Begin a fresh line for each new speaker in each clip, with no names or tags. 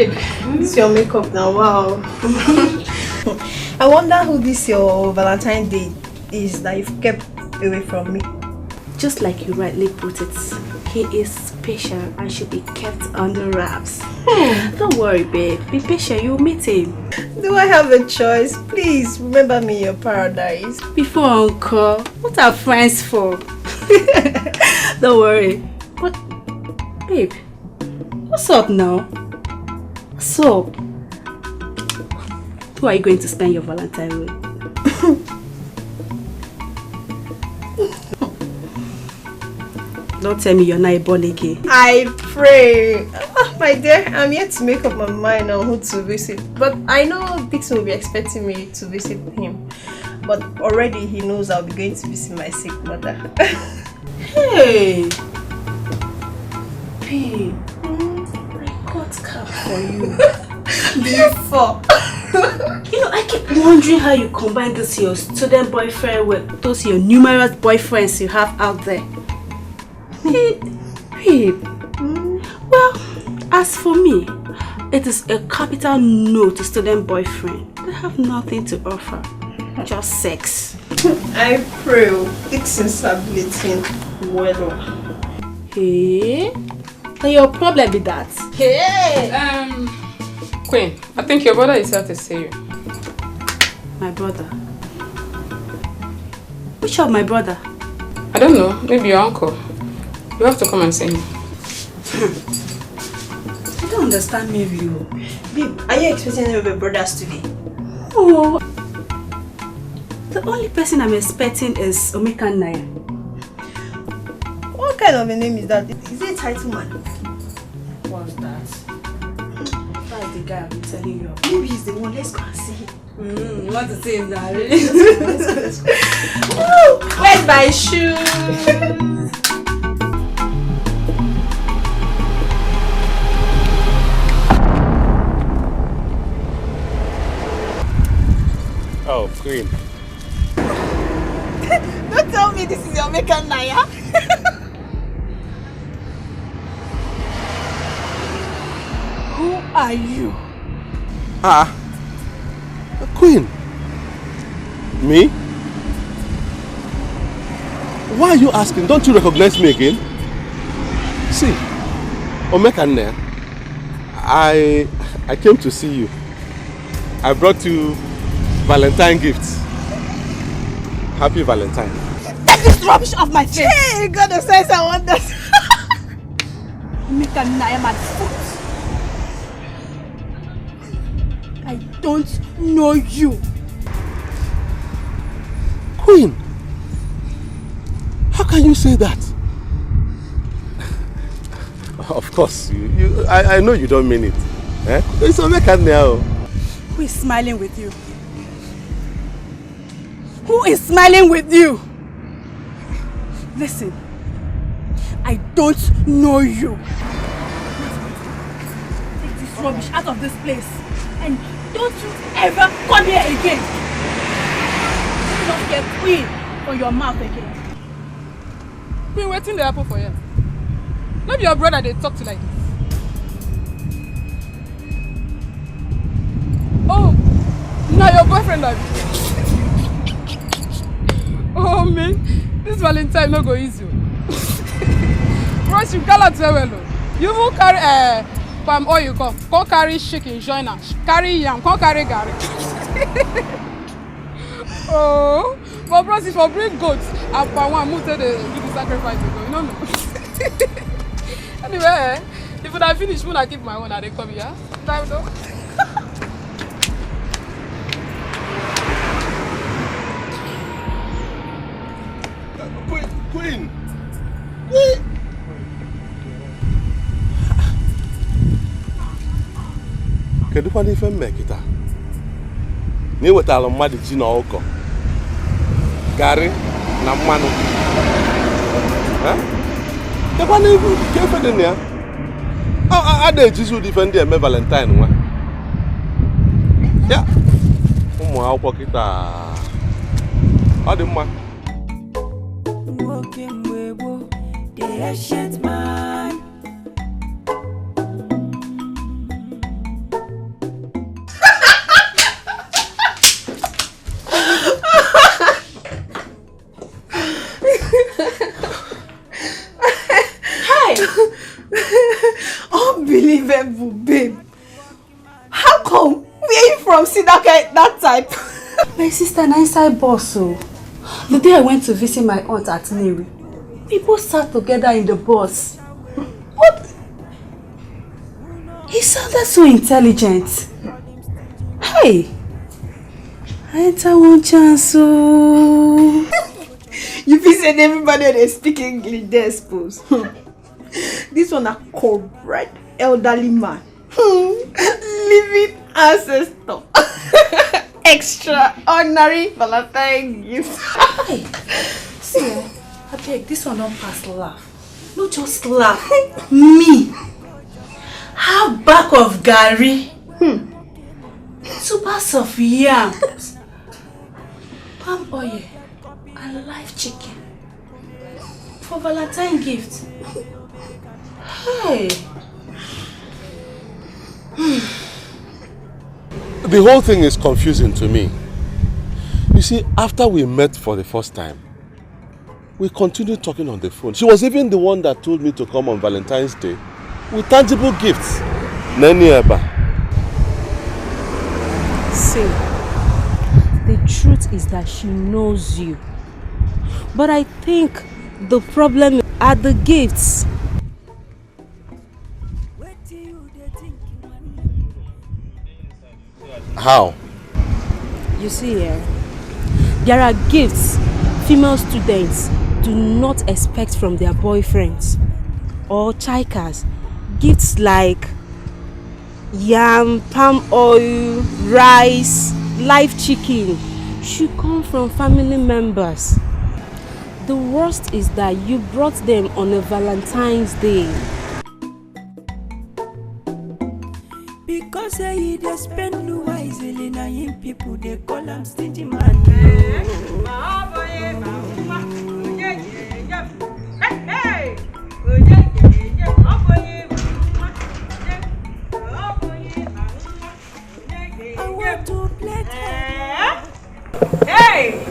Babe, it's your makeup now, wow. I wonder who this your Valentine Day is that you've kept away from me.
Just like you rightly put it, he is special and should be kept under wraps. Don't worry, babe. Be patient, you'll meet him.
Do I have a choice? Please remember me in your paradise.
Before Uncle, what are friends for? Don't worry. But, babe, what's up now? What's up? Who are you going to spend your Valentine with? Don't tell me you're not a born again.
I pray. Oh, my dear, I'm yet to make up my mind on who to visit. But I know Dixon will be expecting me to visit him. But already he knows I'll be going to visit my sick mother.
Hey! Babe, I got cap for you.
Before.
You know, I keep wondering how you combine this your student boyfriend with those your numerous boyfriends you have out there. Babe. Well, as for me, it is a capital no to student boyfriend. They have nothing to offer, just sex.
I pray Dixon's stability well.
Hey, and your problem with that?
Hey,
Queen, I think your brother is here to see you.
My brother? Which of my brother?
I don't know, maybe your uncle. You have to come and see him.
I don't understand maybe you.
Babe, are you expecting any of your brothers today?
Oh, the only person I'm expecting is Omeka Naya.
What kind of a name is that? Is it a title man?
What's that? That's the guy I've been telling you about.
Maybe he's the one. Let's go and see him.
You want to see him now?
Let's go. Where's my shoes?
Oh, Queen.
Don't tell me this is your Omeka Naya. Who are you?
Queen. Me? Why are you asking? Don't you recognize me again? See, Omeka Naya, I came to see you. I brought you Valentine gifts. Happy Valentine.
Get this rubbish off my face! Hey, God, the sense I want that.
Omeka Naya, my foot. I don't know you.
Queen, how can you say that? Of course, I know you don't mean it. Eh? It's Omeka Naya.
Who is smiling with you? Who is smiling with you? Listen, I don't know you. Take this rubbish out of this place and don't you ever come here again. Don't get Queen on your mouth again.
Queen, waiting the apple for you. Not your brother they talk to like this. Oh, now your boyfriend of Oh man, this Valentine no go easy. Bros, you cannot tell well. You will carry palm oil come carry chicken join am, carry yam, come carry garri. Oh, but bros, if I bring goats and palm one, move to the do the sacrifice you know. Anyway, if I finish, when I keep my own, I come here. Time though.
Queen! Kedu kwa n'ife mmekịta? Na-ewetala mmadụ ji na ọkụkọ, garị na mmanụ. Kedụ n'ife kefe dị na ya? A na-ejizi ụdị ife ndị eme Valentine nwa. Ya, ụmụ akwụkwọ kịta ọ dị mma.
Unbelievable, babe. How come? Where you from? See that type?
My sister na inside bus. The day I went to visit my aunt at Neri, people sat together in the bus. What? He sounded so intelligent. Hey! I enter one chance.
You be saying everybody they speak English, they suppose. This one a correct elderly man. Living ancestor. Extraordinary Valentine gift.
Hey! See, I beg, this one don't pass laugh. No just laugh. Me! Half back of Gary. 2 bags of yams. Palm oil and live chicken. For Valentine gift. Hey!
The whole thing is confusing to me. You see, after we met for the first time, we continued talking on the phone. She was even the one that told me to come on Valentine's Day with tangible gifts. Nani Eba.
See, the truth is that she knows you. But I think the problem are the gifts.
How?
You see here, there are gifts female students do not expect from their boyfriends or chikers. Gifts like yam, palm oil, rice, live chicken should come from family members. The worst is that you brought them on a Valentine's Day.
Because they spend wisely, now people they call them stingy man. I want to play.
Hey!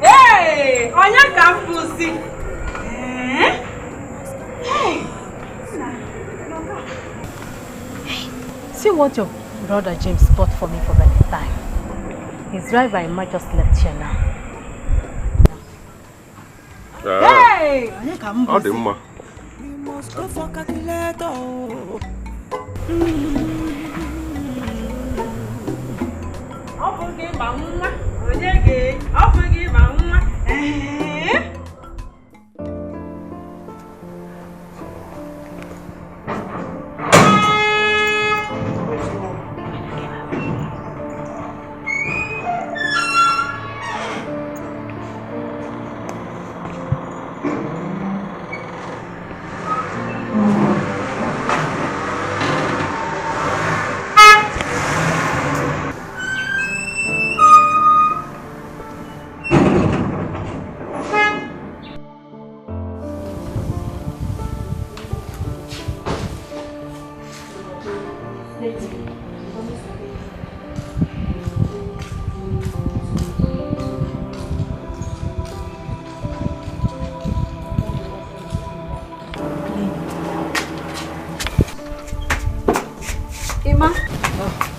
Hey! Onya kampusi. Hey!
See what your brother James bought for me for Valentine. His driver I might just left here now.
Hey!
How the ma?
We must go for calculator.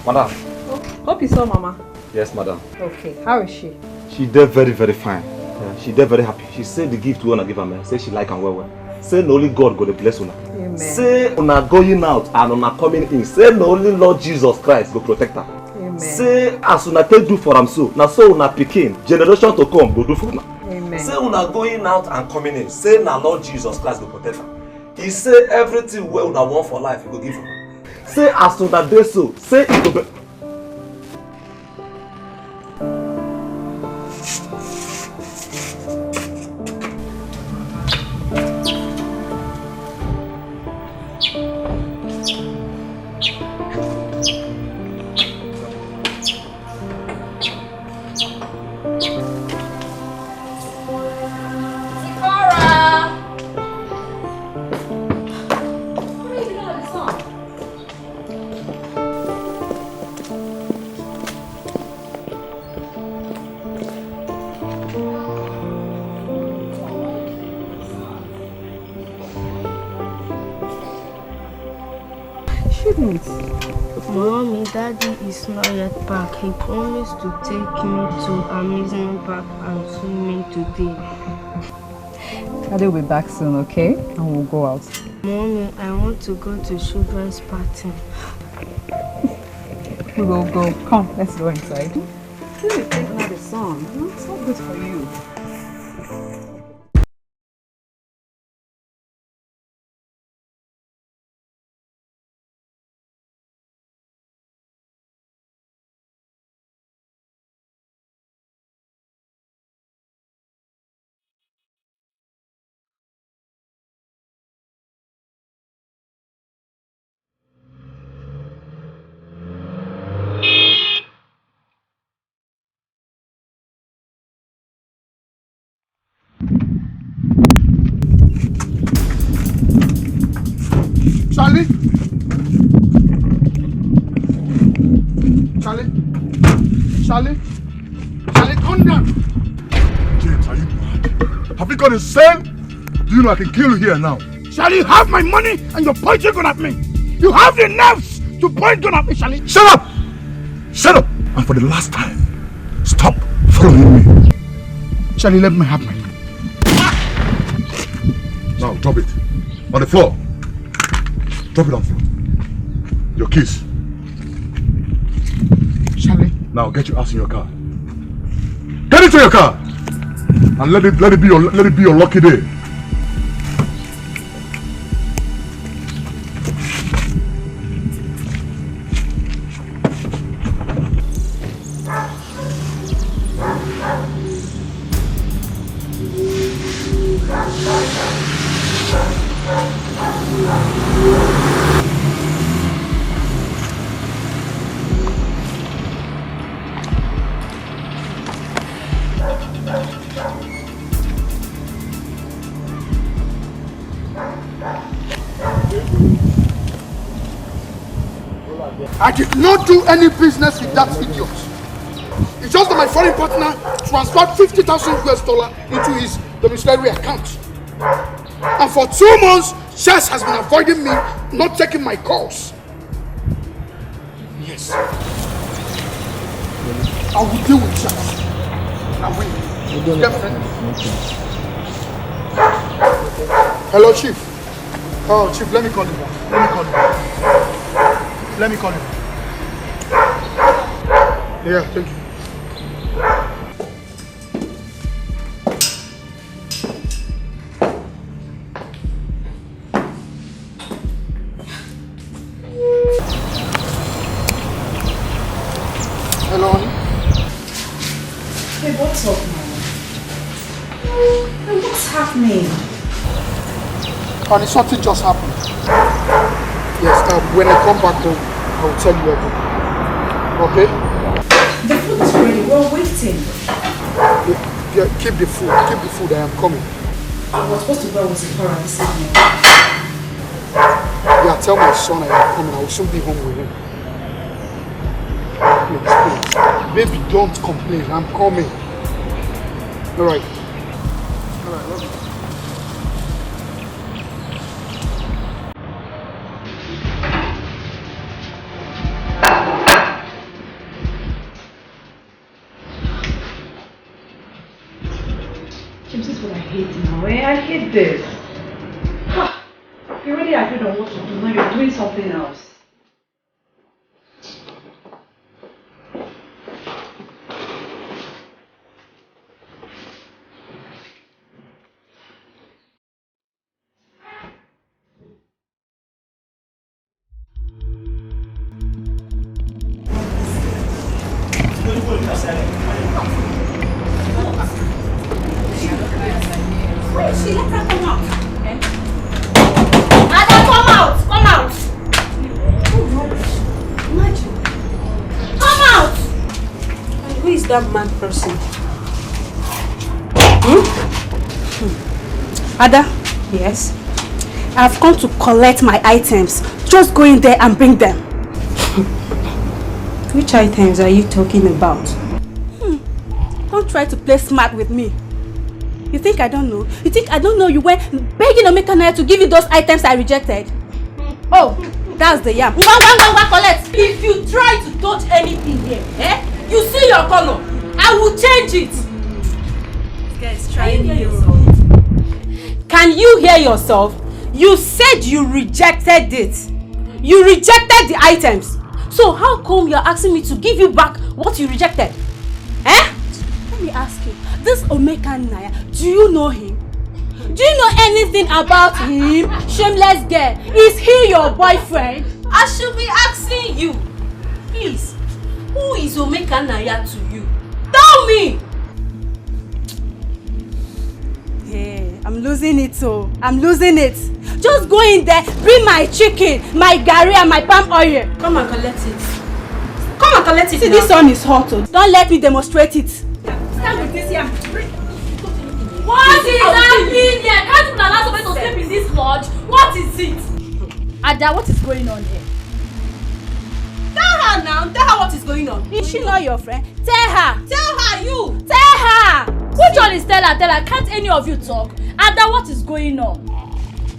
Madam.
Hope you saw Mama.
Yes, madam.
Okay, how is she?
She did very, very fine. She did very happy. She said the gift we wanna give her, man. Say she like and well. Say no only God go to bless una.
Amen.
Say una going out and una coming in. Say no only Lord Jesus Christ go protect her.
Amen.
Say as una take do for am so. Now so una pikin generation to come go do for una.
Amen.
Say una going out and coming in. Say na Lord Jesus Christ go protect her. He say everything wey una want for life he go give her. Say as una dey so. Say it go be.
Mommy, Daddy is not yet back. He promised to take me to amusement park and swimming today.
Daddy will be back soon, okay? And we'll go out.
Mommy, I want to go to children's party.
We will go. Come, let's go inside. You will take another song. It's not good for you.
Charlie? Charlie? Charlie? Charlie, calm down!
James, are you mad? Have you got insane? Do you know I can kill you here now?
Charlie, you have my money and you're pointing gun at me! You have the nerves to point gun at me, Charlie!
Shut up! Shut up! And for the last time, stop following me.
Charlie, let me have my money.
Now, drop it. On the floor. Drop it on the floor. Your keys.
Charlie.
Now get your ass in your car. Get into your car! And let it be your lucky day.
I did not do any business with that idiot. It's just that my foreign partner transferred $50,000 into his domiciliary account. And for 2 months, Chess has been avoiding me, not taking my calls. Yes. I will deal with Chess. I will. Definitely. Hello, Chief. Oh, Chief, let me call you back. Let me call you. Yeah, thank you. Hello, honey.
Hey, what's up, Mama? Hey, what's happening?
Honey, something just happened. Yes, when I come back home, I will tell you everything. Okay?
The food is ready. We're waiting.
Yeah, keep the food. Keep the food. I am coming.
I was supposed to go with Sephora this evening.
Yeah, tell my son I am coming. I will soon be home with him. Please, please. Baby, don't complain. I'm coming. All right. All right, love you.
This is what I hate now. I hate this. You already agreed on what to do. Now you're doing something else.
Wait, she let her come out. Ada, come out! Come out! Imagine. Come out! And who is that mad person?
Ada? Yes? I've come to collect my items. Just go in there and bring them.
Which items are you talking about?
Don't try to play smart with me. You think I don't know? You think I don't know you went begging Omeka to give you those items I rejected? Oh, that's the yam. Collect.
If you Can you hear yourself? You said you rejected it. You rejected the items. So how come you're asking me to give you back what you rejected? Eh? Let me ask you, this Omeka Naya, do you know him? Do you know anything about him? Shameless girl. Is he your boyfriend? I should be asking you. Please, who is Omeka Naya to you? Tell me! Hey, I'm losing it, so I'm losing it. Just go in there, bring my chicken, my garri and my palm oil. Come and collect it. Come and collect it. See, now. This one is hot. Don't let me demonstrate it. Stand with this here. What is happening here? Can't you allow somebody to sleep in this lodge? What is it? Ada, what is going on here? Tell her now. Tell her what is going on. Is she not your friend? Tell her. Tell her, you. Tell her. Which one is tell her? Tell her. Can't any of you talk? Ada, what is going on?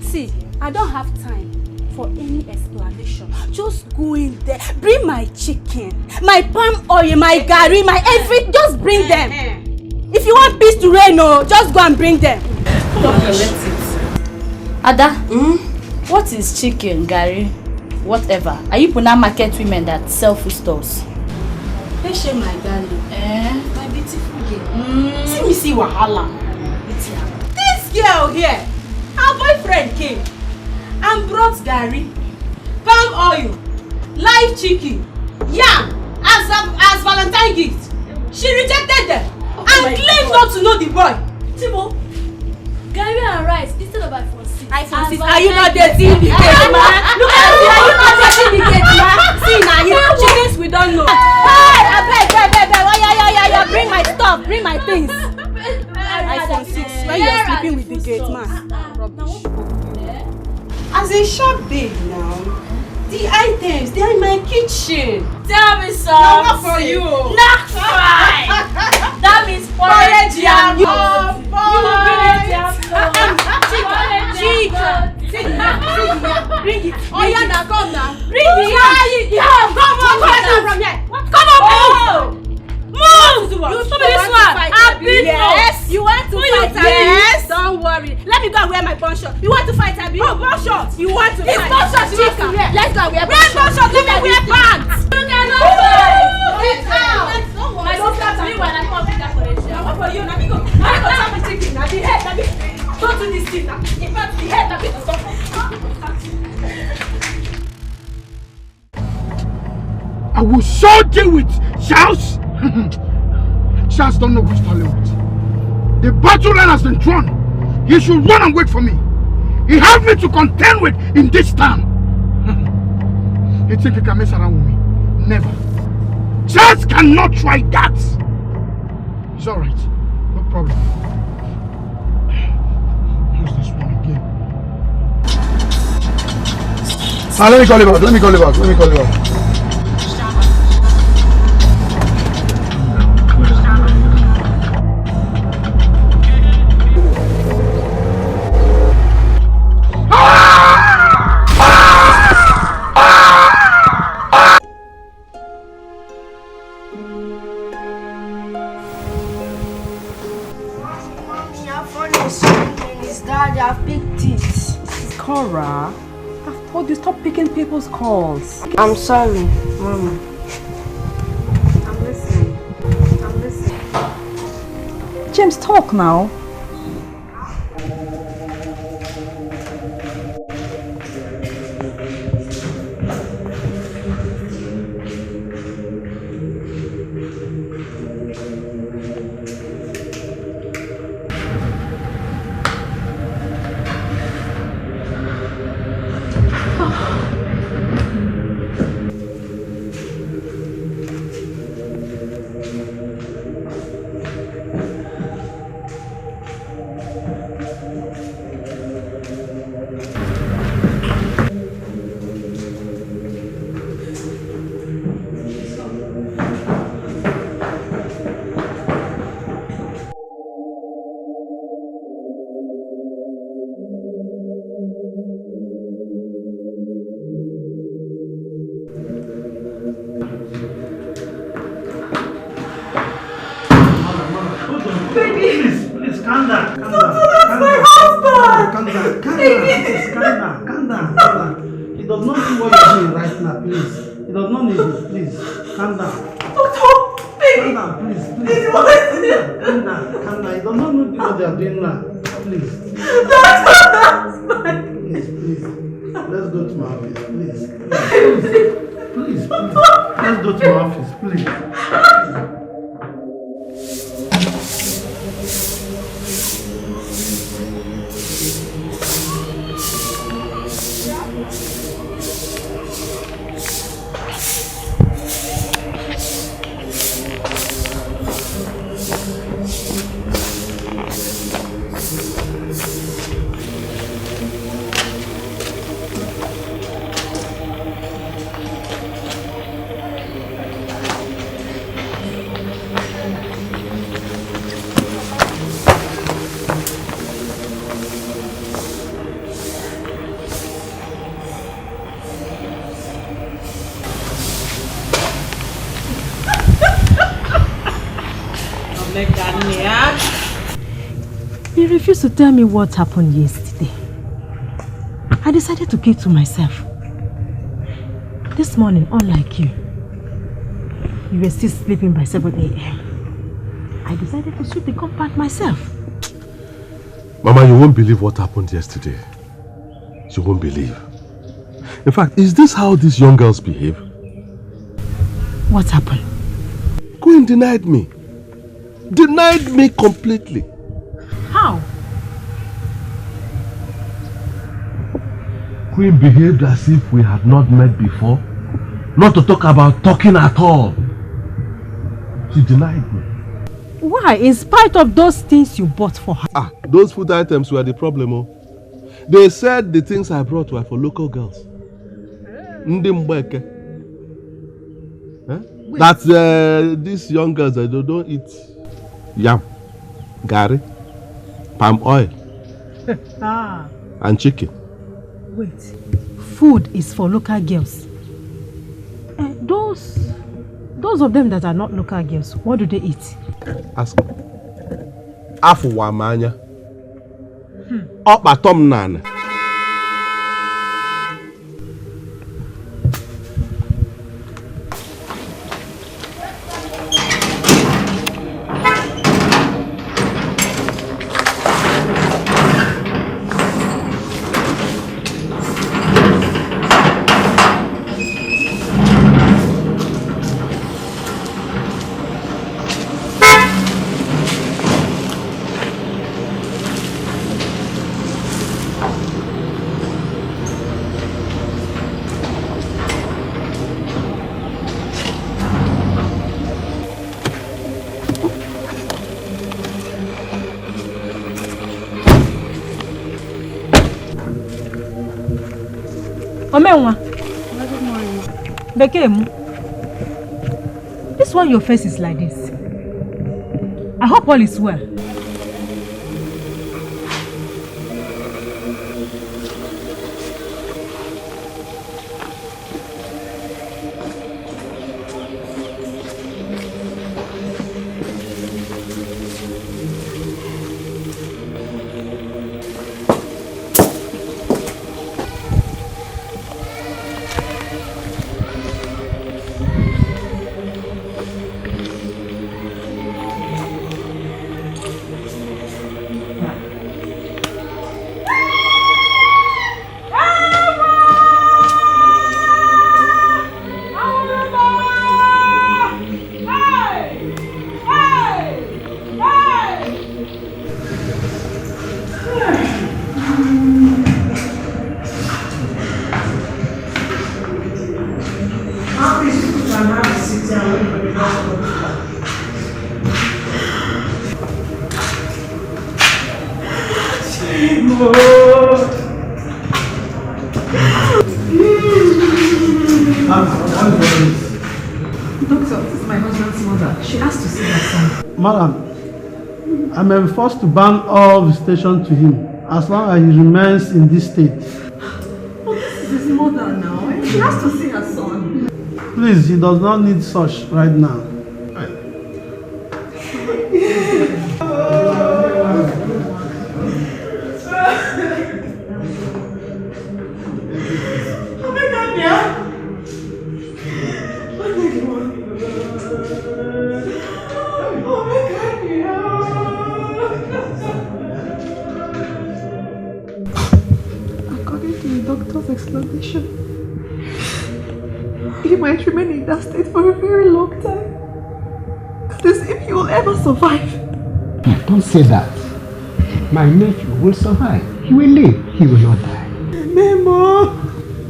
See, I don't have time for any explanation. Just go in there. Bring my chicken, my palm oil, my garri, my everything. Just bring them. If you want peace to reign, just go and bring them. Don't collect it. Ada, what is chicken, garri, whatever? Are you Puna market women that sell food stores? Let's share my darling. My beautiful girl. See me see wahala. This girl here, her boyfriend came and brought garri, palm oil, live chicken, yam as Valentine gift. She rejected them. And claims not to know the boy. Timo, garri and rice instead of iPhone 6. iPhone 6. Are you not dating the gate, man? Look at me. Are you not dating the gate, man? See now, you chickens we don't know. Hey, I beg. Oh yeah. Bring my stuff. Bring my things. iPhone 6. When you're sleeping with the gate, man. Rubbish. As a shop babe now, the items, they are in my kitchen. Tell me something. No, not for you. Not fine. That means porridge and you. Bring it. Oh yeah, now come now. Bring it. Come on. Move. You told me this one. I've been. Yes. You want to fight? Yes. Don't worry. Let me go and wear my bun short. You want to fight, Abi? Oh, bun short. You want to fight? It's bun short. Let's go and wear bun short. Let me wear pants. You cannot fight. Get out. My sister to me when I come pick up for a show. What for you? Let me go. Let me go tell me chicken. Now the head. Let me don't do this thing now. In fact, the head. Let me stop.
I will so deal with Charles. Charles don't know which to with. The battle line has been drawn. He should run and wait for me. He has me to contend with in this town. You think he can mess around with me? Never. Charles cannot try that. It's alright. No problem. Who's this one again?
Let me call you back.
Cora, I've told you stop picking people's calls.
I'm sorry, Mama.
I'm listening. James, talk now.
Please, calm down.
That's my husband!
calm down. Calm down. Calm down. He does not know what you're doing right now, please. He does not need it, please. Calm down.
Doctor,
calm down, please. Calm down. He does not know what they are doing now. Please. Please. Let's go to my office, please. Please. Let's go to my office, please.
You refused to tell me what happened yesterday. I decided to keep to myself. This morning, unlike you, you were still sleeping by 7 a.m. I decided to sweep the compound myself.
Mama, you won't believe what happened yesterday. You won't believe. In fact, is this how these young girls behave?
What happened?
Queen denied me. Denied me completely.
How?
Queen behaved as if we had not met before. Not to talk about talking at all. She denied me.
Why? In spite of those things you bought for her?
Those food items were the problem. Oh. They said the things I brought were for local girls. Ndi Mbeke. That these young girls, they don't eat yam, gari, palm oil, and chicken.
Wait. Food is for local girls. Those of them that are not local girls, what do they eat?
Ask me. Afuwa manya. Okpa tom nana.
Omenwa. Bekemu. This one your face is like this. I hope all is well.
Madam, I may be forced to ban all visitation to him as long as he remains in this state.
Oh, this is his mother now. She has to see her son.
Please, he does not need such right now.
condition. He might remain in that state for a very long time. Not as if he will ever survive.
Don't say that. My nephew will survive. He will live. He will not die.
Memo.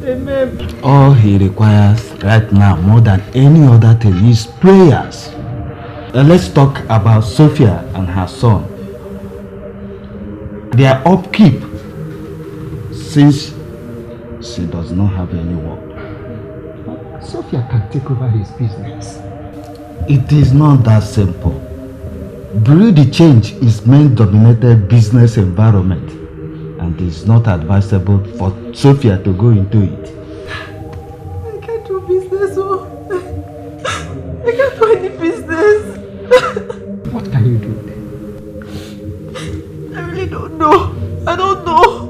Amen.
All he requires right now, more than any other thing, is prayers. Let's talk about Sophia and her son. Their upkeep, since she does not have any work. Sophia can take over his business. It is not that simple. Bureau de change is men-dominated business environment, and it is not advisable for Sophia to go into it.
I can't do business, oh. I can't do any business.
What can you do then?
I really don't know. I don't know.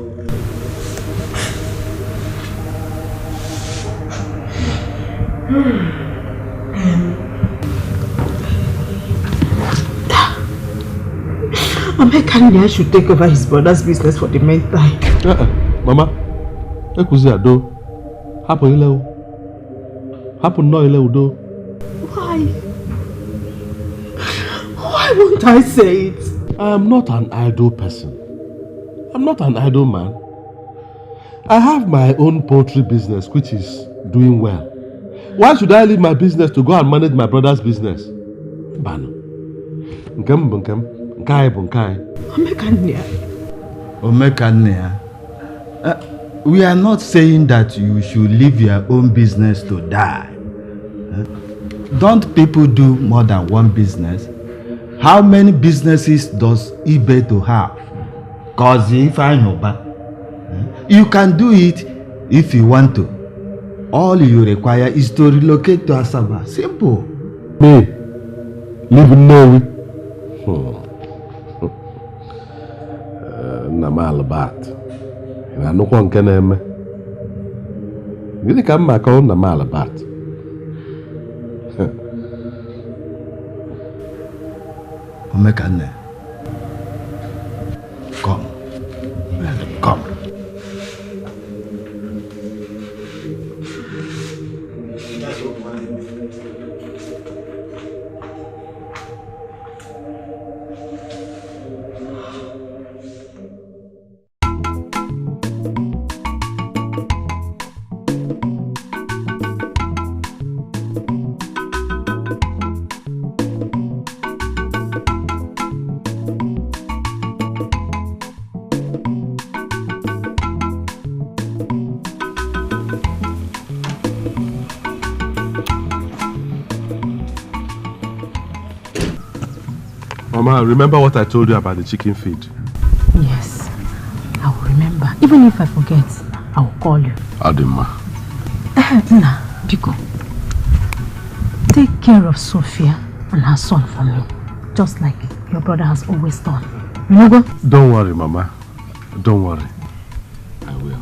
Omekania should take over his brother's business for the meantime.
Mama, ekuzi ado. Hapo ile o. Hapo no ile udo.
Why? Why won't I say it?
I am not an idle person. I'm not an idle man. I have my own poultry business which is doing well. Why should I leave my business to go and manage my brother's business? Bano. Nkem bunkem. Nkai bunkai.
Omekania. We are not saying that you should leave your own business to die. Don't people do more than one business? How many businesses does eBay to have? Cause if I know, you can do it if you want to. All you require is to relocate to Asaba. Simple.
Me? Live no. Namalabat. I no one can eme. Gini ka mma ka na malabat.
Omekane. Come. Come.
Mama, remember what I told you about the chicken feed?
Yes, I will remember. Even if I forget, I will call you.
Adima.
Nah, Biko. Take care of Sophia and her son for me. Just like your brother has always done. You know what?
Don't worry, Mama. Don't worry. I will.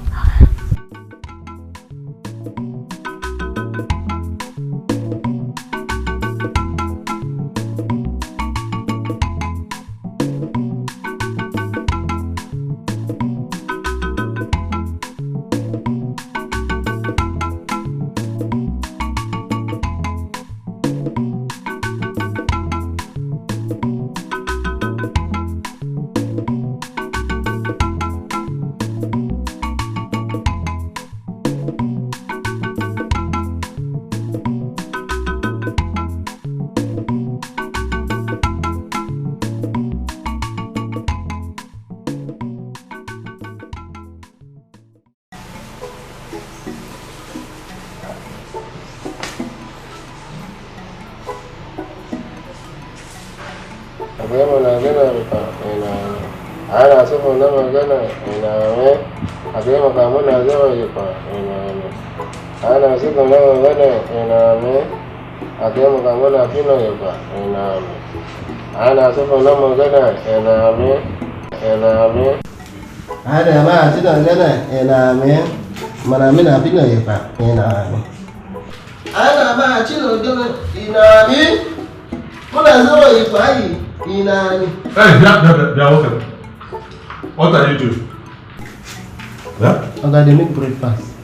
They make breakfast.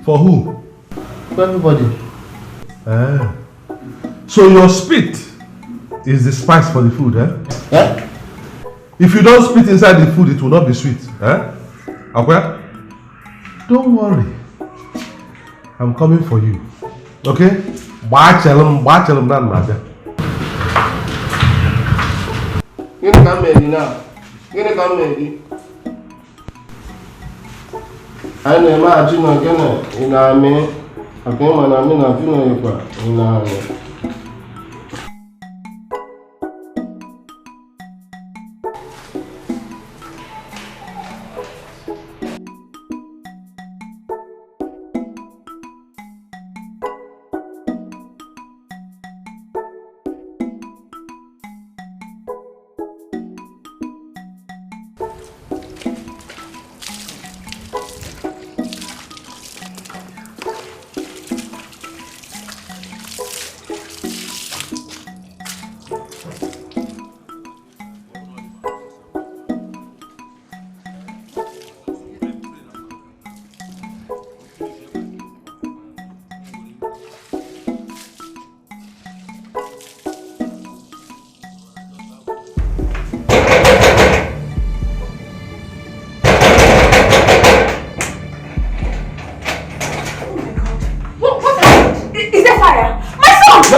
For who?
For everybody.
Ah. So your spit is the spice for the food, eh?
Eh?
If you don't spit inside the food, it will not be sweet. Eh? Okay? Don't worry. I'm coming for you. Okay? Bachelum nan maja.
Gini ka medi now? Gini ka medi? Anyị na-eme na gịnị ị na-amị maka ịma na amị na fino ịkwa ị na-amị.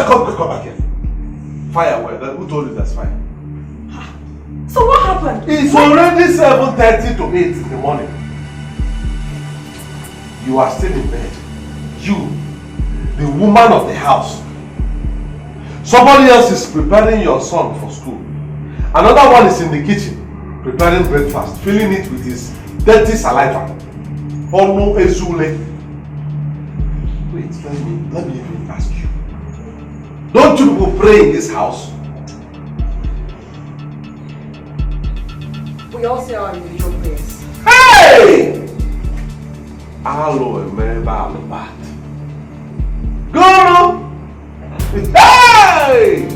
Come back here. Fire where? Who told you there's fire?
So what happened?
It's already 7:30 to 8 in the morning. You are still in bed. You, the woman of the house. Somebody else is preparing your son for school. Another one is in the kitchen preparing breakfast, filling it with his dirty saliva. Ono ezule. Wait, let me even ask you. Don't you people pray in this house?
We all say our individual prayers.
Hey! Alo emeba alobat. Go! Hey!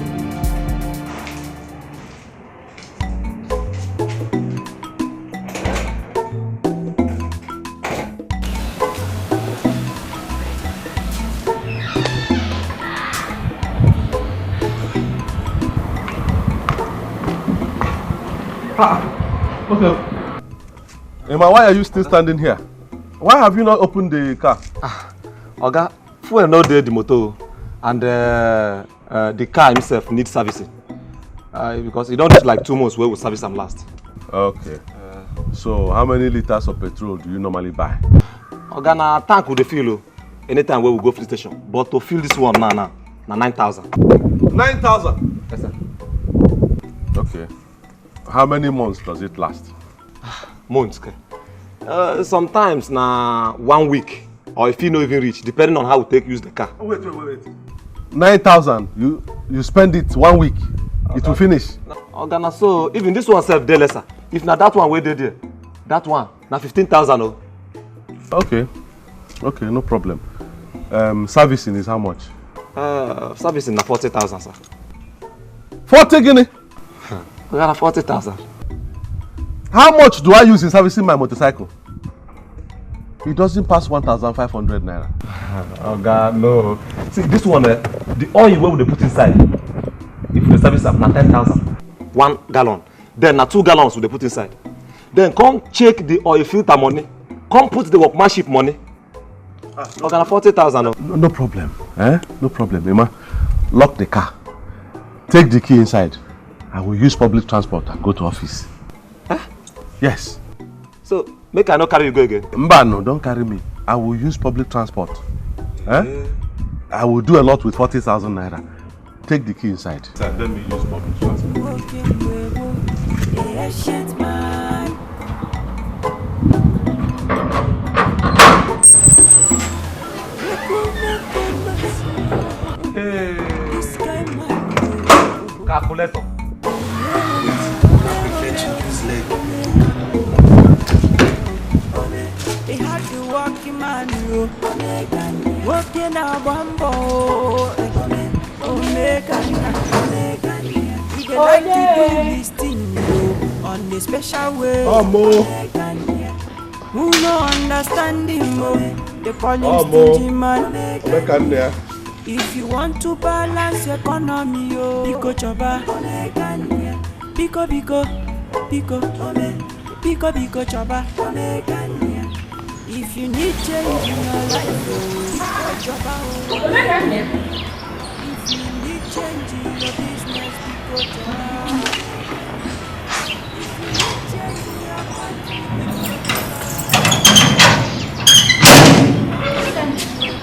Okay. Emma, why are you still standing here? Why have you not opened the car?
Oga, fuel no dey the motor, and the car himself needs servicing. Because it don't take like 2 months where we service them last.
Okay. So how many liters of petrol do you normally buy?
Oga, na tank with the fuel anytime where we go to the station. But to fill this one now, na 9,000.
9,000?
Yes, sir.
Okay. How many months does it last?
Months, okay. Sometimes na 1 week, or if you no even reach, depending on how we take use the car.
Wait. 9,000. You spend it 1 week. Okay. It will finish.
Oga, so even this one self dey lesser. If na that one wey dey there, that one na 15,000. Oh.
Okay, no problem. Servicing is how much?
Servicing na 40,000, sir.
40 guinea?
We got 40,000.
How much do I use in servicing my motorcycle? It doesn't pass 1,500 naira.
Oh God, no. See, this one, the oil where they put inside, if we service up, na 10,000. 1 gallon. Then na 2 gallons we put inside. Then come check the oil filter money. Come put the workmanship money. Okay, na 40,000.
No problem. No problem, Emma. Lock the car. Take the key inside. I will use public transport and go to office.
Huh?
Yes.
So, make I not carry you go again?
Mba, no, don't carry me. I will use public transport. I will do a lot with 40,000 naira. Take the key inside. Let me use public transport.
Hey. Calculator.
Working a bumbo, he like to do this thing on a special way. Who no understand him? they call him stingy man.
If you want to balance your economy, Pico Choba, Pico Choba. If you need change in your life, Pico Choba. If you need change in your business, Pico Choba. If you need change in your country,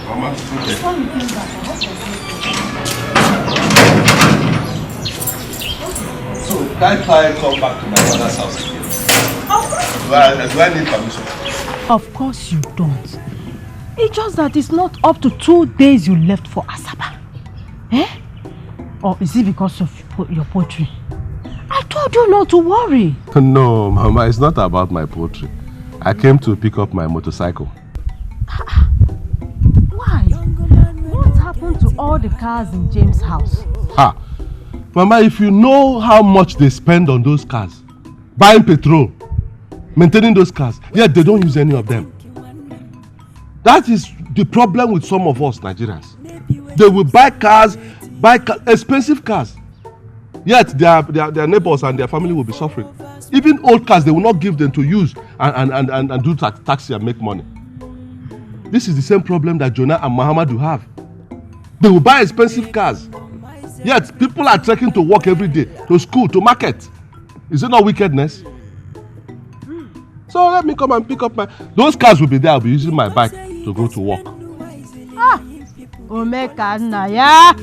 Mama, okay. So, can't I come back to my mother's house again? Do I need permission?
Of course you don't. It's just that it's not up to 2 days you left for Asaba. Eh? Or is it because of your poetry? I told you not to worry.
No, Mama, it's not about my poetry. I came to pick up my motorcycle.
Why? What happened to all the cars in James' house?
Ha! Mama, if you know how much they spend on those cars, buying petrol, maintaining those cars, yet they don't use any of them. That is the problem with some of us Nigerians. They will buy cars, expensive cars, yet their neighbors and their family will be suffering. Even old cars, they will not give them to use and do taxi and make money. This is the same problem that Jonah and Muhammadu have. They will buy expensive cars, yet people are trekking to work every day, to school, to market. Is it not wickedness? So let me come and pick up those cars will be there. I'll be using my bike to go to work.
Omeka Naya.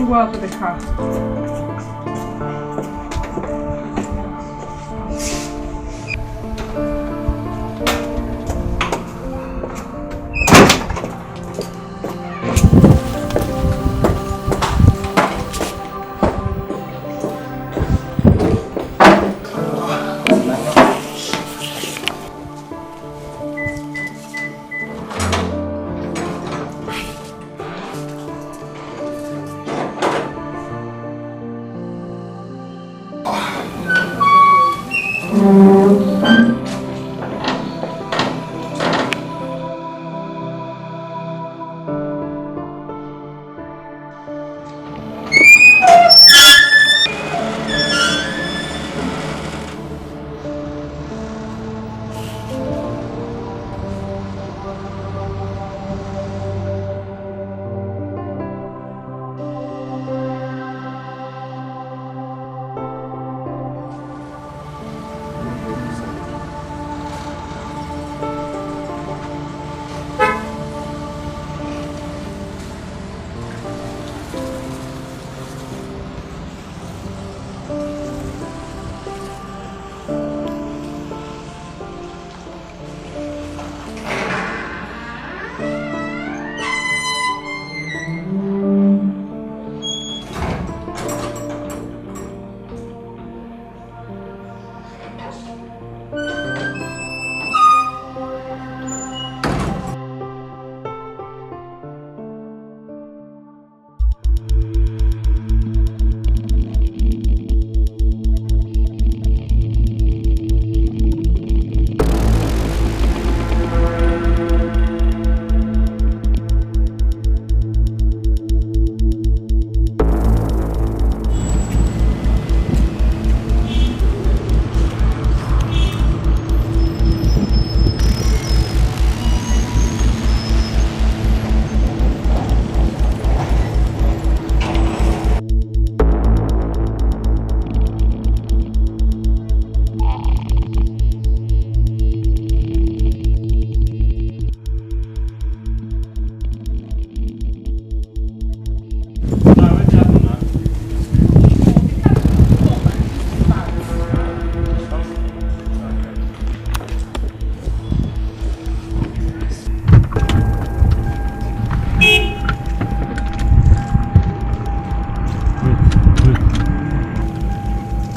Well for the car.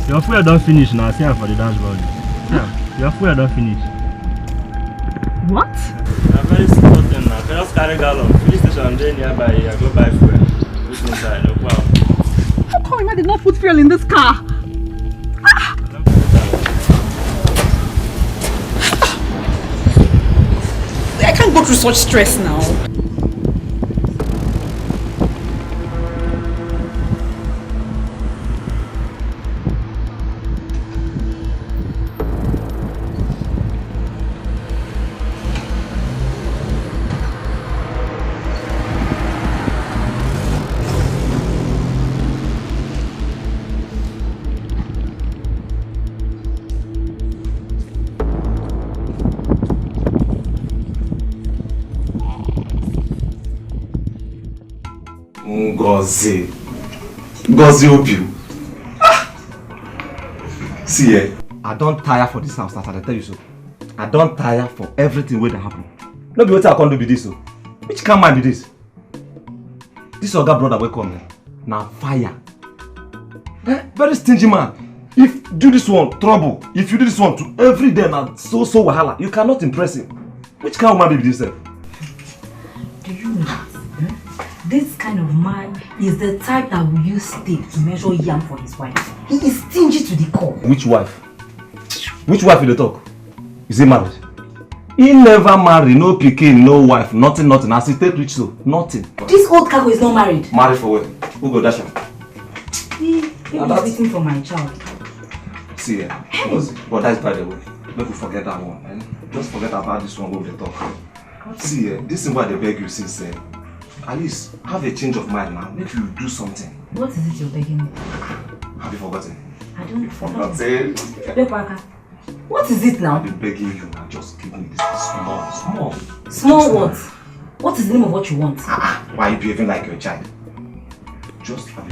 Your fuel don't finish now. See for the dashboard. Yeah, your fuel don't finish.
What?
I'm very simple thing now. Just carry gallon. Police station there nearby. I go buy fuel. Who's inside? No problem.
How come I did not put fuel in this car? I can't go through such stress now.
Ngozi Obiu. See, I don't tire for this house, as I tell you so. I don't tire for everything that happen. No be what I can't do with this. So. Which kind man be this? This other brother will come now fire. Very stingy man. If do this one, trouble. If you do this one to every day now, so wahala, you cannot impress him. Which kind of man be this?
Do you know that? This kind of man is the type that will use tape to measure yam for his wife. He is stingy to the core.
Which wife? Which wife will they talk? Is he married? He never married, no pikin, no wife, nothing. As he take rich so, nothing.
This old cargo is not married.
Married for what? Who go dash him?
He was waiting for my child.
See, but that's by the way. Don't forget that one. Eh? Just forget about this one over the talk. See, this is why they beg you since. At least have a change of mind now. Make you do something.
What is it you're begging me?
Have you forgotten?
I don't forget.
Forgotten.
What is it now?
I've been begging you now. Just give me this small.
Small what? What is the name of what you want?
Why are you behaving like your child? Just small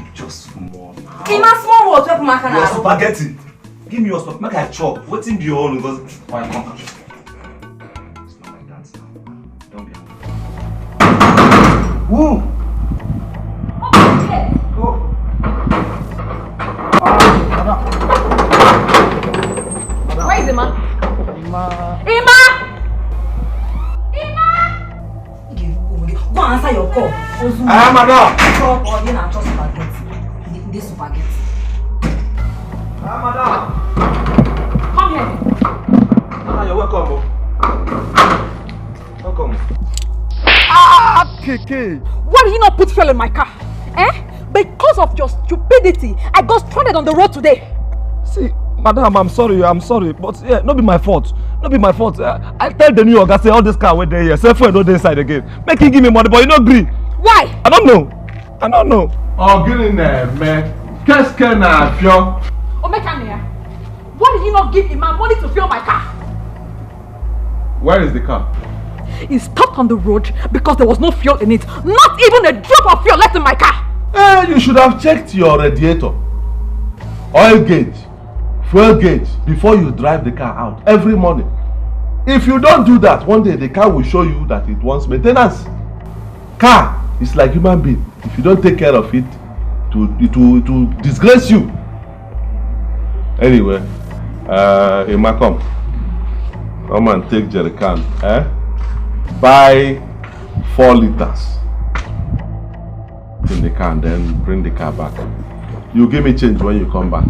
now.
Small what?
Your spaghetti. Give me your spaghetti. Make I chop. What's in your own? Because why come? It's not like that now. Don't be angry. Woo! Go.
Where is Emma?
Emma! Go answer your call.
Madam!
You know, just spaghetti. This spaghetti.
Madam!
Come here.
You're welcome. Welcome.
Keke! Why did you not put fuel in my car? Because of your stupidity, I got stranded on the road today.
See, madam, I'm sorry, but yeah, not be my fault. I tell the new guy say all this car went there here, say fuel no dey inside again. Make him give me money, but you not agree.
Why?
I don't know.
Oh, get in there, man. Qu'est-ce qu'un avion?
Omekania, why did you not give him my money to fuel my car?
Where is the car?
It stopped on the road because there was no fuel in it. Not even a drop of fuel left in my car.
You should have checked your radiator, oil gauge, fuel gauge before you drive the car out every morning. If you don't do that, one day the car will show you that it wants maintenance. Car is like human being. If you don't take care of it, it will disgrace you. Anyway, Emma, come and take jerry can. Buy 4 liters in the can, then bring the car back. You give me change when you come back.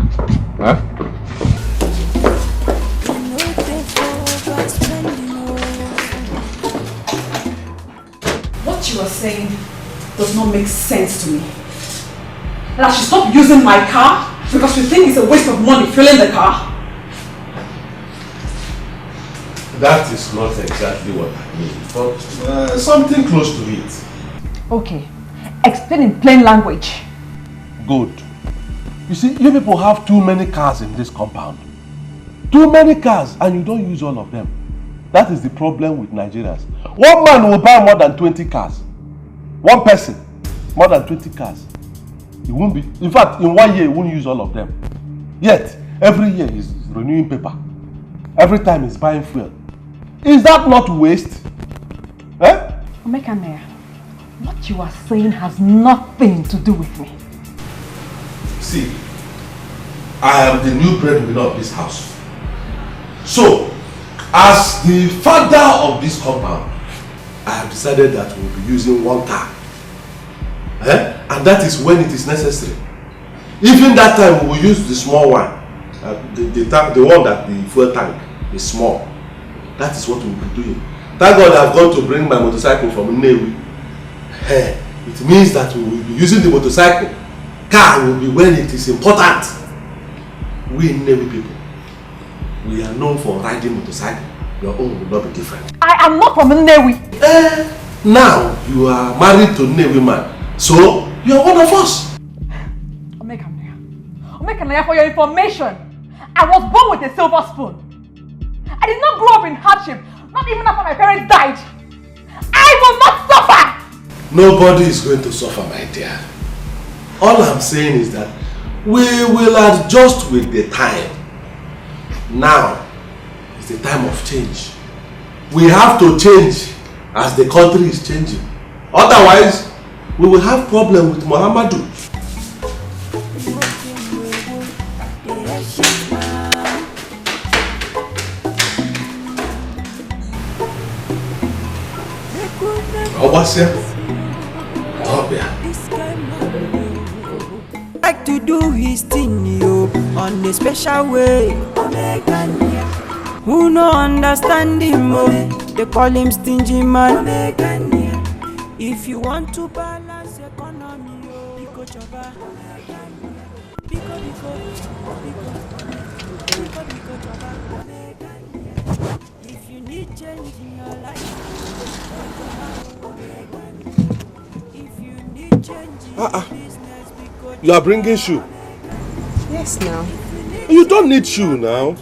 What you are saying does not make sense to me. And I should stop using my car because you think it's a waste of money filling the car.
That is not exactly what I mean, but something close to it.
Okay, explain in plain language.
Good. You see, you people have too many cars in this compound. Too many cars, and you don't use all of them. That is the problem with Nigerians. One man will buy more than 20 cars. One person, more than 20 cars. He won't be. In fact, in 1 year, he won't use all of them. Yet, every year he's renewing paper. Every time he's buying fuel. Is that not waste? Eh?
Omekannaya, what you are saying has nothing to do with me.
See, I am the new breadwinner of this house. So, as the father of this compound, I have decided that we'll be using one car. And that is when it is necessary. Even that time we will use the small one. The one that the fuel tank is small. That is what we will be doing. Thank God I've gone to bring my motorcycle from Neltv. It means that we will be using the motorcycle. Car will be when it is important. We Neltv people, we are known for riding motorcycle. Your own will not be different.
I am not from Neltv.
Now you are married to Neltv man. So you are one of us.
Omekannaya, for your information, I was born with a silver spoon. I did not grow up in hardship, not even after my parents died. I will not suffer!
Nobody is going to suffer, my dear. All I'm saying is that we will adjust with the time. Now is the time of change. We have to change as the country is changing. Otherwise, we will have problem with Muhammadu.
Like to do his thing, yo, on a special way. Who no understand him, oh, they call him stingy man. If you want to balance economy, yo, you go chaba. If you need change in your life, if you need change in your business,
You are bringing shoe.
Yes, now.
You don't need shoe now.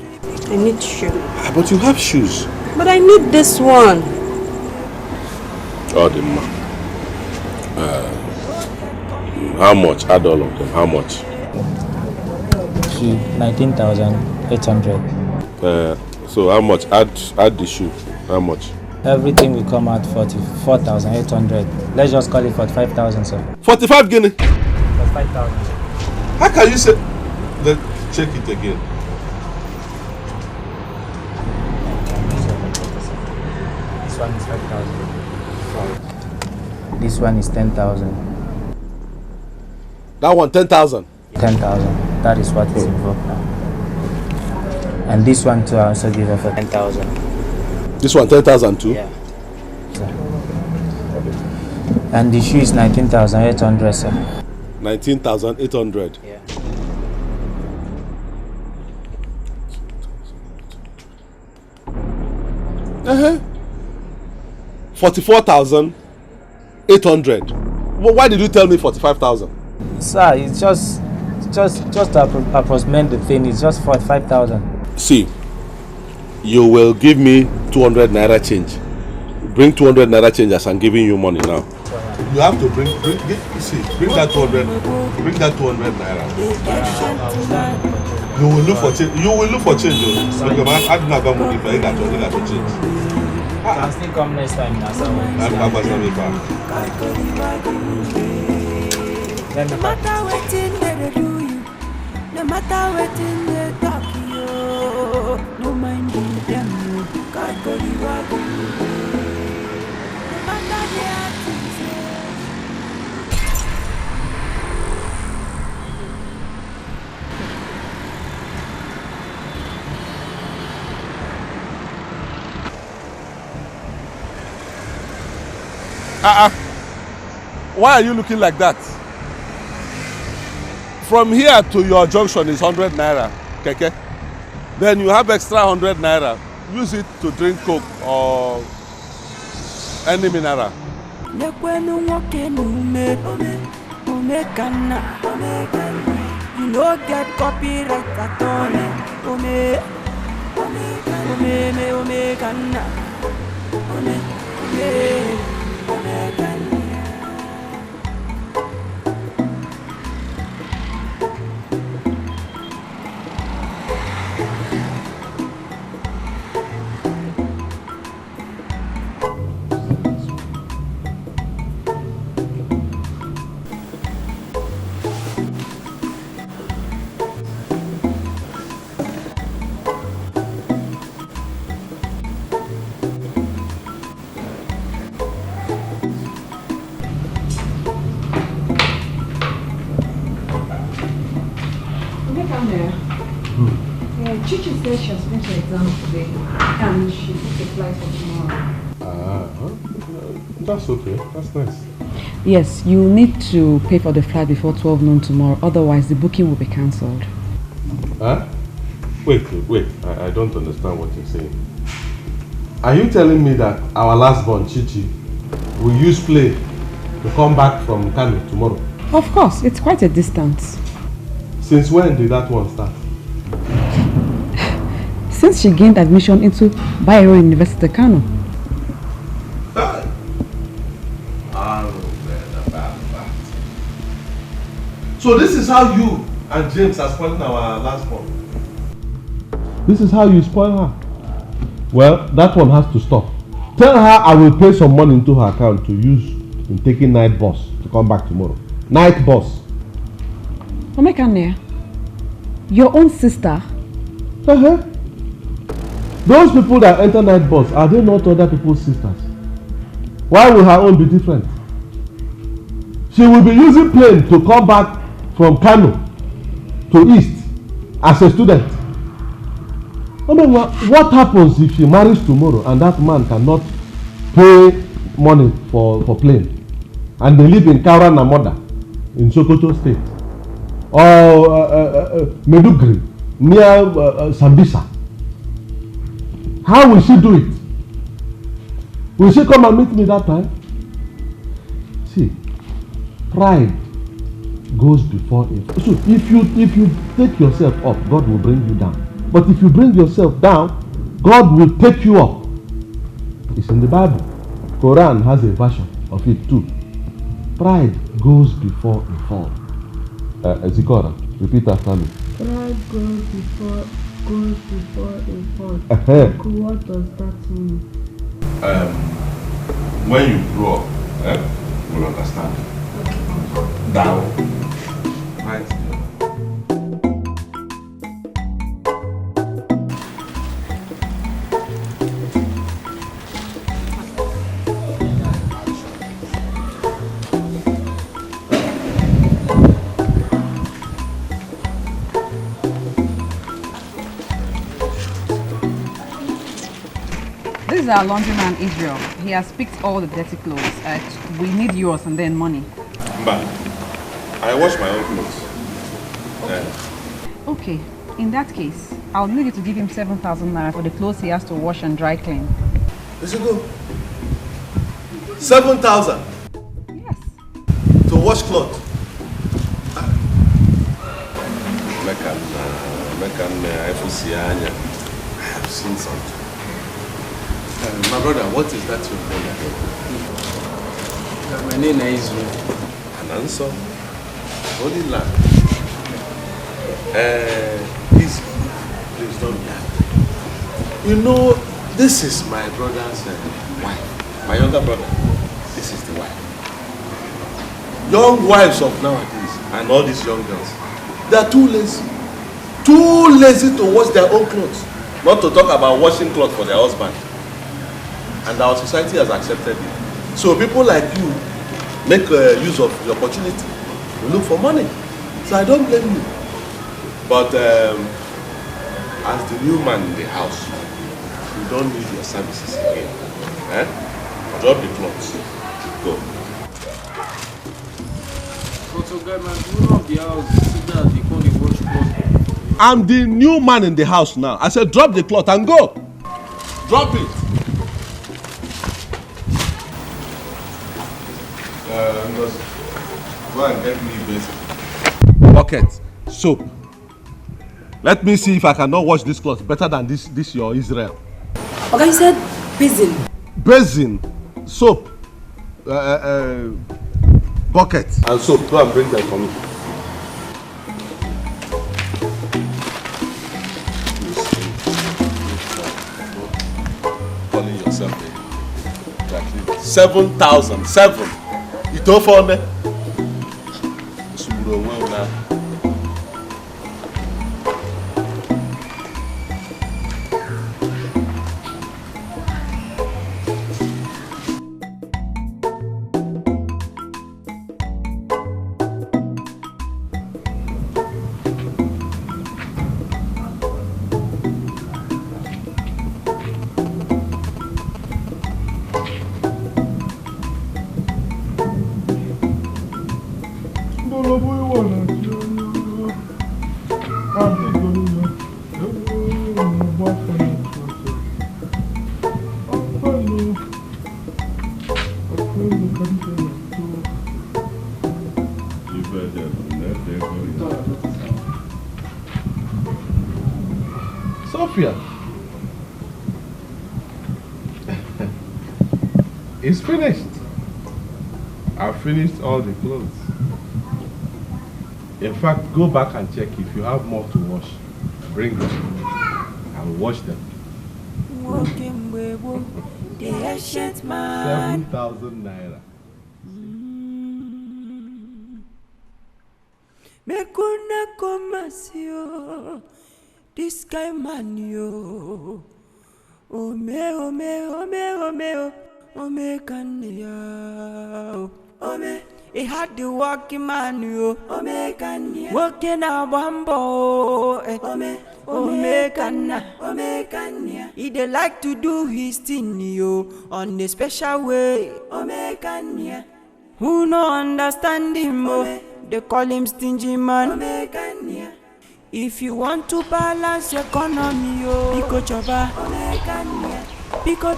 I need shoe.
But you have shoes.
But I need this one.
Oh, the man. How much? Add all of them. How much?
19,800.
So how much? Add the shoe. How much?
Everything will come out 44,800. Let's just call it 45,000, sir.
45 guinea.
45,000.
How can you say? Let's check it again.
This one is 5,000. This one is 10,000.
That one 10,000.
10,000. That is what is involved now. And this one too, I also give her for 10,000.
This one 10,000 too?
Yeah. Sir. And the shoe is 19,800, sir.
19,800.
Yeah.
Uh-huh. 44,800. Well, why did you tell me 45,000?
Sir, it's just to approximate the thing. It's just 45,000.
See, you will give me 200 naira change. Bring 200 naira change as I'm giving you money now. You have to bring that 200. Bring that 200 naira. You will look for change. You will look for change. I do not have money for you. Got to change.
I'll still come next time now, sir.
No matter what they do you, no matter what they talk you, no mind them. God go the wagon. No matter their things.
Why are you looking like that? From here to your junction is 100 naira, keke. Then you have extra 100 naira. Use it to drink Coke or any mineral.
You no get copyright at all.
Chichi said she has finished her exam today and she booked a flight for tomorrow.
That's okay. That's nice.
Yes, you need to pay for the flight before 12 noon tomorrow, otherwise the booking will be cancelled.
Huh? Wait. I don't understand what you're saying. Are you telling me that our last born, Chichi, will use plane to come back from Kano tomorrow?
Of course, it's quite a distance.
Since when did that one start?
Since she gained admission into Bayero University, Kano.
So this is how you and James are spoiling our last born? This is how you spoil her? Well, that one has to stop. Tell her I will pay some money into her account to use in taking night bus to come back tomorrow. Night bus.
Omekane, your own sister?
Those people that enter night bus, are they not other people's sisters? Why will her own be different? She will be using plane to come back from Kano to East as a student. What happens if she marries tomorrow and that man cannot pay money for plane and they live in Kaura Namoda in Sokoto State or Medugri near Sambisa? How will she do it? Will she come and meet me that time? See, pride goes before it. So if you take yourself up, God will bring you down. But if you bring yourself down, God will take you up. It's in the Bible. Quran has a version of it too. Pride goes before a fall. Zikora, repeat after me.
Pride goes before a fall. What does that mean?
When you grow up, you'll understand. Down. Right.
This is our laundryman Israel. He has picked all the dirty clothes. We need yours and then money.
But I wash my own clothes.
Okay, in that case, I'll need you to give him 7,000 naira for the clothes he has to wash and dry clean.
Is it good? 7,000?
Yes.
To wash clothes? I have seen something. My brother, what is that you're doing again?
My name is Israel.
Ananso. Holy land. Please don't be angry. You know, this is my brother's wife. My younger brother. This is the wife. Young wives of nowadays and all these young girls, they are too lazy. Too lazy to wash their own clothes. Not to talk about washing clothes for their husband. And our society has accepted it. So people like you make use of the opportunity. You look for money. So I don't blame you. But as the new man in the house, you don't need your services again. Drop the clothes. Go. I'm the new man in the house now. I said drop the cloth and go. Drop it. Go and get me basin. Bucket, soap. Let me see if I cannot wash this cloth better than this your Israel.
Okay, you said basin.
Basin, soap, bucket and soap. Go and bring them for me. Calling yourself exactly 7,000. 7. You don't for me. Sophia, it's finished. I've finished all the clothes. In fact, go back and check if you have more to wash. Bring them. I'll wash them. 7,000 naira.
Mekuna komasio, this guy man yo. Ome kanya. Ome, he had the walking man yo. Ome kanya. Walking a bambo. Ome kanya. He dey like to do his thing yo on a special way. Ome kanya. Who no understand him oh? They call him stingy man. If you want to balance your economy, oh, Pico choba. Pico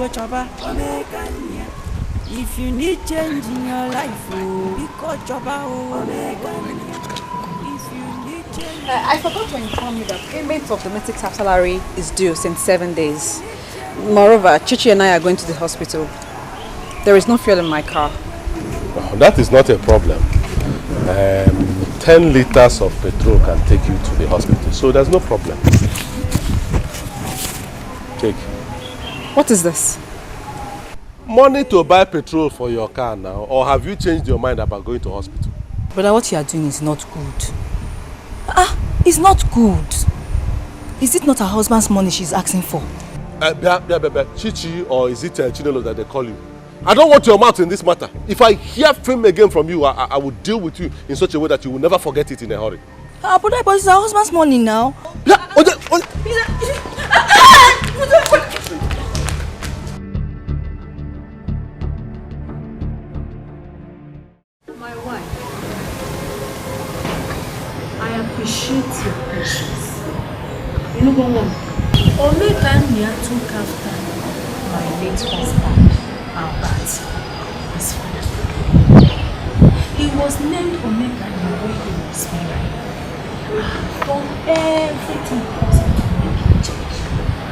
choba. If you need change in your life, oh, Pico choba. If you need change.
I forgot to inform you that payment of domestic staff salary is due since 7 days. Moreover, Chichi and I are going to the hospital. There is no fuel in my car.
Oh, that is not a problem. 10 liters of petrol can take you to the hospital, so there's no problem. Take.
What is this?
Money to buy petrol for your car now, or have you changed your mind about going to hospital?
Brother, what you are doing is not good. It's not good. Is it not her husband's money she's asking for?
Chichi, or is it Chinelo that they call you? I don't want your mouth in this matter. If I hear film again from you, I will deal with you in such a way that you will never forget it in a hurry.
But it's her husband's money now.
My wife, I appreciate your patience. You know what? Omekania took after my late husband. Albert, his father. He was named Omekania when he was married. I've done everything possible to make him change.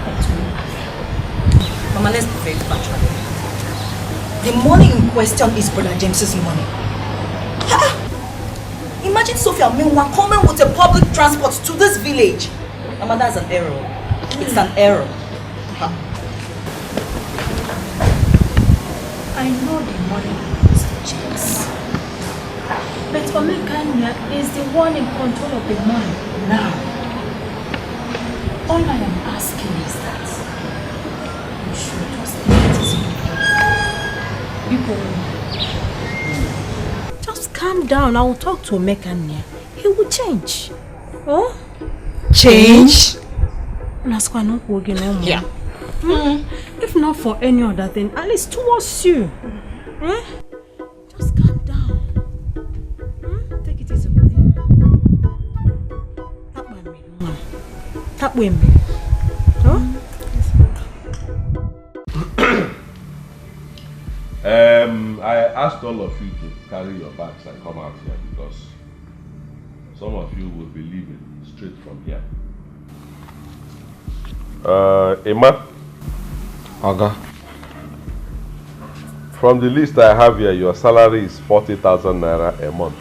But we have.
Mama, let's be very factual. The money in question is Brother James's money. Imagine Sophia meanwhile coming with a public transport to this village. Mama, that's an error. It's an error.
I know the money belongs to James. But Omekania is the one in control of the money now. All I am asking is that you should just let it be. Just calm down. I will talk to Omekania. He will change. Oh?
Change?
Yeah. If not for any other thing, at least towards you. Just calm down. Take it easy with him. Tap with me.
I asked all of you to carry your bags and come out here because some of you will be leaving straight from here. Emma?
Oga.
From the list I have here, your salary is 40,000 naira a month.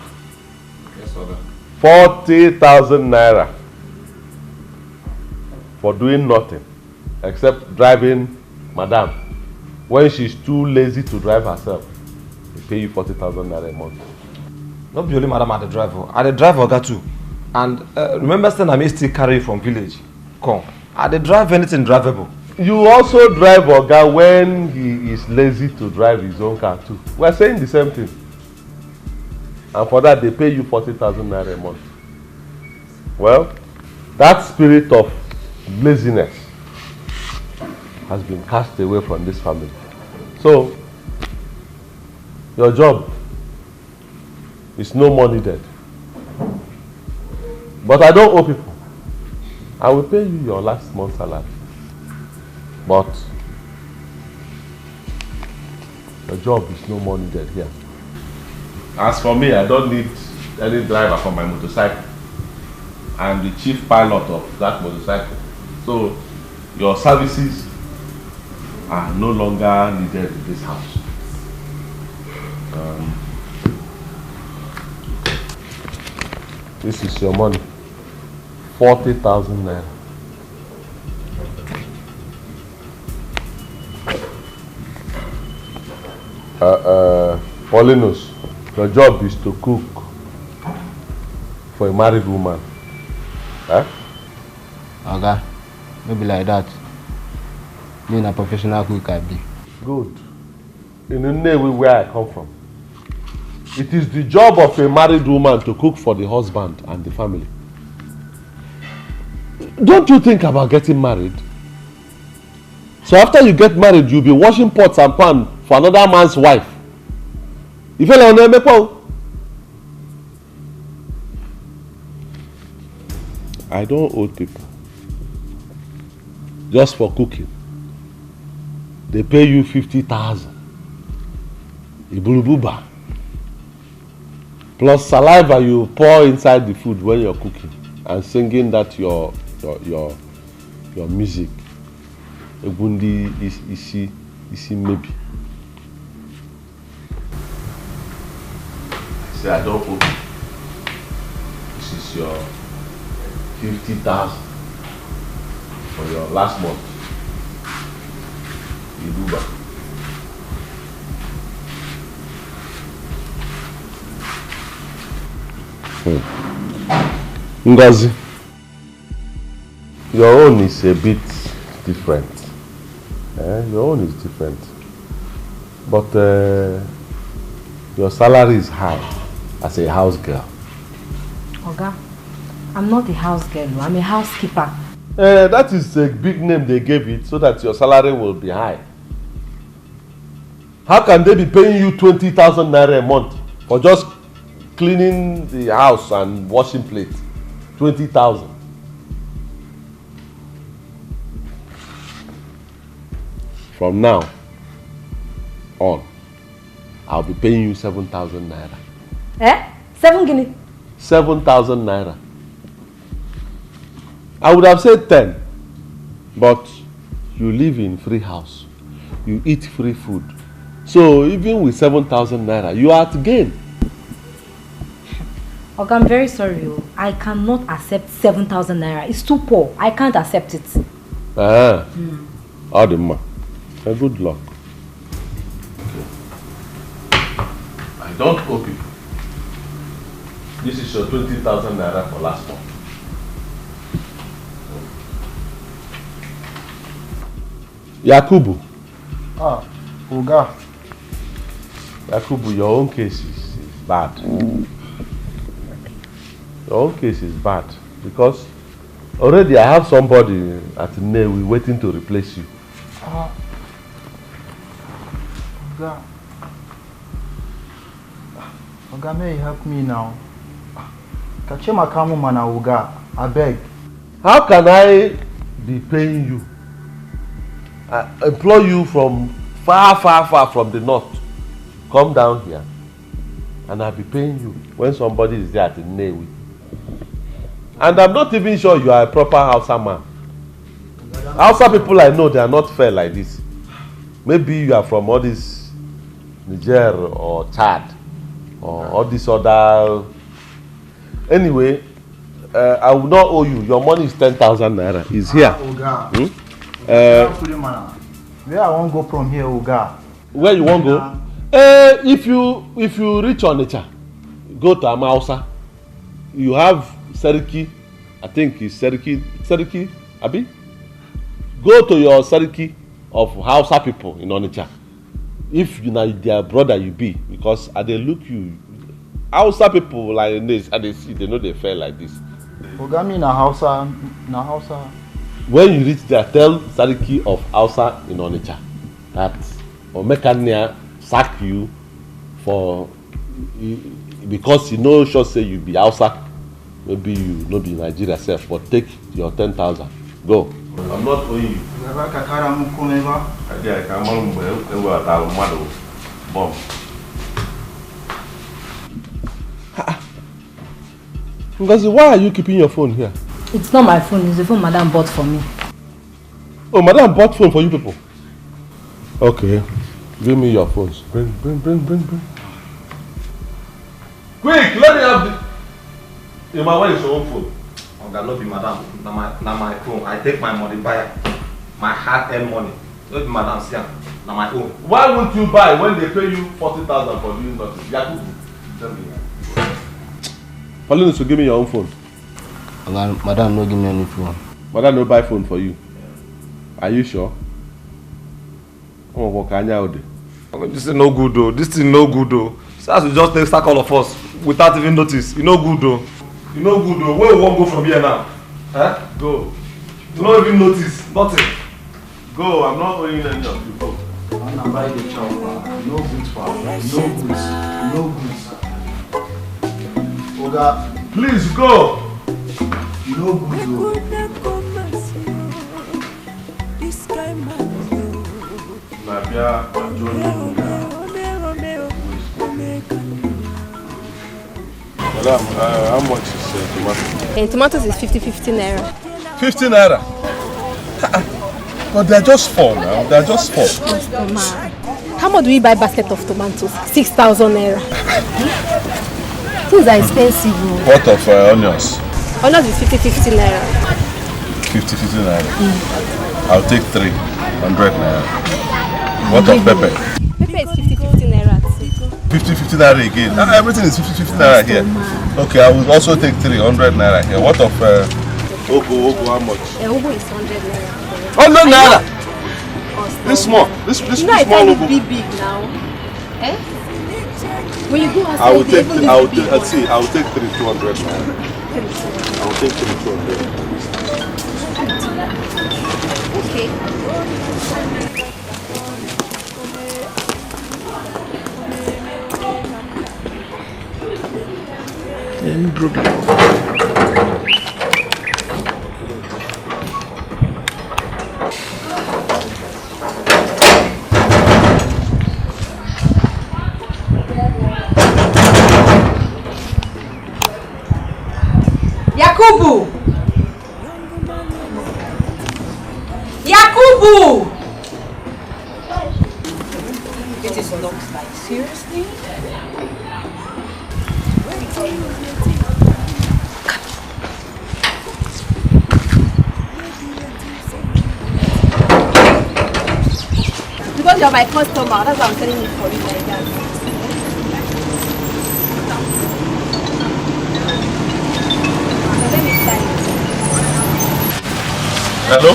Yes, Oga.
40,000 naira for doing nothing except driving Madam. When she's too lazy to drive herself, they pay you 40,000 naira a month.
Not be only Madam at the driver. At the driver, Oga too. And remember, saying I may still carry from village. Come. At the drive anything drivable.
You also drive Oga when he is lazy to drive his own car too. We are saying the same thing. And for that they pay you 40,000 naira a month. Well, that spirit of laziness has been cast away from this family. So, Your job is no more needed. But I don't owe people. I will pay you your last month's salary. But your job is no more needed here. As for me, I don't need any driver for my motorcycle. I am the chief pilot of that motorcycle. So your services are no longer needed in this house. This is your money. 40,000 naira. Paulinus, your job is to cook for a married woman. Eh?
Okay, maybe like that. Me a professional cook I be.
Good. In the name where I come from, it is the job of a married woman to cook for the husband and the family. Don't you think about getting married? So after you get married, you'll be washing pots and pans for another man's wife. You feel like I don't owe people. Just for cooking. They pay you 50,000. Ibulububa. Plus saliva you pour inside the food when you're cooking and singing that your music. Egundi isi maybe. I say I don't owe you. This is your 50,000 for your last month. Ibuba. Ngozi, your own is a bit different. Your own is different. But your salary is high as a house girl.
Oga, I'm not a house girl, I'm a housekeeper.
That is a big name they gave it so that your salary will be high. How can they be paying you 20,000 naira a month for just cleaning the house and washing plates? 20,000. From now on, I'll be paying you 7,000 naira.
7 guinea?
7,000 naira. I would have said 10, but you live in free house. You eat free food. So even with 7,000 naira, you are at gain.
Okay, I'm very sorry. I cannot accept 7,000 naira. It's too poor. I can't accept it.
Adima. Good luck. I don't owe people. This is your 20,000 naira for last month. Yakubu.
Oga.
Yakubu, your own case is bad. Your own case is bad because already I have somebody at Neltv waiting to replace you.
Oga, may you help me now? Kachema kamu mana Oga, I beg.
How can I be paying you? I employ you from far from the north. Come down here and I'll be paying you when somebody is there at the Neltv. And I'm not even sure you are a proper Hausa man. Hausa people I know, they are not fair like this. Maybe you are from all this Niger or Chad or all this other. Anyway, I will not owe you. Your money is 10,000 naira. It's here.
Where I won't go from here, Oga?
Where you won't go? If you reach Onitsha, go to Amausa. You have Seriki. I think it's Seriki, Abi? Go to your Seriki of Hausa people in Onitsha. If you know their brother you be, because they look you. Hausa people like this, and they see, they know they feel like this.
Oga, me na Hausa.
When you reach there, tell Sariki of Hausa in Onitsha that Omekania sack you
for because you know sure say you be Hausa, maybe you no be Nigeria self, but take your 10,000. Go. I'm not owing you. I Bomb. Ngozi, why are you keeping your phone here?
It's not my phone, it's the phone Madam bought for me.
Oh, Madam bought phone for you people? Okay. Give me your phones. Bring. Quick, let me have the... Where is your own phone?
Oh, that not be Madam. Now my phone. I take my money, buy my hard-earned money. Not be Madam, see, now my own.
Why won't you buy when they pay you 40,000 for doing nothing? Yakubu, tell me. Pauline, so give me your own phone.
Madam, no give me any phone.
Madam, no buy phone for you. Are you sure? Oh,
this is no good though. This thing no good though. So as we just take sack all of us without even notice. You no good though. You no good though. Where we won't go from here now? Huh? Go. You don't even notice. Nothing. Go. I'm not owing any of you. Go.
I'm not buying the child. No goods for no goods. Oga,
please go.
No good though.
Madam, how much is tomato?
Tomatoes is 50 naira.
50 naira? But they're just 4 now. They're just 4.
How much do we buy basket of tomatoes? 6,000 naira. Things are expensive.
What of onions?
Onions is 50 naira.
50 naira. I'll take 300 naira. What of pepper?
Pepper is 50 naira.
50 naira again. Everything is 50 naira here. Okay, I will also take 300 naira here. What of Ogo, how much?
Ogo is 100 naira.
100 naira? This small. This
you know,
small
I find
Ogo.
it big now. Eh? When you go outside,
I will take 200 naira. I will take 200.
Okay.
Yakubu! Yakubu!
It is not like seriously?
Because you're my customer, that's why I'm selling it for you like that.
Hello?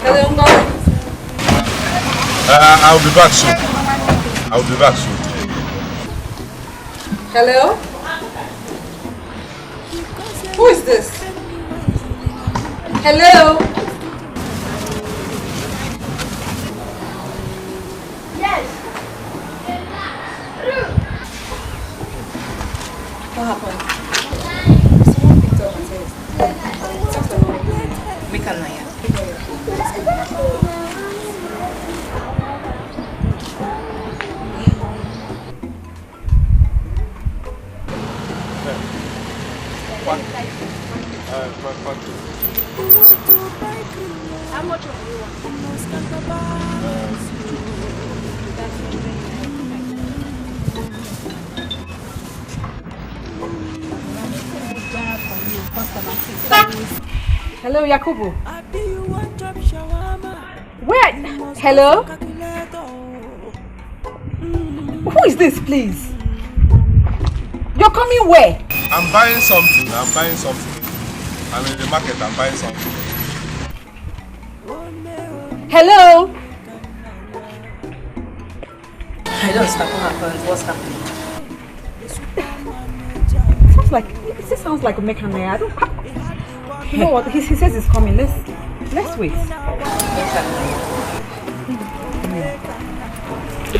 Hello, Uncle.
I'll be back soon.
Hello? Who is this? Hello?
Yes.
What happened?
Someone picked up and said, make a naya.
How much of you want?
Hello, Yakubu. Where? Hello? Who is this, please? You're coming where?
I'm buying something. I'm in the market. I'm buying something.
Hello?
I don't understand what happened. What's happening?
It sounds like a mechanic. I don't. You know what? He says he's coming. Let's wait.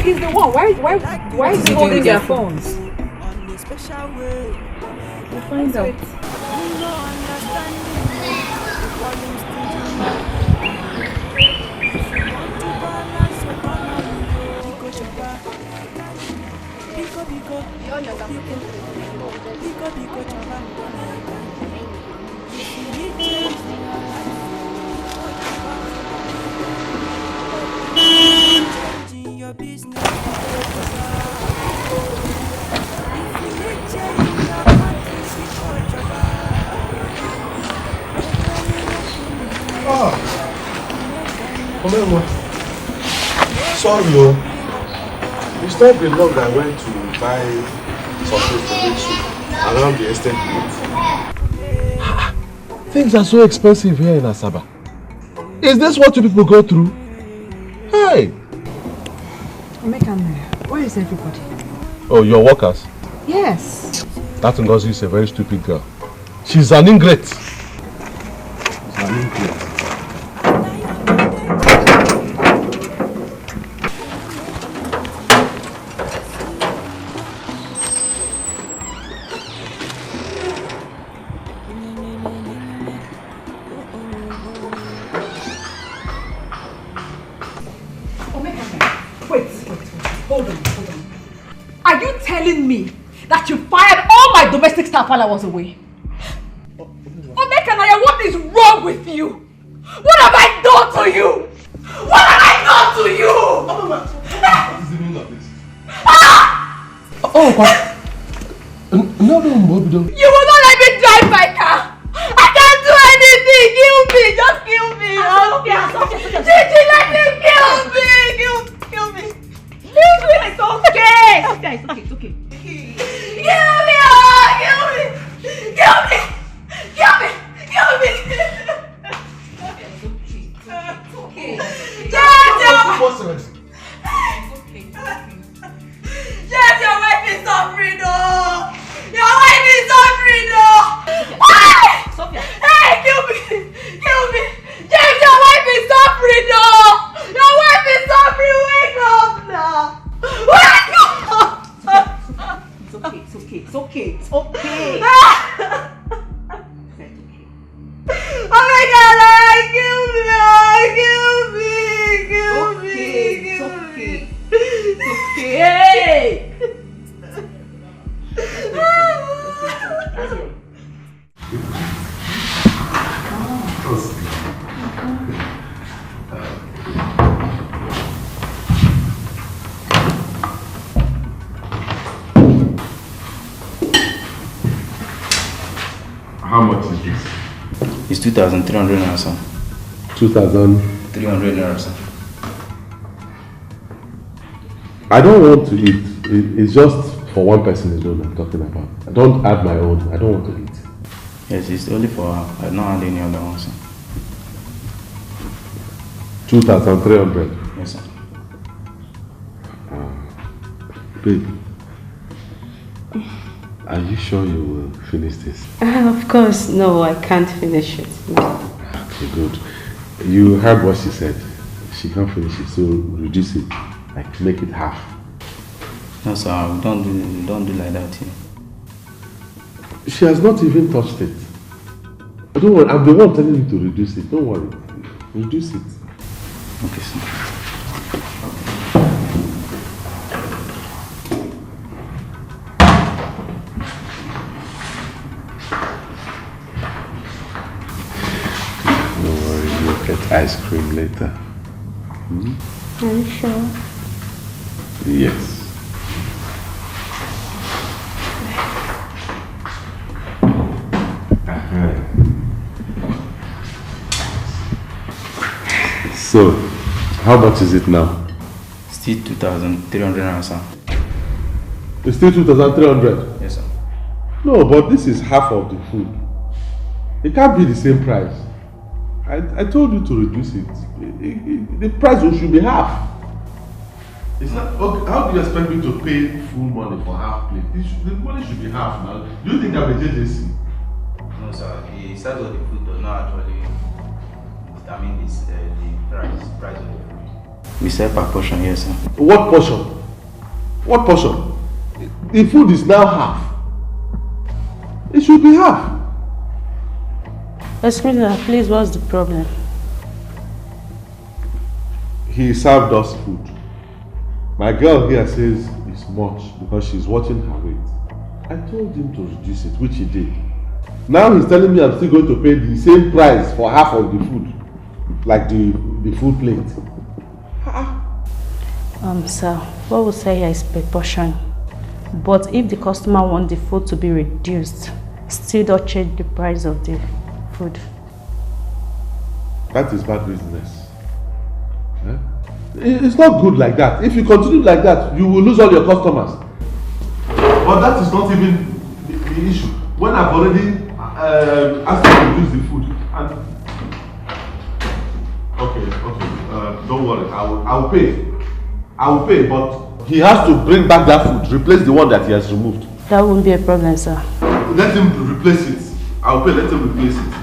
He's the one. Why is he holding their phones?
We'll find out.
Sorry, it's not been long I went to buy something to make soup around the estate gate. Things are so expensive here in Asaba. Is this what you people go through? Hey!
Where is everybody?
Oh, your workers?
Yes.
That Ngozi is a very stupid girl. She's an ingrate. She's an ingrate.
That you fired all my domestic staff while I was away. Omekanaya, what is wrong with you? What have I done to you? What have I done to you?
What is the meaning of this? No, Bobido.
You will not let me drive my car. I can't do anything. Kill me. Just kill me. Gigi, let him kill me. Kill me. Kill me. It's okay. It's okay. Kill me! Kill me! Kill me! Kill me! Kill me! It's okay. Yes, your wife is suffering, though! Your wife is suffering, though! Hey, kill me! Kill me! James, your wife is suffering, though! Your wife is suffering! Wake up now! Wake up! It's okay. Oh my God! Kill me! It's okay.
How much is this?
It's 2,300 naira, sir.
2,300
naira, sir.
I don't want to eat. It's just for one person alone I'm talking about. I don't add my own. I don't want to eat.
Yes, it's only for her. I don't add any other one, sir.
2,300.
Yes, sir.
Babe, are you sure you will finish this?
Of course, no, I can't finish it. No.
Okay, good. You heard what she said. She can't finish it, so reduce it. Like, make it half.
No, sir, we don't do like that here.
She has not even touched it. Don't worry, I'm the one telling you to reduce it. Don't worry. Reduce it.
Okay, sir.
Get ice cream later. Hmm?
Are you sure?
Yes. So, how much is it now?
Still 2,300 naira, sir.
It's still 2,300?
Yes, sir.
No, but this is half of the food. It can't be the same price. I told you to reduce it. The price should be half. It's not, okay, how do you expect me to pay full money for half plate? The money should be half now. Do you think I'm a JJC?
No, sir. The size of the food does not actually determine the price of the food.
We sell per portion, yes, sir.
What portion? What portion? The food is now half. It should be half.
Excuse me, please, what's the problem?
He served us food. My girl here says it's much because she's watching her weight. I told him to reduce it, which he did. Now he's telling me I'm still going to pay the same price for half of the food, like the full plate.
Sir, what we say here is per portion. But if the customer wants the food to be reduced, still don't change the price of the food.
That is bad business. It's not good like that. If you continue like that, you will lose all your customers. But that is not even the issue. When I've already asked you to reduce the food, and okay, don't worry. I will pay, but he has to bring back that food, replace the one that he has removed.
That won't be a problem, sir.
Let him replace it. I'll pay. Let him replace it.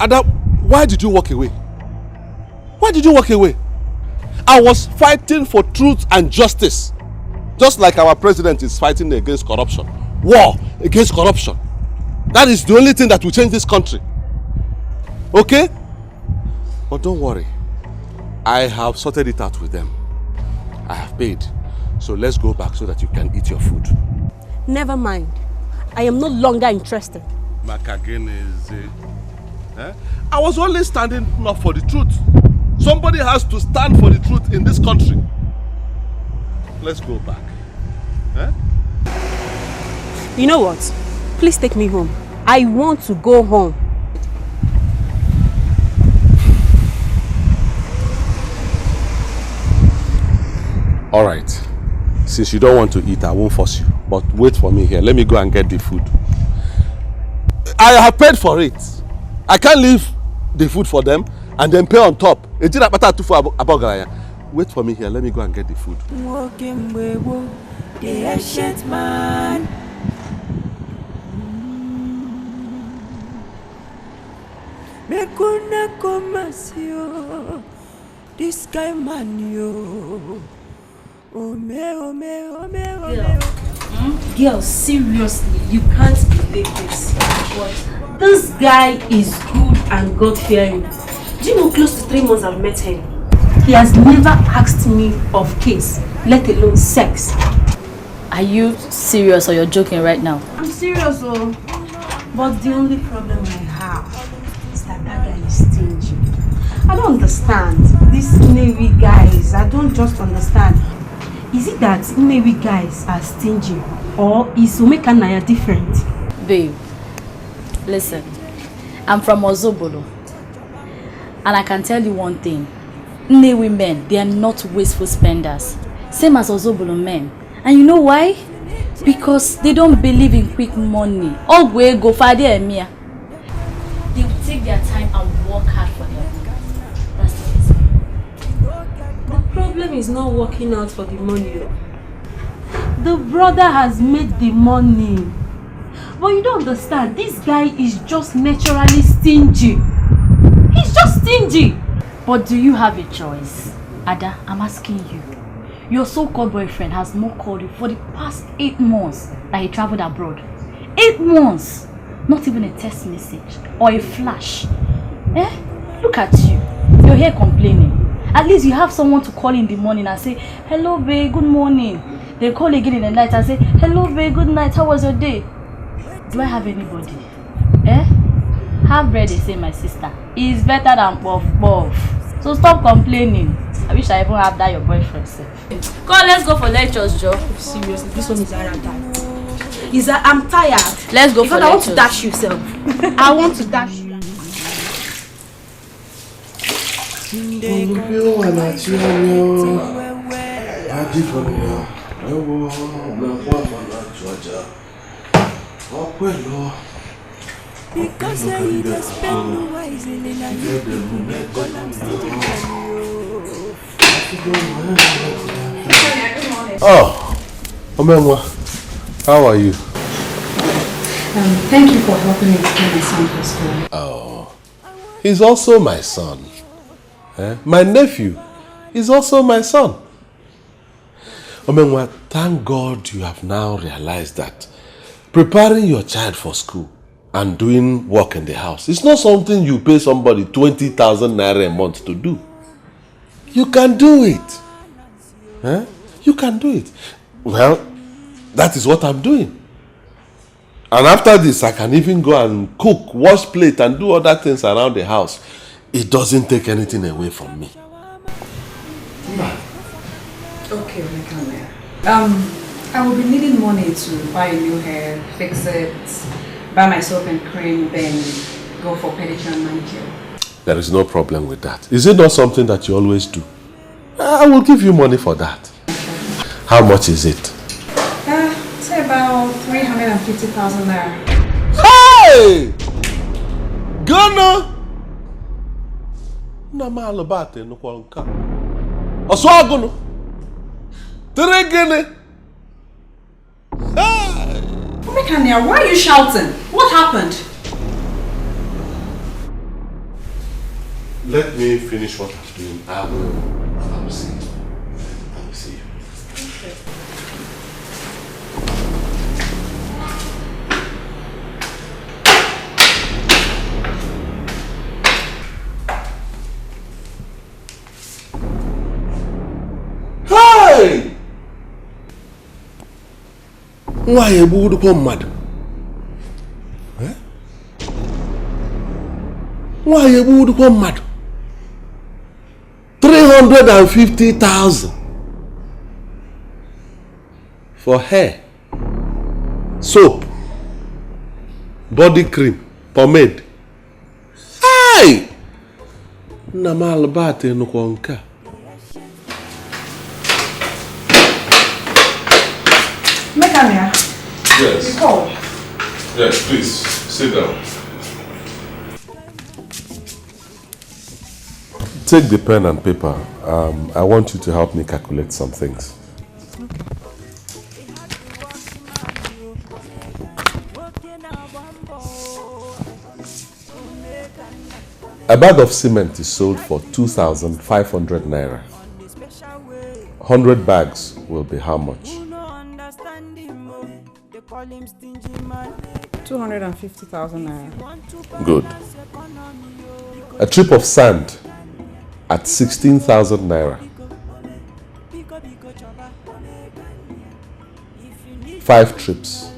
Ada, why did you walk away? Why did you walk away? I was fighting for truth and justice. Just like our president is fighting against corruption. War against corruption. That is the only thing that will change this country. Okay? But don't worry. I have sorted it out with them. I have paid. So let's go back so that you can eat your food.
Never mind. I am no longer interested.
Makagin is... I was only standing up for the truth. Somebody has to stand for the truth in this country. Let's go back.
You know what? Please take me home. I want to go home.
All right. Since you don't want to eat, I won't force you. But wait for me here. Let me go and get the food. I have paid for it. I can't leave the food for them and then pay on top. Wait for me here. Let me go and get the food.
Walking the ancient man. Mekuna komasio. This guy man yo.
Girl, seriously, you can't believe this. What? This guy is good and God-fearing. Do you know, close to 3 months I've met him? He has never asked me of kiss, let alone sex.
Are you serious or you're joking right now?
I'm serious, oh. But the only problem I have is that guy is stingy. I don't understand. These Navy guys, I don't just understand. Is it that Navy guys are stingy or is Omeka Naya different?
Babe, listen, I'm from Ozobolo and I can tell you one thing. Navy men, they are not wasteful spenders. Same as Ozobolo men. And you know why? Because they don't believe in quick money. All way go for their Mia. They will take their time and work hard for them. That's the reason.
The problem is not working out for the money. The brother has made the money. But you don't understand, this guy is just naturally stingy. He's just stingy.
But do you have a choice? Ada, I'm asking you. Your so-called boyfriend has not called you for the past 8 months that he traveled abroad. 8 months! Not even a text message or a flash. Look at you. You're here complaining. At least you have someone to call in the morning and say, hello babe, good morning. They call again in the night and say, hello babe, good night, how was your day? Do I have anybody? Have bread, they say, my sister. It's better than puff puff. So stop complaining. I wish I even have that your boyfriend said.
Come on, let's go for lectures, Joe. Seriously, this one is tired. I'm tired.
Let's go for lectures.
I want to dash yourself. I want to dash you.
Oh, well,
because you just spend wisely and you call I'm still
Oh, Omenwa, how are you?
Thank you for helping me prepare my son for school.
Oh, he's also my son. My nephew is also my son. Omenwa, thank God you have now realized that preparing your child for school and doing work in the house is not something you pay somebody 20,000 naira a month to do. You can do it. You can do it. Well, that is what I'm doing. And after this, I can even go and cook, wash plate, and do other things around the house. It doesn't take anything away from me.
Okay, I will be needing money to buy a new hair, fix it, buy my soap and cream, then go for pedicure and manicure.
There is no problem with that. Is it not something that you always do? I will give you money for that. How much is it?
Say about 350,000 naira.
Hey! Ghana! Nama alabate no kwanka. Oswagono. Teregene.
Hey! Mekania, why are you shouting? What happened?
Let me finish what I'm doing. I will see you. I will see you. Okay. Hey! Why you would come mad? Why you would come mad? 350,000 for hair, soap, body cream, pomade. Hey! Namal bate no konka.
Mekania.
Yes.
You called?
Yes, please sit down. Take the pen and paper. I want you to help me calculate some things. A bag of cement is sold for 2,500 naira. 100 bags will be how much?
250,000 naira.
Good. A trip of sand at 16,000 naira. 5 trips.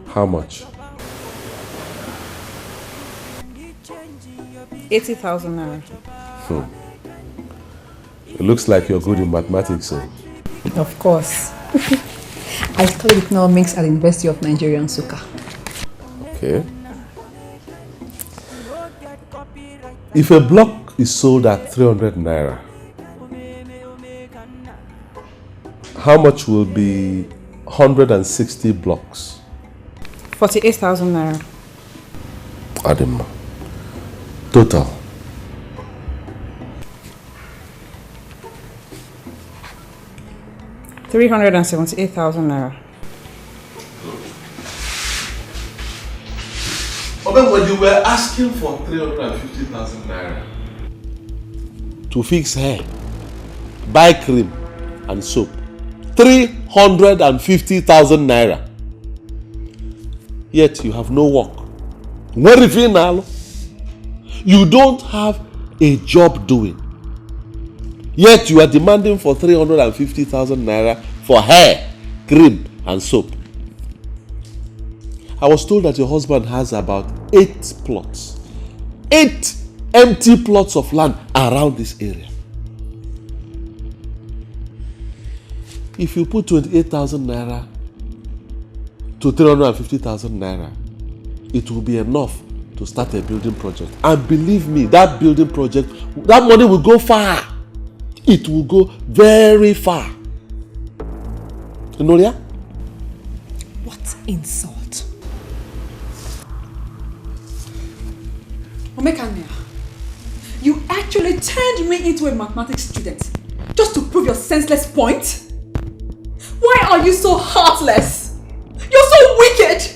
How much?
80,000 naira.
It looks like you're good in mathematics, so.
Of course. I studied economics at the University of Nigeria, Nsukka.
Okay. If a block is sold at 300 naira, how much will be 160 blocks?
48,000 naira.
Adema. Total.
$378,000 naira.
Okay, when you were asking for 350,000 naira to fix hair, buy cream and soap, 350,000 naira. Yet you have no work. Where if you now? You don't have a job doing. Yet you are demanding for 350,000 naira for hair, cream and soap. I was told that your husband has about 8 plots. 8 empty plots of land around this area. If you put 28,000 naira to 350,000 naira, it will be enough to start a building project. And believe me, that building project, that money will go far. It will go very far. You know that?
What insult.
Omekania, you actually turned me into a mathematics student just to prove your senseless point? Why are you so heartless? You're so wicked!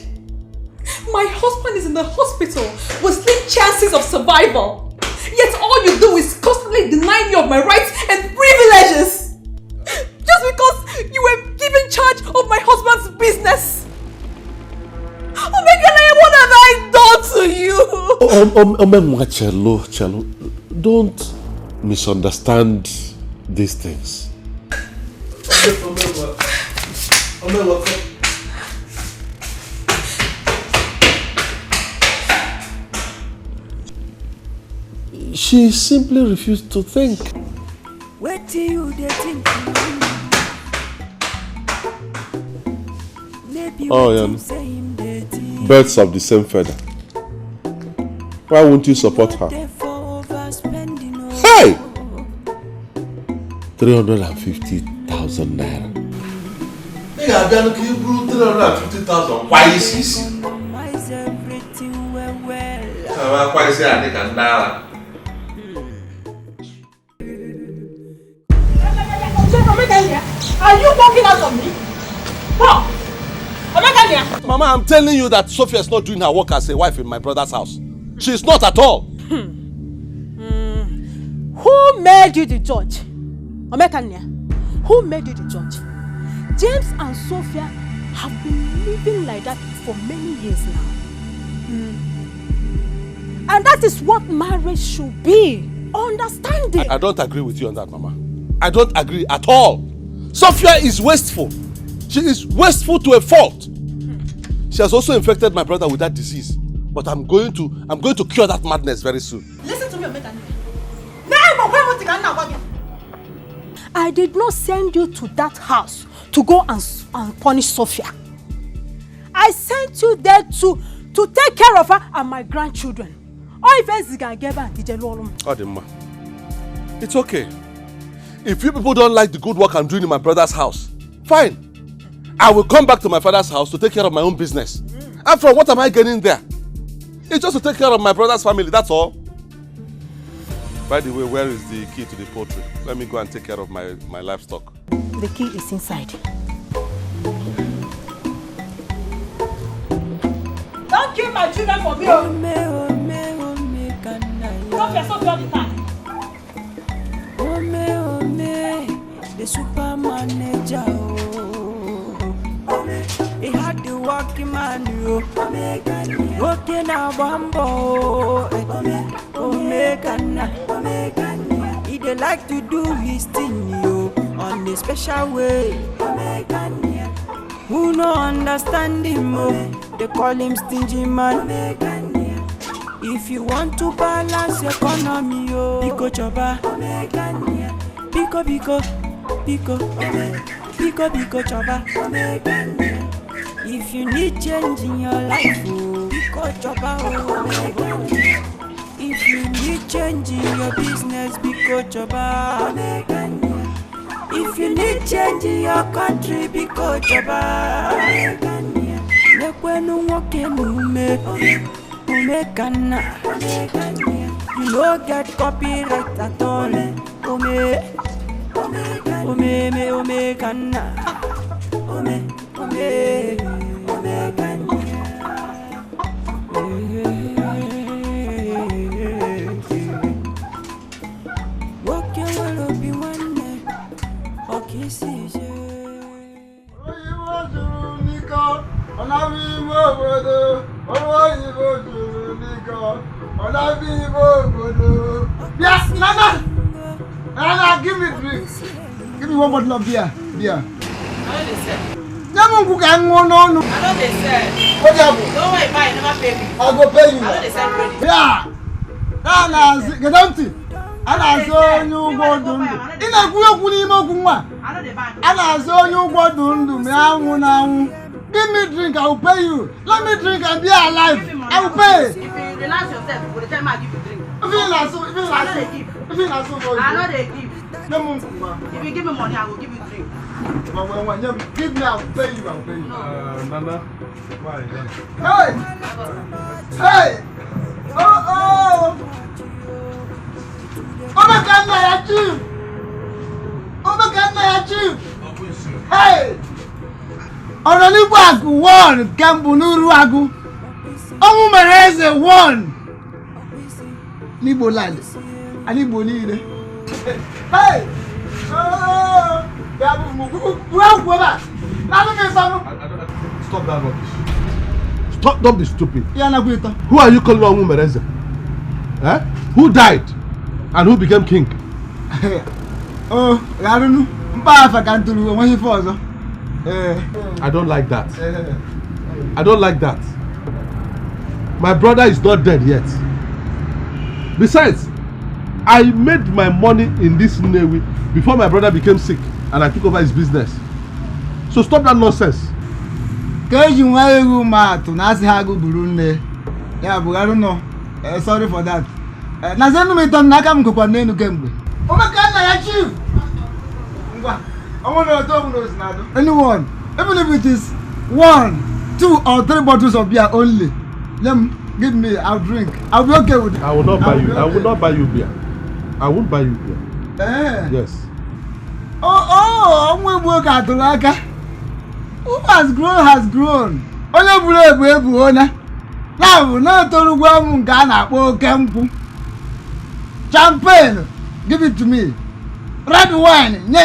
My husband is in the hospital with slim chances of survival. Yet all you do is constantly deny me of my rights and privileges. Just because you were given charge of my husband's business. Oh my God, what have I done to you?
Chelo, don't misunderstand these things. She simply refused to think.
Wait till you they think.
Oh, yeah. Birds of the same feather. Why won't you support her? Hey! 350,000 naira.
Nigga, I'm looking you 350,000. Why is this? Why is it I think I'm
Are you walking out on me? What?
Mama, I'm telling you that Sophia is not doing her work as a wife in my brother's house. She's not at all.
Who made you the judge? Omekania, who made you the judge? James and Sophia have been living like that for many years now. And that is what marriage should be. Understanding.
I don't agree with you on that, Mama. I don't agree at all. Sophia is wasteful. She is wasteful to a fault. She has also infected my brother with that disease. But I'm going to cure that madness very soon.
Listen to me, Omekania.
I did not send you to that house to go and punish Sophia. I sent you there to take care of her and my grandchildren.
It's okay. If you people don't like the good work I'm doing in my brother's house, fine. I will come back to my father's house to take care of my own business. After all, what am I getting there? It's just to take care of my brother's family, that's all. By the way, where is the key to the poultry? Let me go and take care of my livestock.
The key is inside.
Don't kill my children for me. Don't be so bloody time.
The super manager. He had the walking man. Walking a bumbo. He dey like to do his thing on a special way. Who no understand him? They call him stingy man. If you want to balance economy, Pico choba. Pico choba. If you need change in your life, Pico choba. If you need change in your business, Pico choba. If you need change in your country, Pico choba. Nekwenu woke mume. You no get copyright at all.
Yes, Nana, give me drink. Give me one bottle of beer. Never cook and no.
I know they said.
What happened?
Don't worry, buy, never pay me.
I'll go pay you.
I know they said ready.
Yeah. Nana, get empty. And I saw you go to in a give me drink, I will pay you. Let me drink and be alive. I will pay.
If you relax yourself, for the time I give you drink.
I
know they give. If you give me money, I will give you drink.
Give me, I will pay you.
Nana, why?
Hey! Oh!
Chief! Chief! Hey! Ọ̀rọ̀lígbò àgù one kẹ́mbù n'uru àgù. Ọmụ mere eze one. N'Igbo land. N'Igbo niile. Hey!
Stop that rubbish. Stop, don't be stupid. Who are you calling Omu Mereze? Eh? Who died? And who became king?
Oh, I don't know.
I don't like that. I don't like that. My brother is not dead yet. Besides, I made my money in this Nnewi before my brother became sick and I took over his business. So stop that nonsense.
Sorry for that. Anyone, even if it is 1, 2 or 3 bottles of beer only, then give me, I'll drink. I'll be okay with it.
I will not buy you. I will not buy you beer. I won't buy you beer. Yes.
Oh, who has grown has grown. Now, no to Ghana or Campu. Champagne, give it to me. Red wine,
You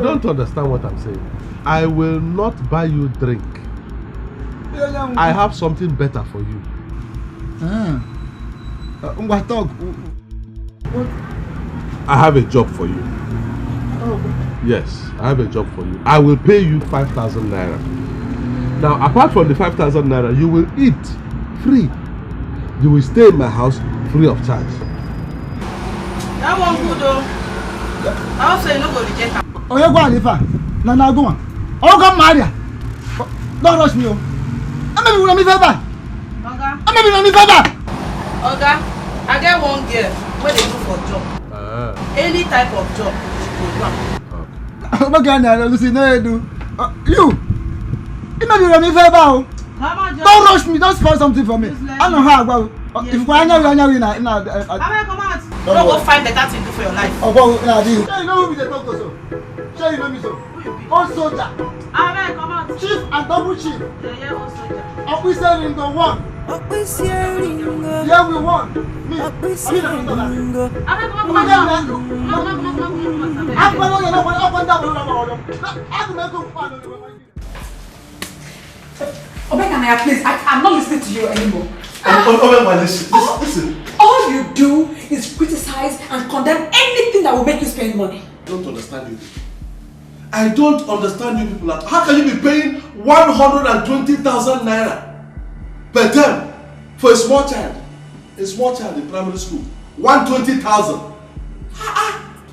don't understand what I'm saying. I will not buy you drink. I have something better for you. I have a job for you. Yes, I have a job for you. I will pay you 5,000 naira. Now, apart from the 5,000 naira, you will eat free. You will stay in my house free of charge.
That one good though. I also you no go reject am.
Oh, you go Alifa. Na go on. Oh, come Maria. Don't rush me. I'm maybe una me favor.
Oga.
I'm maybe una me favor.
Oga, I get one girl wey dey do for job. Any type of job she go do am.
Oh my God, now Lucy, no you do. You maybe una me favor. Don't rush me. Don't spoil something for me. I know how I go. If you want to na.
Come out. Don't go find better thing to do for your life.
Oh, go na do. You know who be the doctor so? Sure you know me so. All soldier.
Amen, come out.
Chief and double chief.
Yeah, all soldier.
Officer in the one. Yeah, we won. Me.
Obekanaya, please, I'm not listening to you anymore.
Listen.
All you do is criticize and condemn anything that will make you spend money.
I don't understand you. I don't understand you people. How can you be paying 120,000 naira per term for a small child? A small child in primary school. 120,000.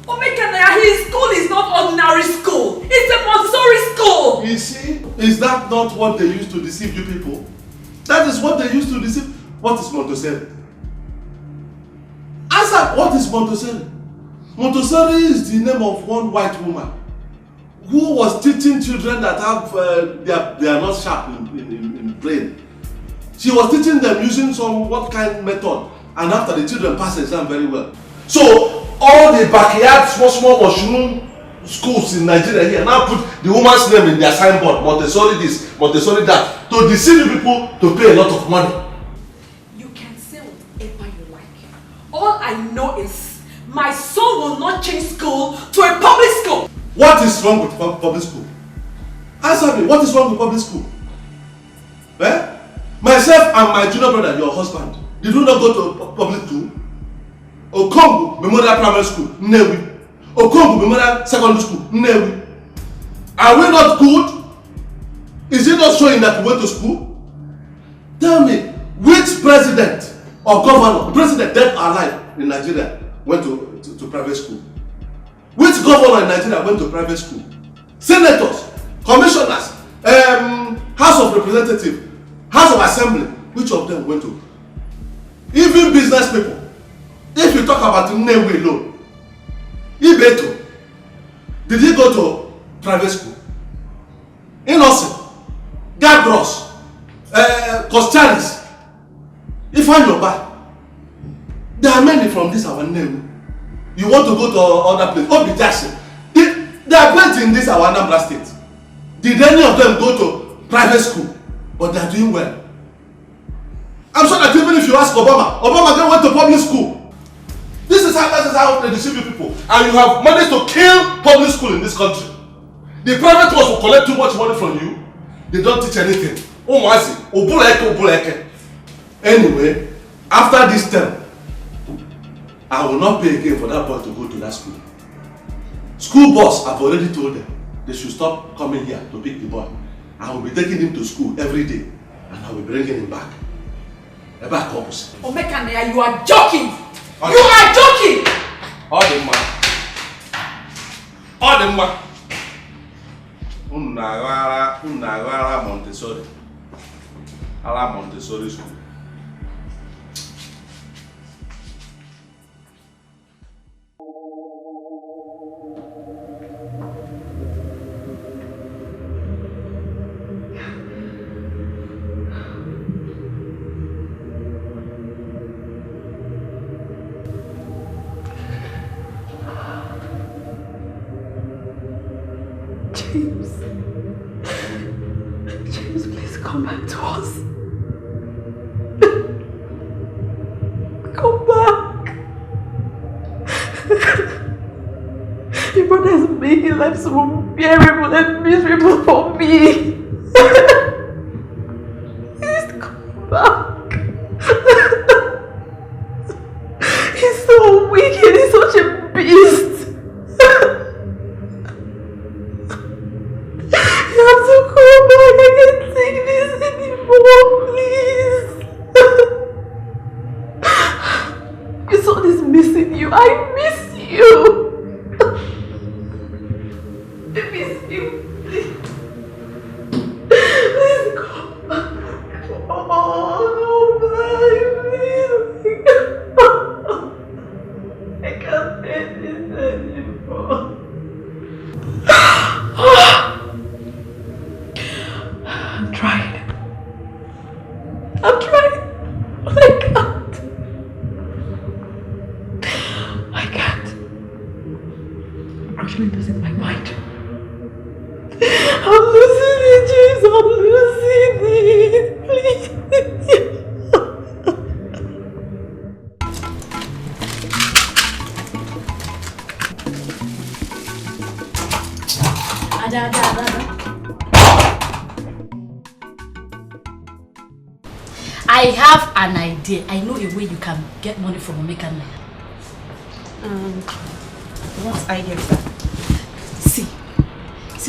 Obekanaya, his school is not ordinary school. It's a Montessori school.
You see, is that not what they used to deceive you people? That is what they used to deceive. What is Montessori? Answer, what is Montessori? Montessori is the name of one white woman who was teaching children that have they are not sharp in brain. She was teaching them using some what kind method, and after the children passed the exam very well. So all the backyard small mushroom schools in Nigeria here now put the woman's name in their signboard, Montessori this, Montessori that, to deceive you people to pay a lot of money.
You can say whatever you like. All I know is my son will not change school to a public school.
What is wrong with public school? Answer me, what is wrong with public school? Eh? Myself and my junior brother, your husband, did we not go to public school? Okongu Memorial Primary School, Nnewi. Okongu Memorial Secondary School, Nnewi. Are we not good? Is it not showing that we went to school? Tell me, which president or governor, president dead or alive in Nigeria went to private school? Which governor in Nigeria went to private school? Senators, commissioners, House of Representatives, House of Assembly, which of them went to? Even business people. If you talk about Nnewi alone, Ibeto, did he go to private school? Innocent, Gabros, Costalis, Ifanyoba. There are many from this our Nnewi You want to go to other place? Oh, be Jackson. They are great in this our Anambra state. Did any of them go to private school? But they are doing well. I'm sure that even if you ask Obama then went to public school. This is how they deceive you people. And you have managed to kill public school in this country. The private ones will collect too much money from you. They don't teach anything. Anyway, after this term, I will not pay again for that boy to go to that school. School boss, I've already told them they should stop coming here to pick the boy. I will be taking him to school every day and I will be bringing him back. Back opposite.
Omekania, you are joking! You are joking!
All the man. Unagara Montessori. Ala Montessori school.
James, please come back to us. Come back. Your brother is making life so unbearable and miserable for me. Please come back. He's so wicked, he's such a beast. You have to come back. I can't take this anymore, please. Your son is missing you. I miss you. I miss you. Please come back. Oh, no, please. I can't take this anymore. I'm trying. But I can't. I'm actually losing my mind. I'm losing it, James. I'm losing it. Please.
I have an idea. I know a way you can get money from Omekania.
What idea is that?
See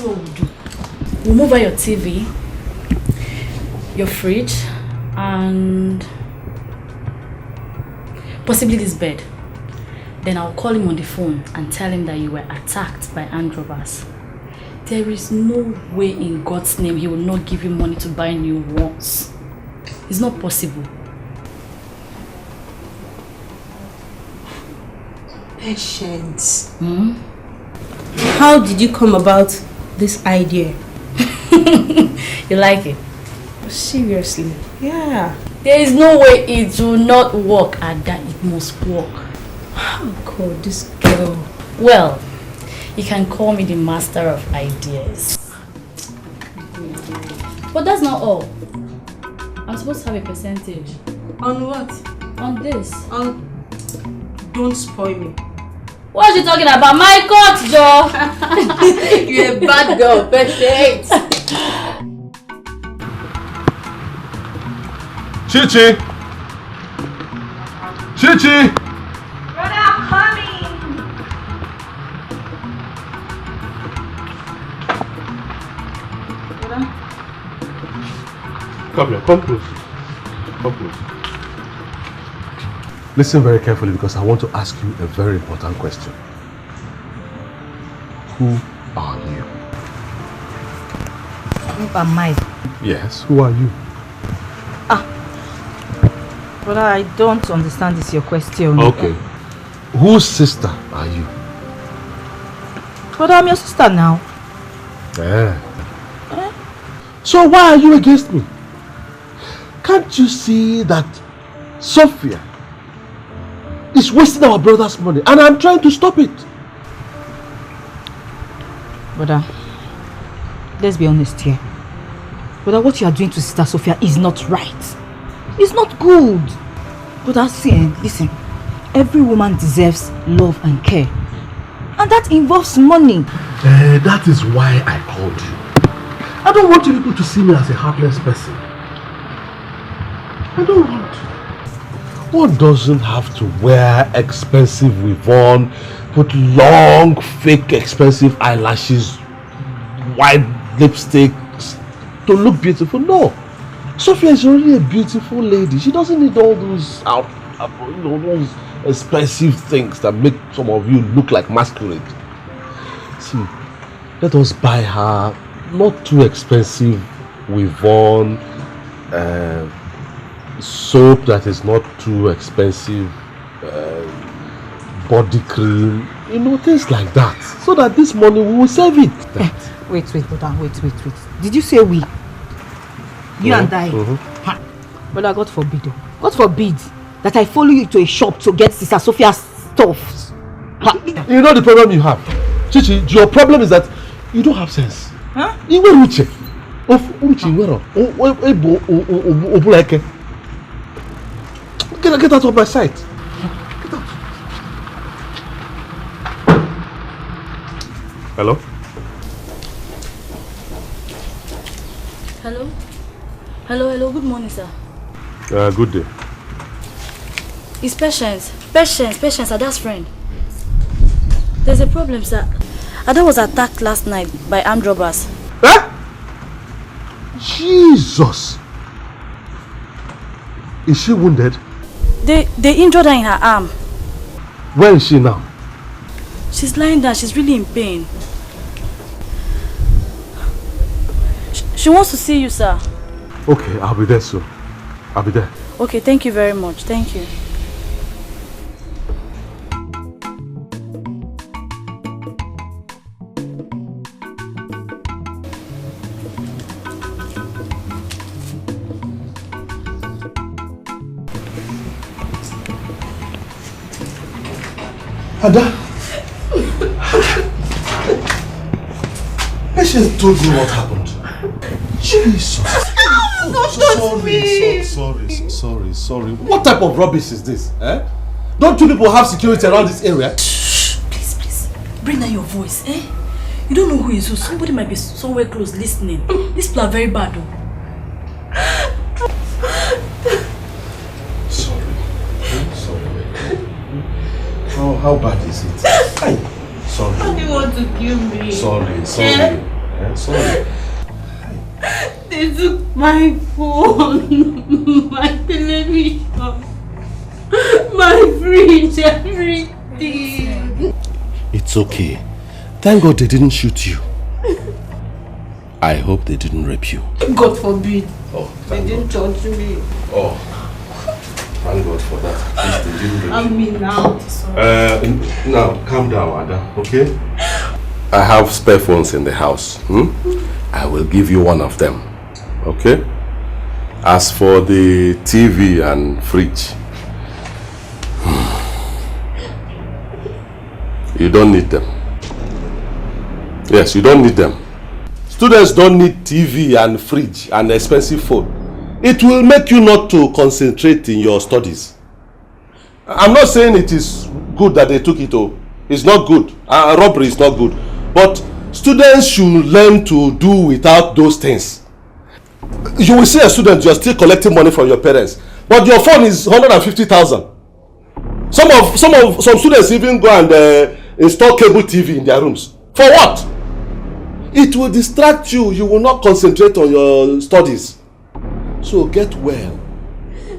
what we'll do. We'll move out your TV, your fridge, and possibly this bed. Then I'll call him on the phone and tell him that you were attacked by armed robbers. There is no way in God's name he will not give you money to buy new ones. It's not possible.
Patience. How did you come about this idea?
You like it?
Seriously? Yeah.
There is no way it will not work, and that it must work.
Oh God, this girl.
Well, you can call me the master of ideas. But that's not all. I'm supposed to have a percentage.
On what?
On this.
Don't spoil me.
What are you talking about? My court, Joe! You're a bad girl, Patience.
Chichi! Chichi!
Brother, I'm coming!
Come here, come close. Come close. Listen very carefully because I want to ask you a very important question. Who are you?
Who am I?
Yes, who are you?
Brother, I don't understand this your question.
Okay. Whose sister are you?
Brother, I'm your sister now.
Yeah. So why are you against me? Can't you see that Sophia
It's wasting our brother's money and I'm trying to stop it.
Brother, let's be honest here. Brother, what you are doing to Sister Sophia is not right. It's not good. Brother, listen. Every woman deserves love and care. And that involves money.
That is why I called you. I don't want you people to see me as a heartless person. I don't want. One doesn't have to wear expensive weave-on, put long, fake, expensive eyelashes, white lipstick to look beautiful. No. Sophia is already a beautiful lady. She doesn't need all those those expensive things that make some of you look like masquerade. See, let us buy her not too expensive weave-on, soap that is not too expensive, body cream, things like that, so that this money we will save it.
Wait, brother, wait. Did you say we? You and I? Brother, God forbid that I follow you to a shop to get Sister Sophia's stuff.
You know the problem you have? Chichi, your problem is that you don't have sense.
Huh?
Get out of my sight. Get out. Hello?
Hello, good morning, sir.
Good day.
It's Patience, Ada's friend. There's a problem, sir. Ada was attacked last night by armed robbers.
Eh? Jesus! Is she wounded?
They injured her in her arm.
Where is she now?
She's lying down. She's really in pain. She wants to see you, sir.
Okay, I'll be there soon. I'll be there.
Okay, thank you very much. Thank you.
Ada, Patience told me what happened. Jesus. Sorry. What type of rubbish is this? Eh? Don't you people have security around this area?
Shh, please. Bring down your voice, eh? You don't know who is who. Somebody might be somewhere close listening. These people are very bad, though.
Sorry. How bad is it? Sorry.
How do you want to kill me?
Sorry. Sorry.
They took my phone, my television, my fridge, everything.
It's okay. Thank God they didn't shoot you. I hope they didn't rape you.
God forbid.
Oh,
they didn't touch me.
Oh, thank God for that. At least they didn't rape you.
I'm in now.
Now, calm down, Ada, okay? I have spare phones in the house. I will give you one of them, okay? As for the TV and fridge, you don't need them. Yes, you don't need them. Students don't need TV and fridge and expensive phone. It will make you not to concentrate in your studies. I'm not saying it is good that they took it. It's not good. Robbery is not good. But students should learn to do without those things. You will see a student, you are still collecting money from your parents, but your phone is 150,000. Some students even go and install cable TV in their rooms. For what? It will distract you. You will not concentrate on your studies. So get well.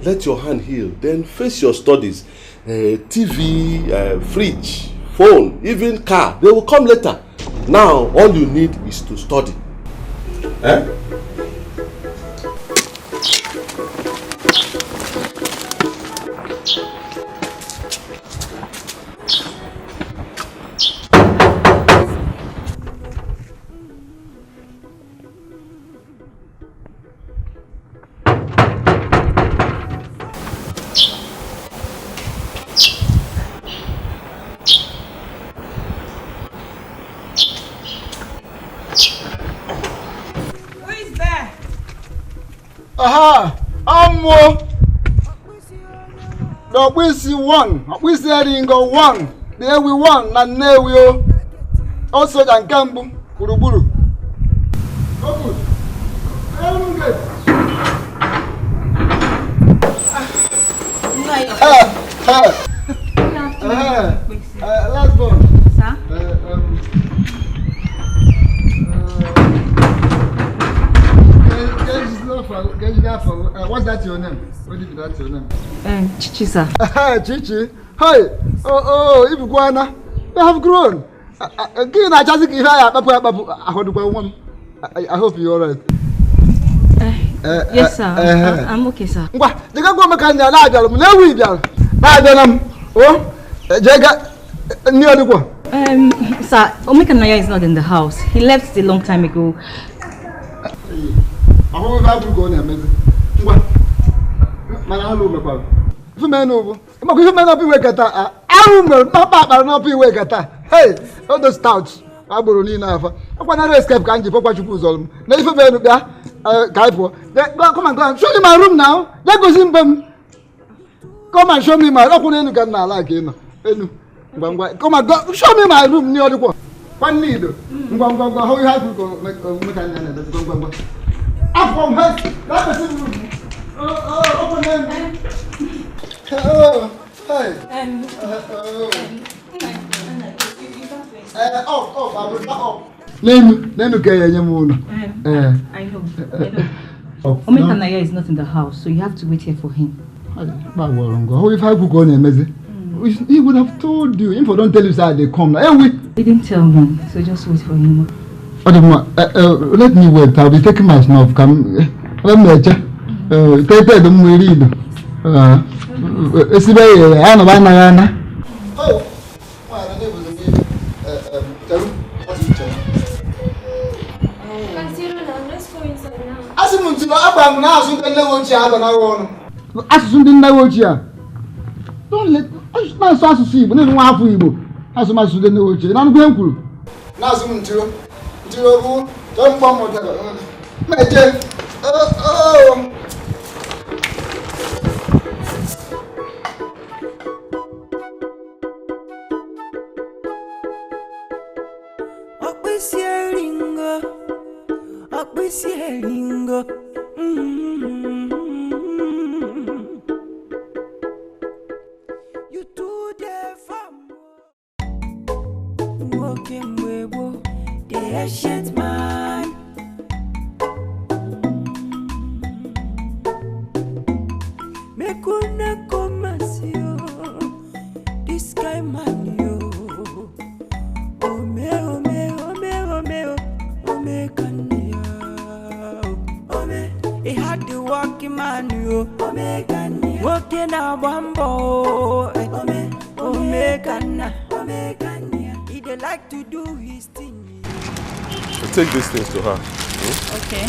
Let your hand heal. Then face your studies. TV, fridge, phone, even car. They will come later. Now, all you need is to study. Eh?
Aha! Amo! The Wisi won. Wisi Ringo won. There we won. And now we also can Kambu. Buruburu. Go good. Last one.
Sir?
What's that your name? What is that your name?
Chichi, sir.
Chichi. Hey. Oh, if you wanna, you have grown. I hope you're alright.
Yes, sir. I'm okay, sir.
Oh,
sir, Omekanaya is not in the house. He left a long time ago.
Hey, all those stouts. I will need enough. I want to escape. Can't you put you on? Now, if you come and go. Show me my room now. Let go simple. Come and show me my room. Come and go. Show me my room near the wall. One need. How you have to go? Go. Up from her. That's the room. Open them. Hey. Name
I know. Omekanaya is not in the house, so you have to wait here for him.
How if I could go he would have told you. If I don't tell you that they come now.
He didn't tell me, so just wait for him.
Let me wait. I'll be taking my snuff. Come. Let me check. Take them we read. It's very Anna. Oh. Don't let us see, but then one for you. As much as the new child, I'm going to. Now, soon to don't bomb whatever.
You do the farm. Walking with the shit man. Me kuna komasio. This guy man yo. Ome kanya. Ome, he had the walking man yo. Ome kanya. Walking a bambo. Ome kanya. He dey like to do his thing.
Take these things to her.
Okay.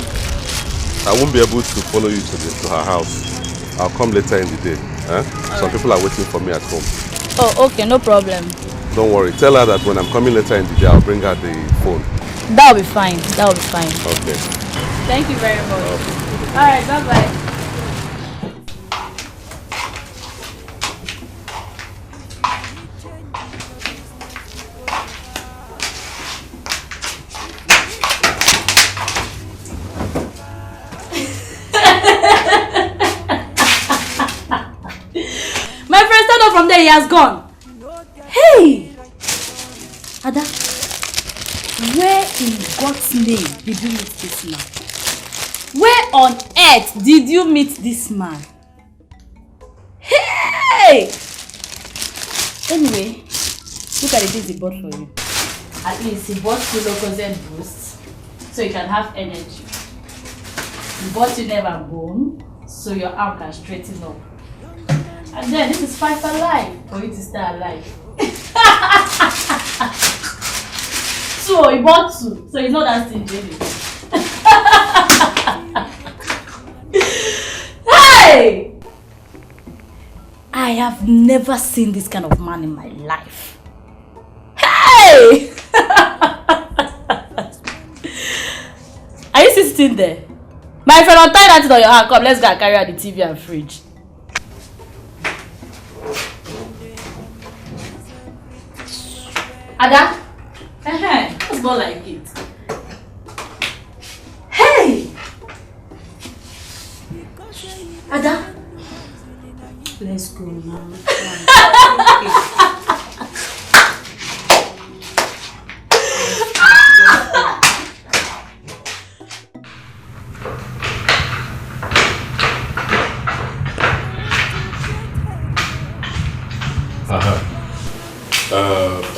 I won't be able to follow you to her house. I'll come later in the day. Some people are waiting for me at home.
Oh, okay, no problem.
Don't worry. Tell her that when I'm coming later in the day, I'll bring her the phone.
That'll be fine.
Okay.
Thank you very much. Alright, bye-bye.
From there, he has gone. Hey! Ada, where in God's name did you meet this man? Where on earth did you meet this man? Hey! Anyway, look at the things he bought for you. At least he bought you Lucozade Boost, so you can have energy. He bought you Never Bone, so your arm can straighten up. And then this is 5 alive for you to stay alive. So he bought 2, so he's not that stingy. Hey! I have never seen this kind of man in my life. Hey! Are you still sitting there?
My friend, untie that thing on your hand. Come, let's go and carry out the TV and fridge. Ada? Let's go like it. Hey! Ada?
Let's go now.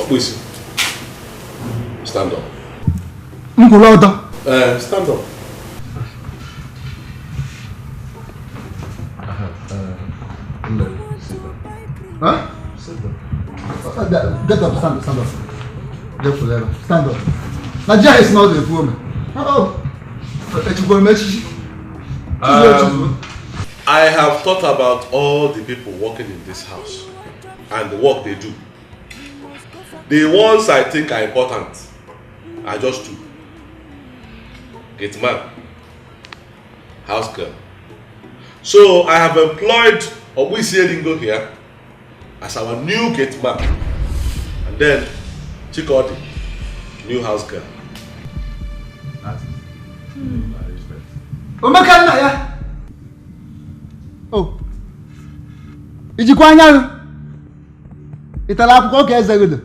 Please stand up. Stand up.
Huh?
Sit down.
Get up, stand up. Get forever. Stand up. Nadia is not a woman.
I have thought about all the people working in this house and the work they do. The ones I think are important are just two. Gate man, house girl. So I have employed Obwisi here as our new gate man, and then Chikodi, new house girl.
Oh, ijikwa anya itala akwụkwọ ka eze gị.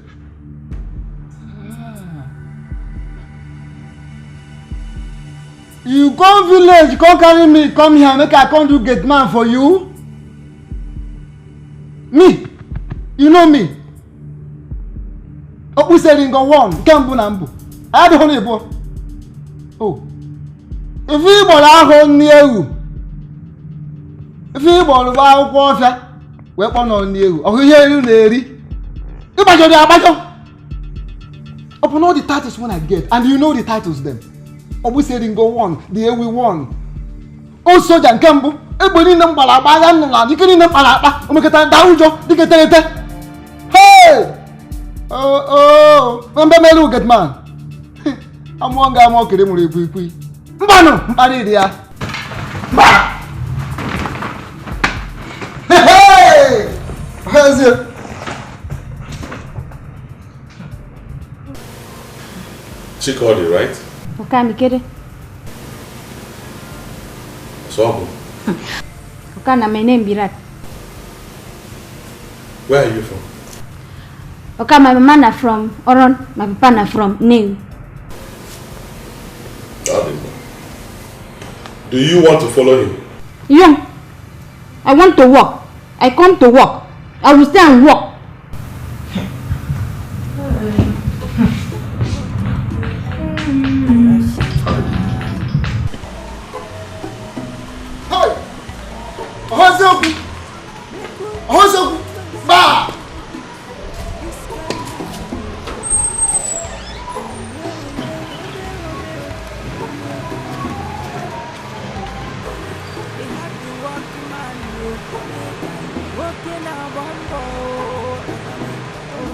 You come village, come carry me, come here, make I come do gate man for you. Me, you know me. Opu selling go one, kembu na mbu. I don't know. Oh, if you bought a near you, if you bought a wild water, weapon on you, or hear you, lady. You buy your abajo. Open all the titles when I get, and you know the titles them. Obu selling go one, the year we won. Oh, soldier and Cambo, everybody number la bayan na you can number la umekata daujo dikete. Hey! Oh, remember me look at man. I'm one guy more kere muri pui. Mbano, mbani dia. Ba! Hey! How's it?
Chikodi, right?
Okay, me kere.
So,
Okay, na my name Birat.
where are you from?
Okay, my mama na from Oron, my papa na from New.
Do you want to follow him?
Yeah. I want to work. I come to work. I will stay and work.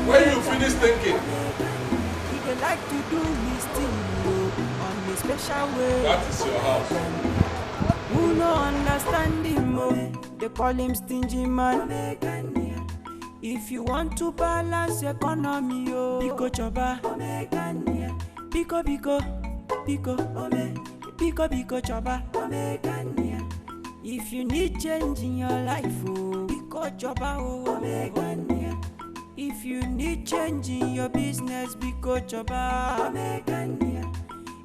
When you finish thinking, that is your house.
Who no understand him, they call him stingy man. If you want to balance economy, Biko choba, Biko choba. If you need change in your life, Biko choba, if you need change in your business, Biko choba.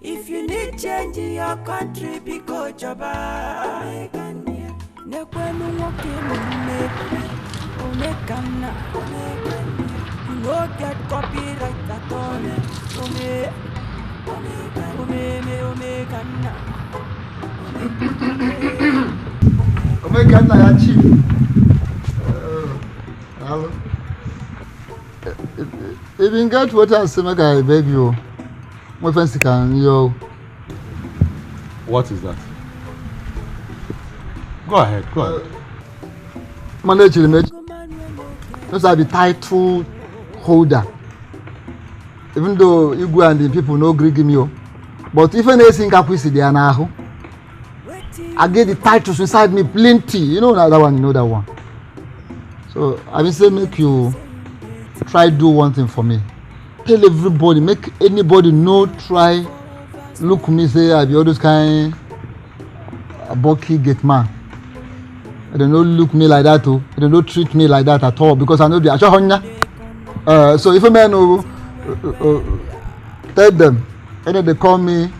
If you need change in your country, Biko choba. Nekwenu woke mume, omekana. You no get copyright at all. Omekana.
Omekana ya chief. Hello. If you get what I say, I beg you. My friends can yo.
What is that? Go ahead.
Manage the those are the title holder. Even though you go and the people no agree give me, but if anything happens, they are now. I get the titles inside me plenty. You know that one, you know that one. So I will say make you try do one thing for me. Tell everybody, make anybody know, try look me say I be all those kind a bulky gate man. They don't look me like that too. They don't treat me like that at all because I know the so if a man tell them, and then they call me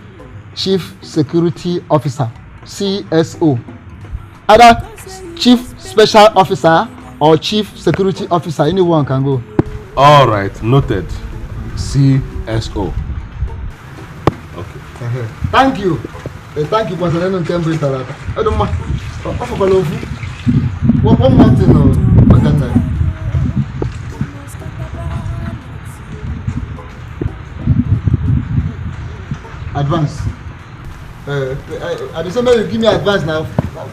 Chief Security Officer, CSO. Either Chief Special Officer or Chief Security Officer, anyone can go.
All right, noted. CSO. Okay.
Thank you. Thank you for sending Cambridge. I don't mind. One more thing. Advance. I just want you give me advance now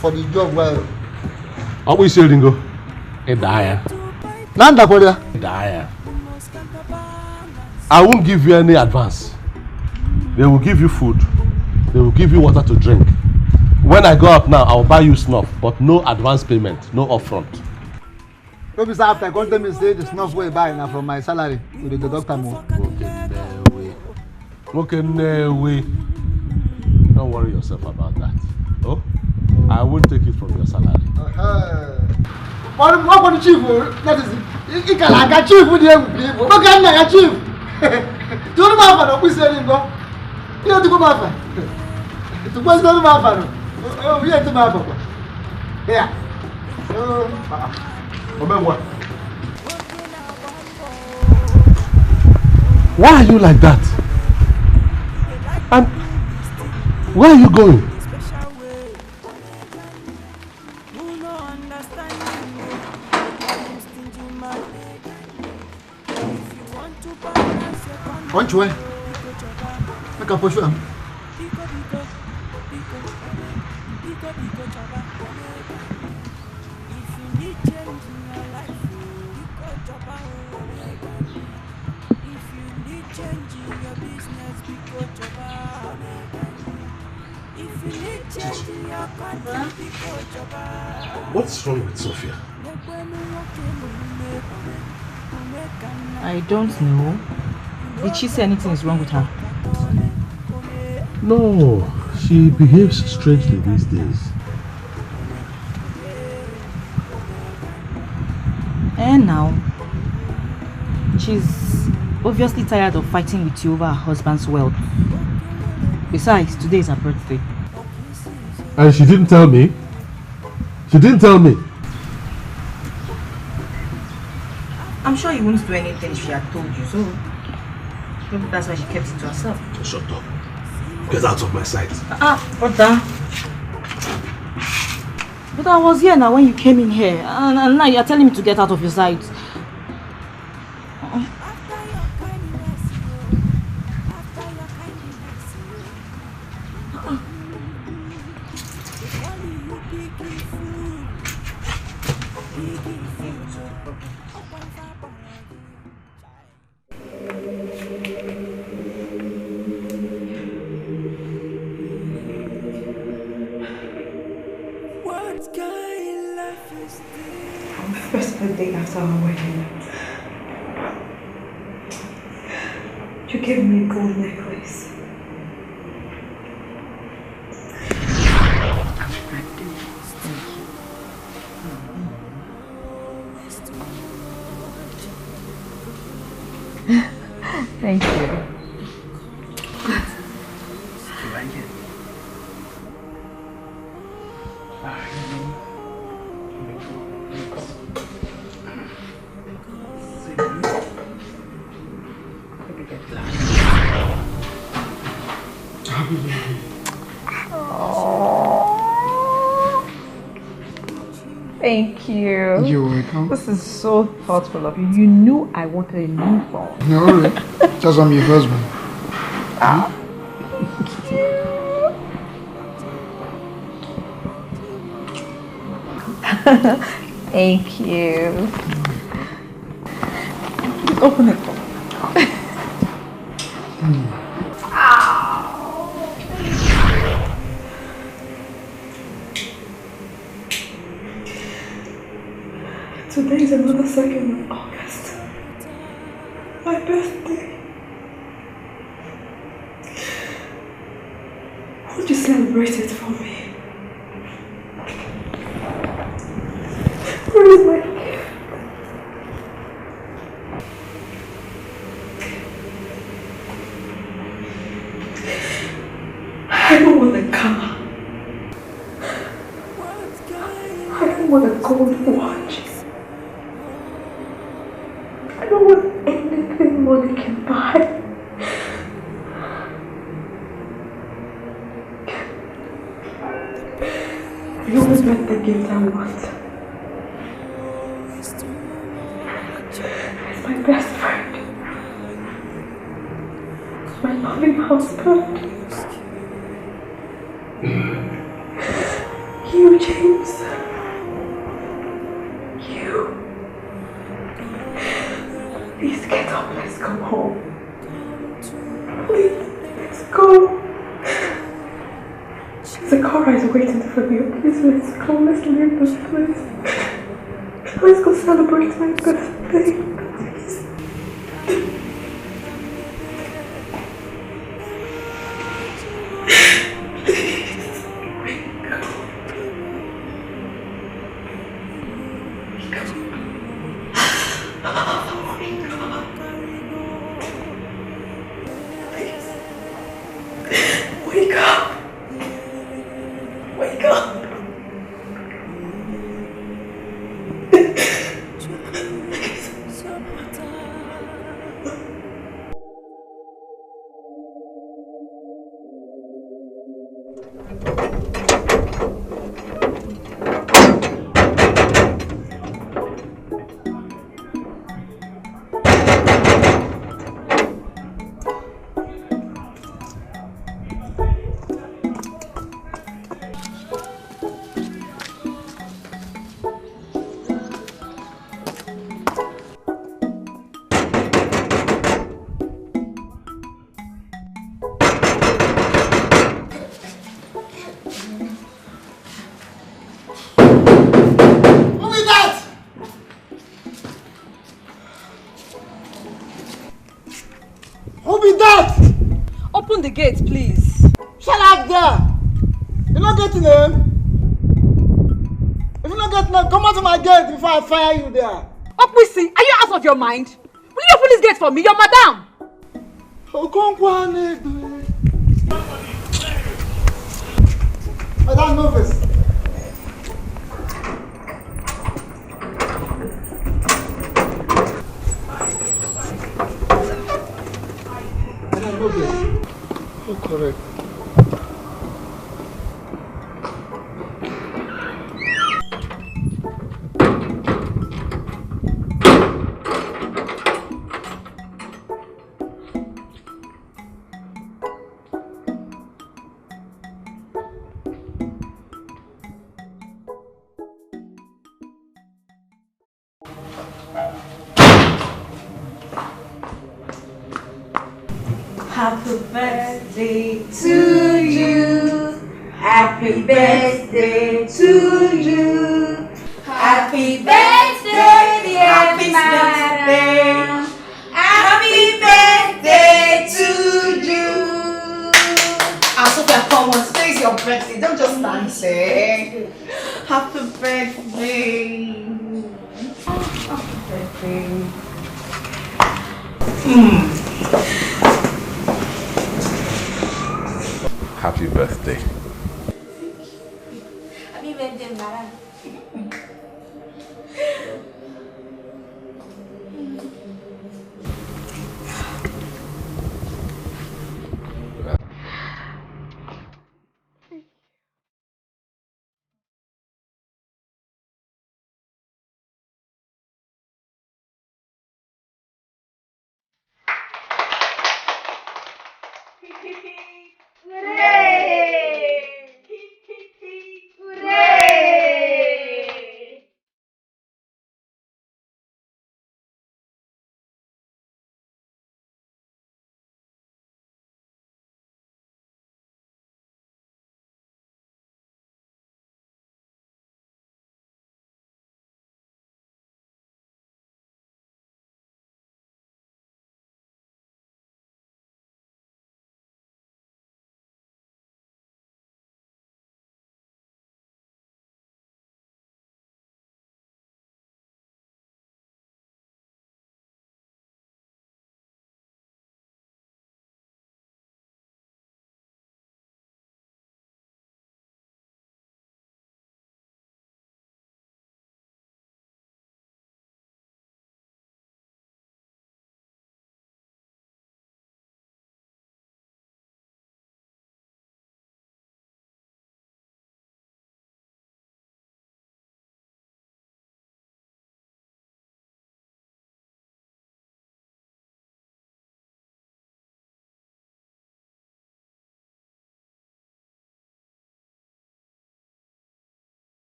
for the job. Well,
are we selling go? A dire.
Nanda Korea.
Dire. I won't give you any advance. They will give you food. They will give you water to drink. When I go up now, I will buy you snuff, but no advance payment, no upfront.
Don't be after come tell me say the snuff way buy now from my salary with the doctor more.
Okay, no way. Don't worry yourself about that. Oh, I won't take it from your salary.
What for the chief? That is, you can like a chief with you. What can I chief? Do not have an officer in go. You have to go back. To go to the map. Oh, we have to map. Yeah.
What? Why are you like that? And where are you going?
Which way? Make a push him.
What's wrong with Sophia?
I don't know. Did she say anything is wrong with her?
No, she behaves strangely these days.
And now, she's obviously tired of fighting with you over her husband's wealth. Besides, today is her birthday.
And she didn't tell me? She didn't tell me?
I'm sure you wouldn't do anything if she had told you, so maybe that's why she kept it to herself.
Just shut up. Get out of my sight.
Brother. But I was here now when you came in here, and now you're telling me to get out of your sight.
First birthday after our wedding, you gave me a gold necklace.
Thank you. Thank you.
You're welcome.
This is so thoughtful of you. You knew I wanted a new phone.
No, really. Just I'm your husband.
Thank you. Open it.
Today is another 2nd of August. My birthday. Won't you celebrate it for me? Where is my gift? I don't want a car. I don't want a gold watch. I don't want anything money can buy. You always get the gift I want. It's my best friend. My loving husband. You, James. You. Please get up, let's go home. Please, let's go. The car is waiting for you. Please, let's go. Let's leave this place. Let's go celebrate my birthday. Please. Wake up! Wake up!
Open the gate, please.
Shut up there! You're not getting him. If you're not getting him, come out of my gate before I fire you there.
Okwisi, are you out of your mind? Will you open this gate for me? You're madam.
Madam, novice. Madam, novice. Oh, correct.
Happy birthday to you. Happy birthday to you. Happy birthday, dear madam. Happy birthday to you.
Sophia, come on, today's your birthday. Don't just stand there. Happy birthday. Happy birthday.
Happy birthday.
Happy birthday, madam.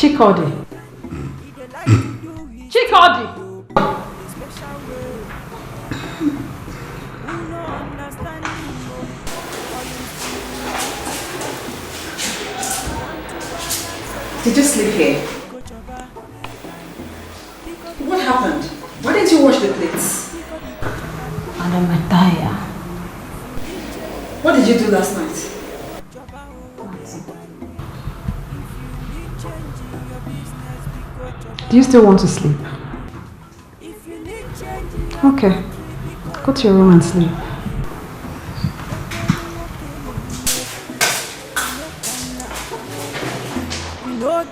Chikodi. Chikodi! Did you sleep here? What happened? Why didn't you wash the plates?
I'm tired.
What did you do last night? Do you still want to sleep? Okay. Go to your room and sleep.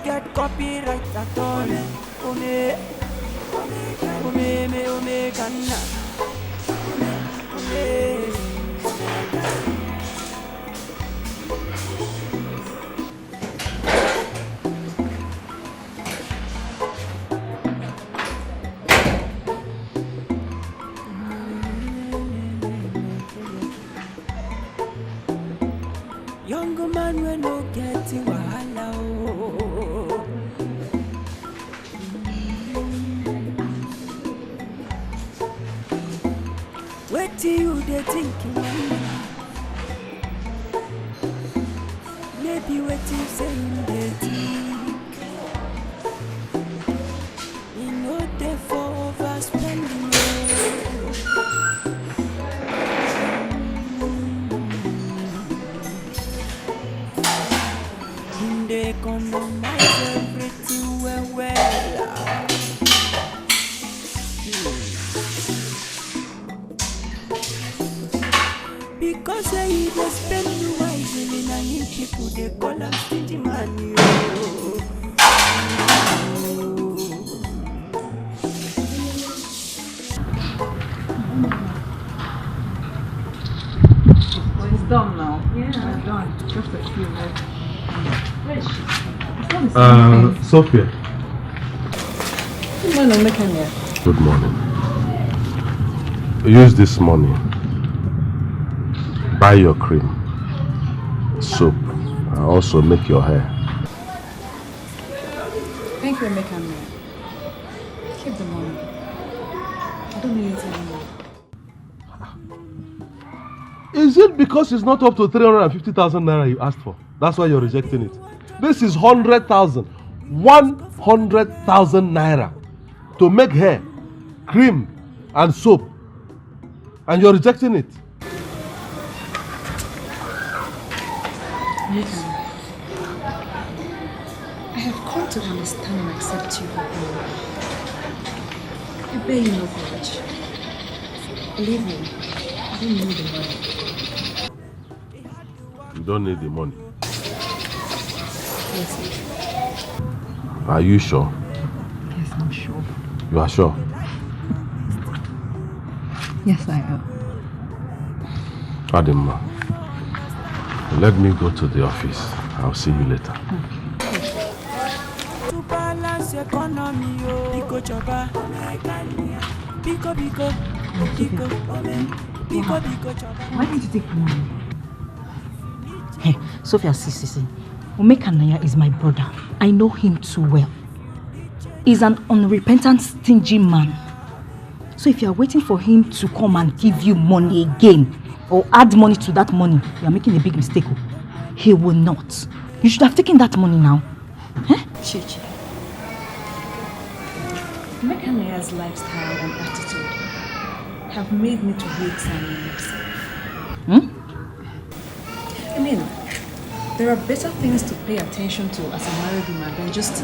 Get copyright at all. Young man we no get wahala. What do you dey thinking? Maybe what you say you dey think. You know they for overspending. They economize everything well. Because they spend the wisely, and people they call them stingy money.
Well, it's done now. Yeah, it's done. Just a few minutes.
Sophia.
Good morning, Mekania.
Good morning. Use this money. Buy your cream, soap, and also make your hair.
Thank you, Mekania. Keep the money. I don't need it anymore.
Is it because it's not up to 350,000 naira you asked for? That's why you're rejecting it. This is 100,000. 100,000 naira to make hair, cream, and soap. And you're rejecting it.
Nathan, I have come to understand and accept you. I bear you no grudge. Believe me, I don't need the money.
You don't need the money.
Yes,
Are you sure?
yes, I'm sure.
You are sure?
Yes, I am.
Adima, let me go to the office. I'll see you later.
To balance economy, Pico Choba, Pico Pico, Pico, Pico Pico Choba.
Why didn't you take the money? Hey, Sophia, see. Omekanaya is my brother. I know him too well. He's an unrepentant, stingy man. So if you are waiting for him to come and give you money again, or add money to that money, you are making a big mistake. He will not. You should have taken that money now. Huh?
Chichi. Mekanaya's lifestyle and attitude have made me to re-examine myself. I mean, there are better things to pay attention to as a married woman than just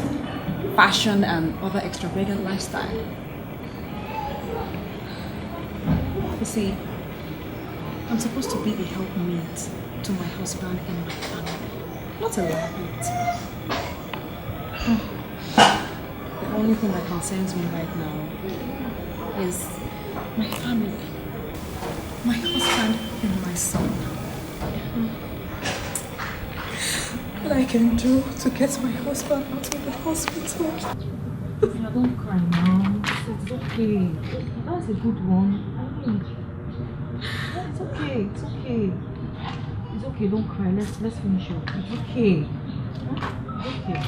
fashion and other extravagant lifestyle. You see, I'm supposed to be a helpmate to my husband and my family, not a liability. The only thing that concerns me right now is my family, my husband and my son. What I can do to get my husband out of the hospital.
Don't cry now. It's okay. That's a good one. I mean, it's okay. It's okay. It's okay. Don't cry. Let's finish up. It's okay. Huh? It's okay.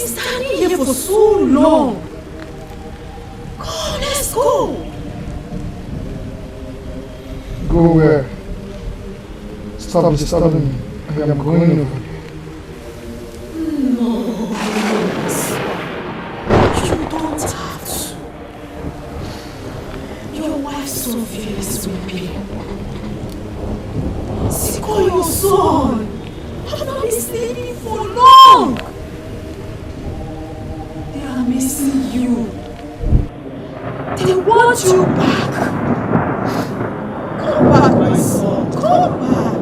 standing here for so long. Come on, let's go.
Go where? Stop disturbing me. I am going over there.
No. You don't have to. Your wife Sophia is weeping. See, call your son. I've not been sleeping for long. They are missing you. They want you back. Come back, my son. Come back.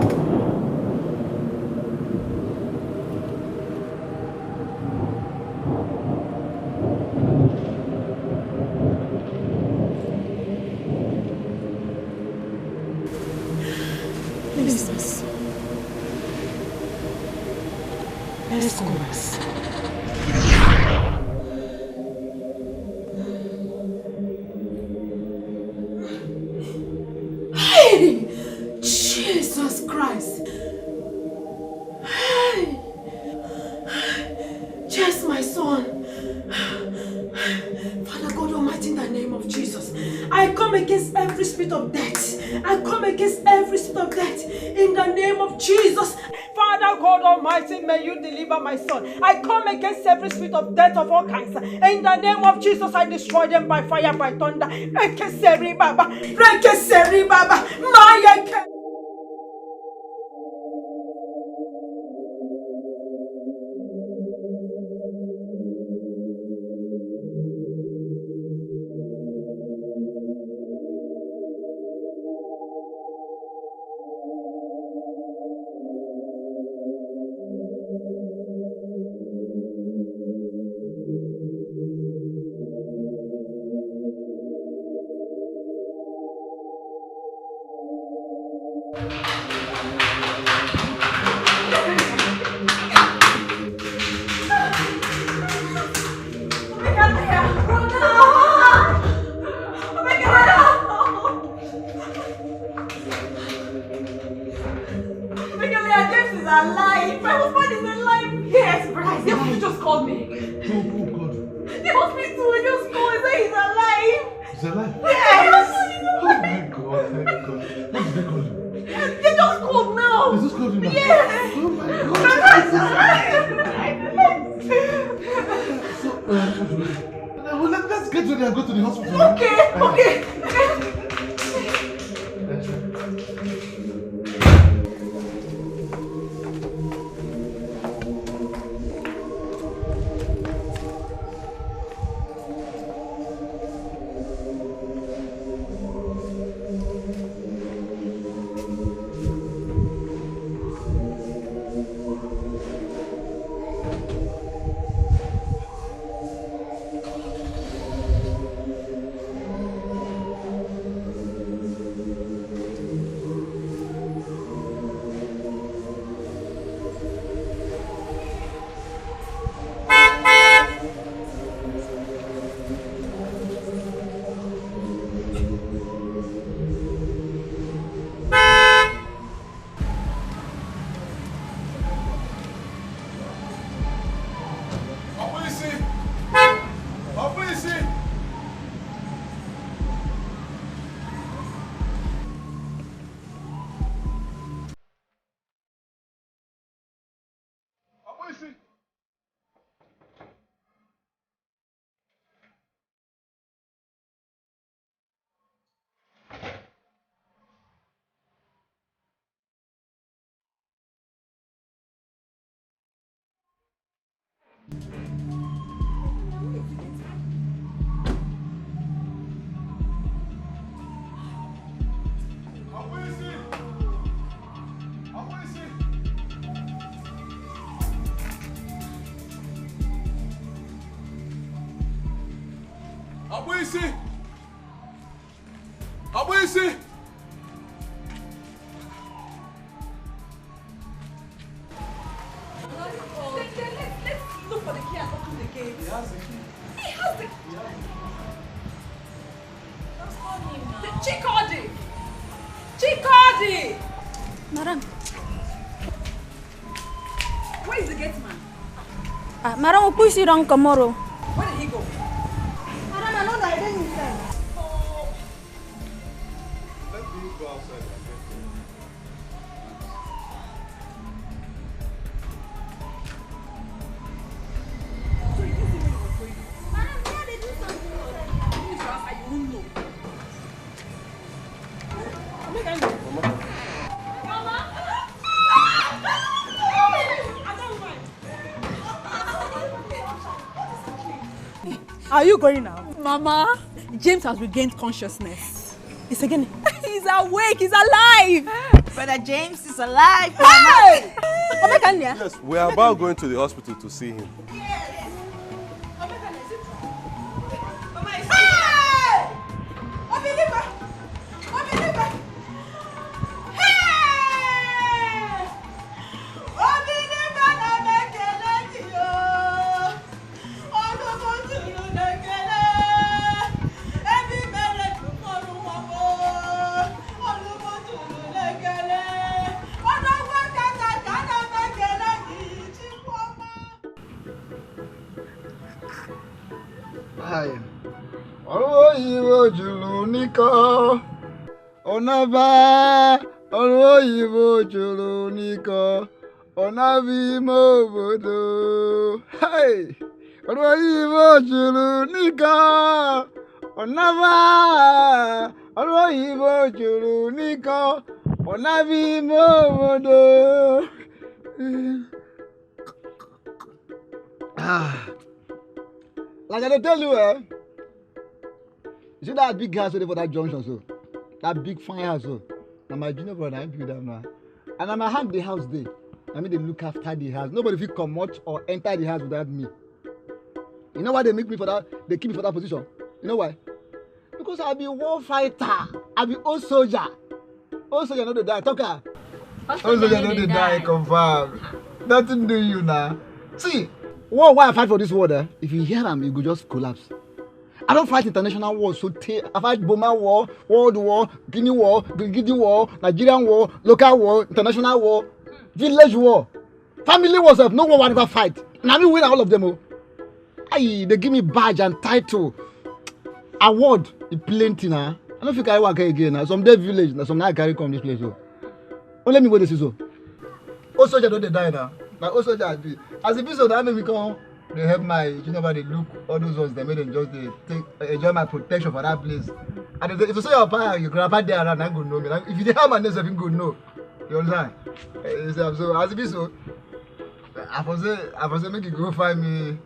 Let's go. Hey! Jesus Christ! Hey! Yes, my son. Father God Almighty, in the name of Jesus, I come against every spirit of death. I come against every spirit of death in the name of Jesus. Father God Almighty, may you deliver my son. I come against every spirit of death of all kinds. In the name of Jesus, I destroy them by fire, by thunder. Rekeseri Baba, Rekeseri Baba, Maya. Madam. Where is the gate man?
Madam will push it on tomorrow.
Where did he go?
Madam, I know that I didn't inside.
Let me go outside and get him.
Are you going now? Mama, James has regained consciousness. He's again. He's awake. He's alive.
Brother James is alive.
Hey!
Yes, we are about going to the hospital to see him.
Oyibo julu niko Onaba Oyibo julu niko Onabi mobodo Hey Oyibo julu niko Onaba Oyibo julu niko Onabi mobodo Like I tell you, you see that big house over for that junction, so that big fine house, so now my junior brother, I build that now, and I'm hand the house there. I mean, they look after the house. Nobody will come out or enter the house without me. You know why they make me for that? They keep me for that position. You know why? Because I'll be war fighter. I'll be old soldier. Old soldier not to die. Talker. Old soldier not to die. Confirm. Nothing do you now. See, war why I fight for this war there? If you hear them, you go just collapse. I don't fight international wars, so I fight Burma war, World War, Guinea war, Gigi war, Nigerian war, local war, international war, village war, family wars. No war I never fight. Now we win all of them. Aye, they give me badge and title, award, plenty now. I don't think I work again now. Some day village, now some now I carry come this place. So, let me go this so. Oh soldier don't they die now. My old soldier as a piece of that make me come. They help my, you know, they look all those ones. They made them just enjoy my protection for that place. And if you say your pa, your grandpa there around, I go know me. Like, if you have my name, you go know. You understand? So as it be so, I was say make you go find me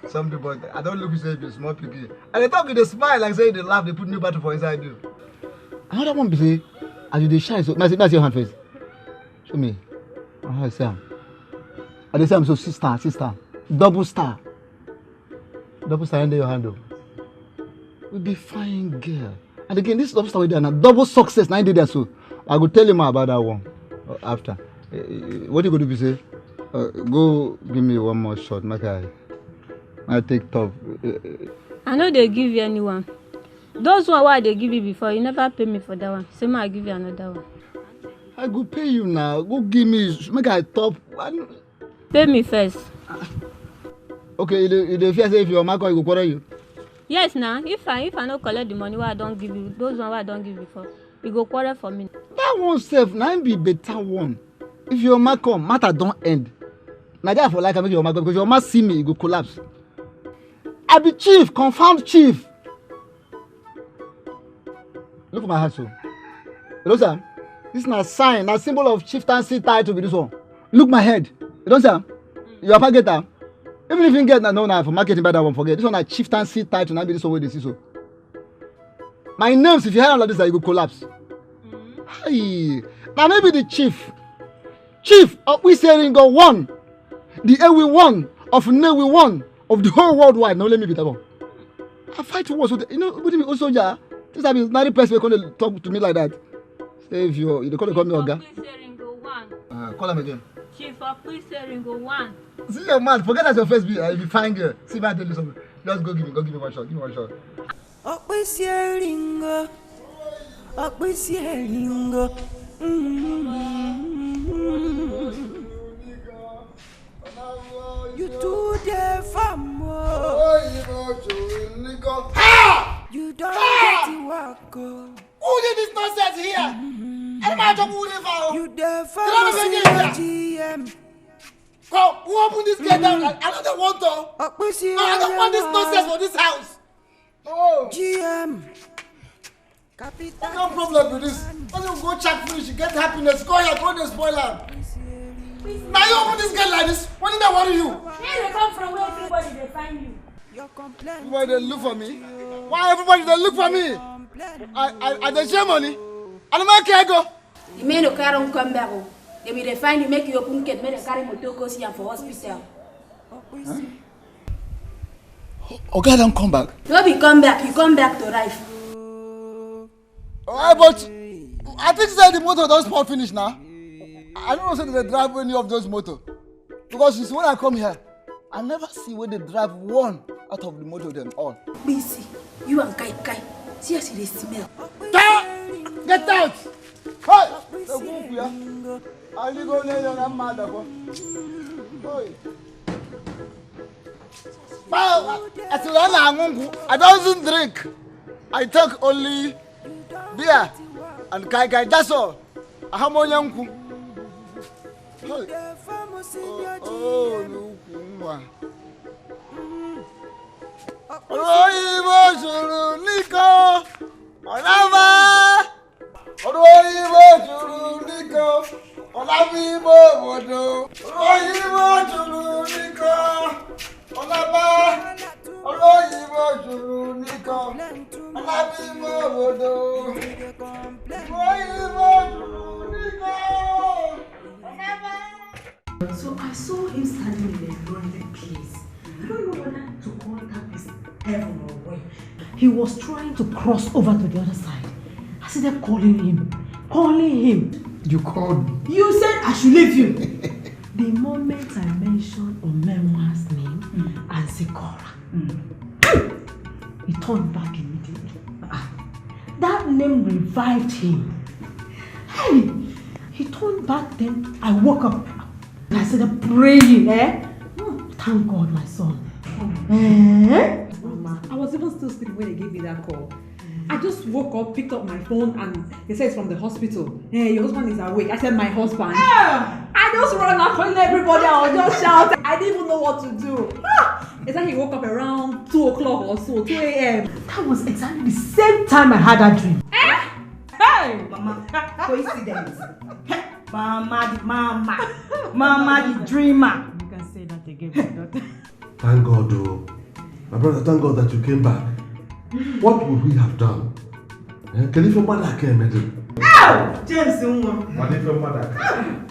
something, but I don't look say you small piggy. And they talk with a smile like say they laugh, they put new battle for inside you. Another one be say, as you dey shine, so that's your hand first. Show me. I say am. I dey say am so sister. Double star under your handle. We'll be fine, girl. And again, this double star we do now. Double success. Now I did that so. I will tell him about that one after. What you gonna do? Say, go give me one more shot. I take top.
I know they give you anyone. Those one why they give you before, you never pay me for that one. So I give you another one.
I go pay you now. Go give me. Make I top.
Pay me first.
Okay, you fear say if your market, you go quarter you.
Yes, now if I no collect the money, why I don't give you those one why I don't give before, you go quarter for me.
That one self now be better one. If your mark come, matter don't end. Now therefore like I make your mark because your mark see me, you go collapse. I be chief, confirmed chief. Look at my hat so. You know sir? This is a sign, a symbol of chieftaincy title with this one. Look my head. You know sir? You are targeter. Even if you get that no for marketing by that one, forget. This one a chieftaincy title, now be this one where they see so. My names, if you hear all this, you go collapse. Hey, now maybe the chief of we saying go one, the Ewe one of Newe one of the whole worldwide. Now let me be that one. I fight war, so you know what do you mean? Also, yeah, this is not the person going to talk to me like that. Say if you call me Oga. Call him again.
Chief of police go one.
See your man, forget that your face be you be fine girl. See if I tell you something. Just go give me one shot. Give me one shot.
You too there You the GM.
Come, who opened this gate down? I don't want to. No, I don't want this nonsense for this house. Oh.
GM.
No problem with this. When you go check finish, you get happiness. Go here, go to spoil her. Now you open this gate like this. What did I worry you?
Where they come from? Where everybody they find you?
Everybody they look for me. Why everybody they look for me? I they share money. I don't make care go.
The men who carry come back. They will find you, make you open gate, make them carry motor go see for hospital.
Okay, don't come back.
No be come back, you come back to life.
Alright, but I think that the motor don't spot finish now. I don't know if they drive any of those motor. Because since when I come here, I never see where they drive one out of the motor them all.
BC, you and Kai. See as they smell.
Get out! Hey! The wolf here. I'll go lay on a mother. I don't drink. I take only beer and kai. That's all. I have more young. Oh, look.
So I saw him standing in a lonely place. I don't know whether to call that place heaven or where. He was trying to cross over to the other side. I see them calling him.
You called me?
You said I should leave you. The moment I mentioned Omewa's name and Sikora, he turned back immediately. That name revived him. Hey, he turned back, then I woke up. I started praying, Thank God, my son.
Mama, I was even still sleeping when they gave me that call. I just woke up, picked up my phone, and they said it's from the hospital. Hey, your husband is awake. I said, my husband. I just ran out calling everybody. I was just shouting. I didn't even know what to do. It's like he woke up around 2 o'clock or so, 2 a.m.
That was exactly the same time I had that dream.
Hey!
Mama, coincidence. Mama the dreamer. You can say that again, my daughter.
Thank God, though. My brother, thank God that you came back. What would we have done? Can if your mother came, madam?
Ow! James,
What if your mother came?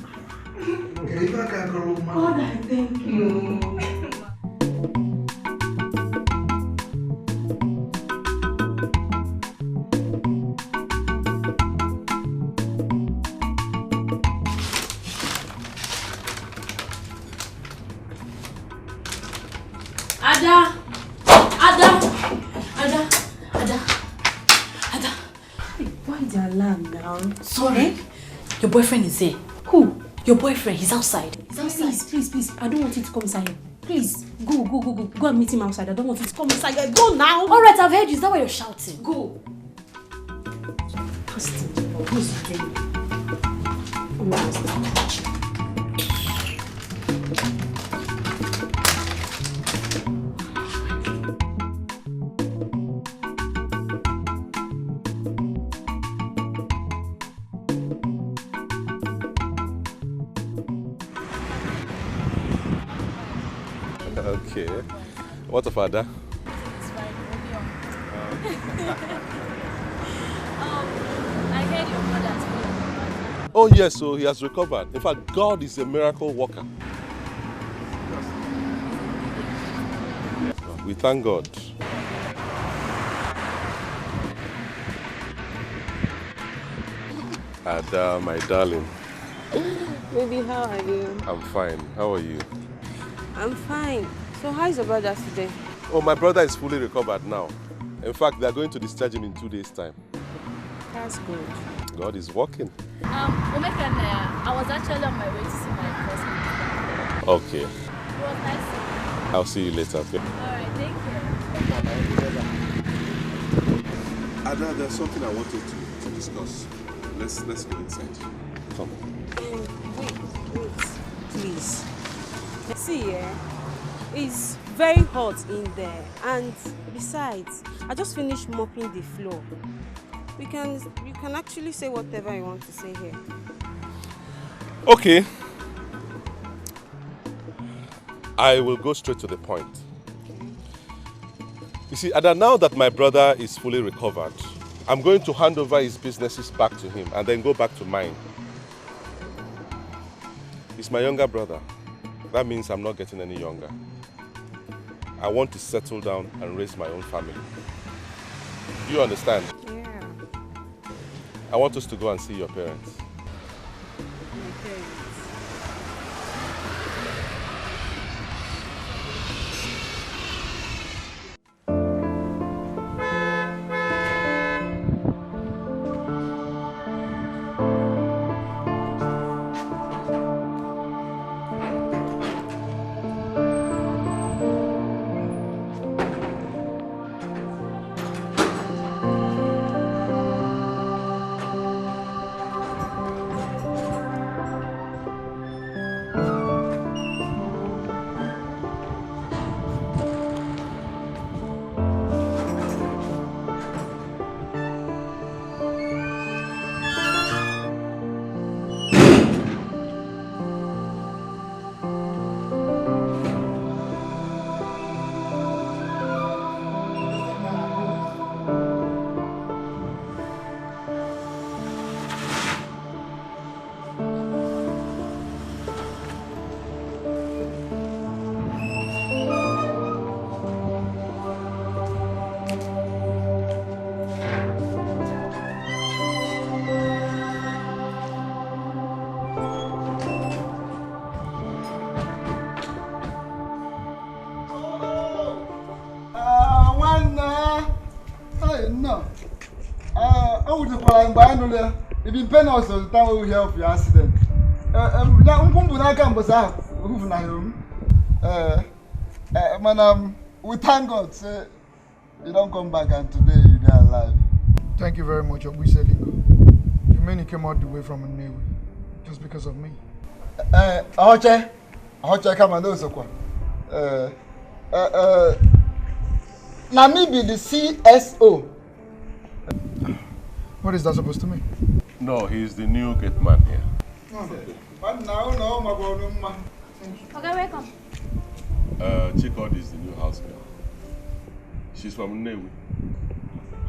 God, I thank you.
Ada.
Why the alarm now?
Sorry? Your boyfriend is here.
Who?
Your boyfriend, he's outside.
Please. I don't want you to come inside here. Please, go. Go and meet him outside. I don't want you to come inside here. Go now.
Alright, I've heard you. Is that why you're shouting?
Go.
Okay. What's up, Ada?
I heard your brother has recovered.
Oh yes, so he has recovered. In fact, God is a miracle worker. We thank God. Ada, my darling.
Baby, how are you?
I'm fine. How are you?
I'm fine. So how is your brother today?
Oh, my brother is fully recovered now. In fact, they are going to discharge him in 2 days' time.
That's good.
God is working.
Omeka, I was actually on my way to see my cousin.
Okay.
It was nice.
I'll see you later, okay?
Alright, thank you.
Ada, there's something I wanted to discuss. let's go inside. Come.
Wait, please. See, it's very hot in there, and besides, I just finished mopping the floor. You can actually say whatever you want to say here.
Okay. I will go straight to the point. You see, Ada, now that my brother is fully recovered, I'm going to hand over his businesses back to him and then go back to mine. He's my younger brother. That means I'm not getting any younger. I want to settle down and raise my own family. Do you understand?
Yeah.
I want us to go and see your parents.
If you pay us the time we hear of your accident, we thank God. Say you don't come back, and today you're alive.
Thank you very much, Obuselingo. You mean you came all the way from Nnewi just because of me?
Ahoche, come and do so. Now me be the CSO.
What is that supposed to mean?
No, he's the new gate man here.
But now,
Okay, welcome.
Chikod is the new house girl. She's from Nnewi.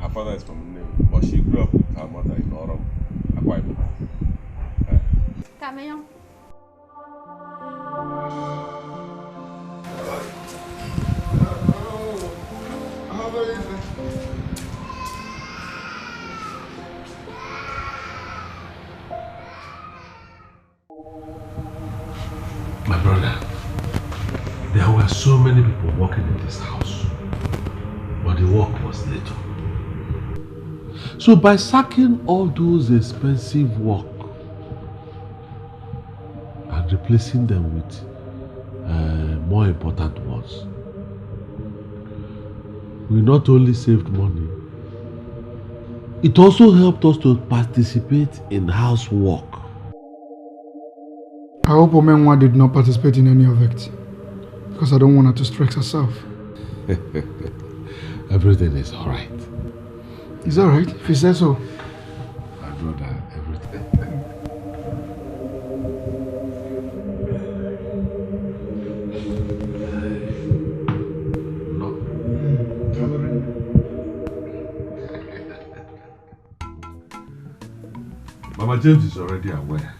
Her father is from Nnewi, but she grew up with her mother in Orom, Akwa Ibom.
Come
My brother, there were so many people working in this house, but the work was little. So by sacking all those expensive work and replacing them with more important ones, we not only saved money, it also helped us to participate in housework.
I hope Omenwa did not participate in any of it, because I don't want her to stress herself.
Everything is alright.
It's alright, if you say so.
My brother, everything. Mama James is already aware,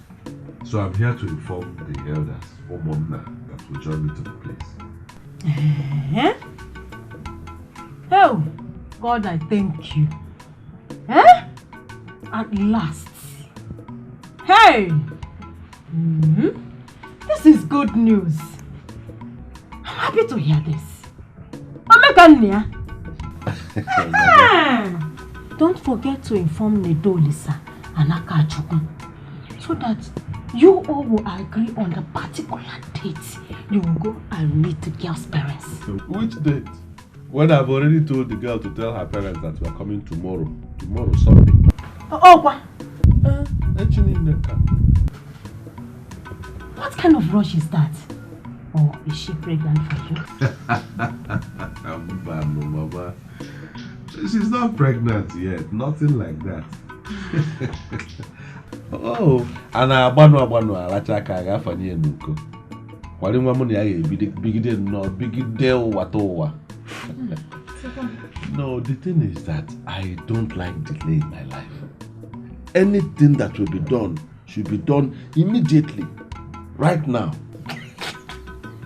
so I'm here to inform the elders, Omomna, that will join me to the place.
Oh, God, I thank you. At last. Hey! This is good news. I'm happy to hear this. Omekania. Don't forget to inform Nedo, Lisa, and Akachukwu, so that you all will agree on the particular date you will go and meet the girl's parents.
Which date? When I've already told the girl to tell her parents that we are coming tomorrow. Tomorrow, Sunday.
Oh, what? What kind of rush is that? Or is she pregnant for you?
Mama. She's not pregnant yet. Nothing like that. Oh, and abanu alachaka agafanye enuko. Kwali nwa mu na ya bigide no bigide watowa. No, the thing is that I don't like delay in my life. Anything that will be done should be done immediately, right now.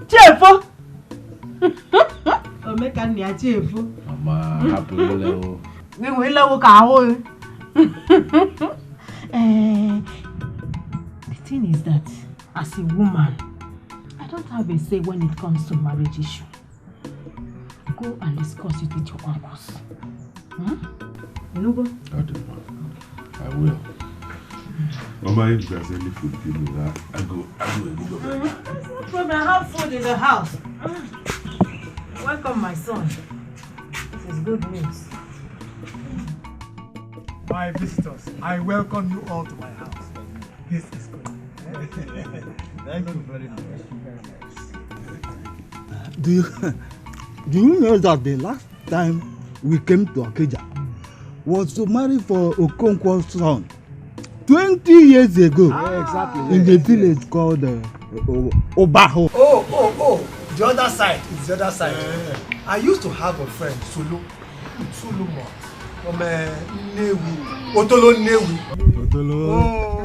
Chefo!
Mama, happy level.
We will level cow. The thing is that, as a woman, I don't have a say when it comes to marriage issue. Go and discuss it with your uncles.
I will. Mama, if there's any food, give me that. I go.
No problem. I have food in the house. Welcome, my son. This is good news.
My visitors, I welcome you all to my house. This is good. Thank you very much.
Do you know that the last time we came to Akeja was to marry for Okonkwo's son 20 years ago?
Exactly.
In the village called Obaho.
Oh, the other side. It's the other side. I used to have a friend, Sulu Mo, from Newi, Otolo Newi.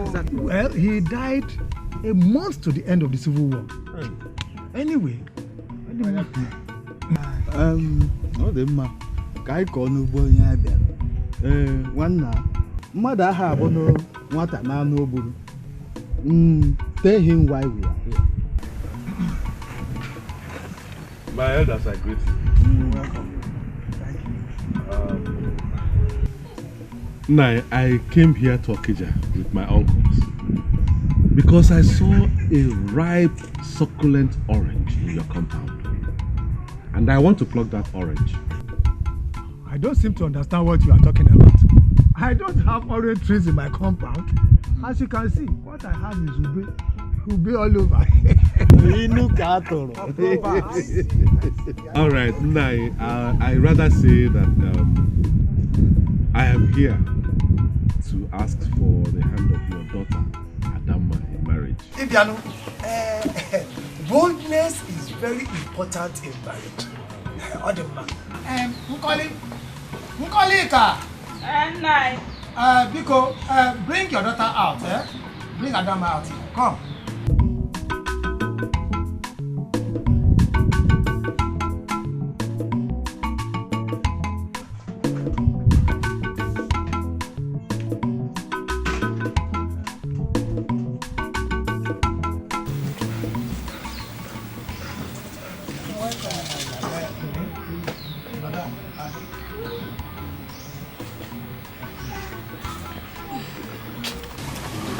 Exactly. Well, he died a month to the end of the Civil War. Anyway,
ọ dị mma ka anyị kọọ n'ugbo onye abịa. Nwanna mmadụ aha abụ nwata n'anụ ogburu. Tell him why we are here.
My elders, I greet you.
Welcome. Thank you.
Now, I came here to Okija with my uncles because I saw a ripe, succulent orange in your compound. And I want to pluck that orange.
I don't seem to understand what you are talking about. I don't have orange trees in my compound. As you can see, what I have is ube all over.
All right, Nai, I rather say that I am here to ask for the hand of your daughter, Adama, in marriage.
Ibiano, boldness is very important in marriage. Adama. Nkolika.
Nai.
Biko, bring your daughter out, eh? Bring Adama out here. Come.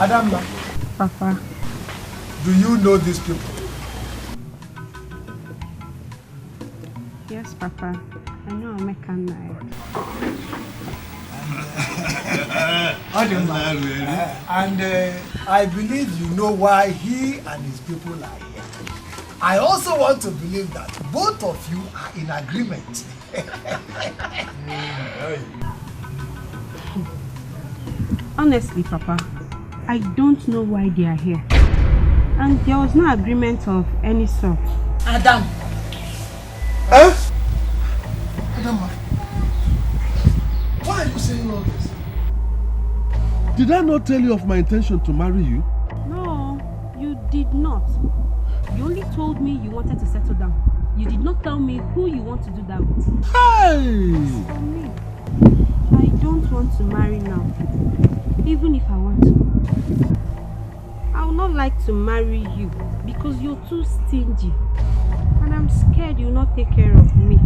Adama.
Papa.
Do you know these people?
Yes, Papa. I know American now.
And I believe you know why he and his people are here. I also want to believe that both of you are in agreement.
Honestly, Papa, I don't know why they are here. And there was no agreement of any sort.
Adam.
Huh? Adama, why are you saying all this?
Did I not tell you of my intention to marry you?
No, you did not. You only told me you wanted to settle down. You did not tell me who you want to do that with.
Hey!
For me, I don't want to marry now. Even if I want to. I would not like to marry you because you're too stingy. And I'm scared you'll not take care of me.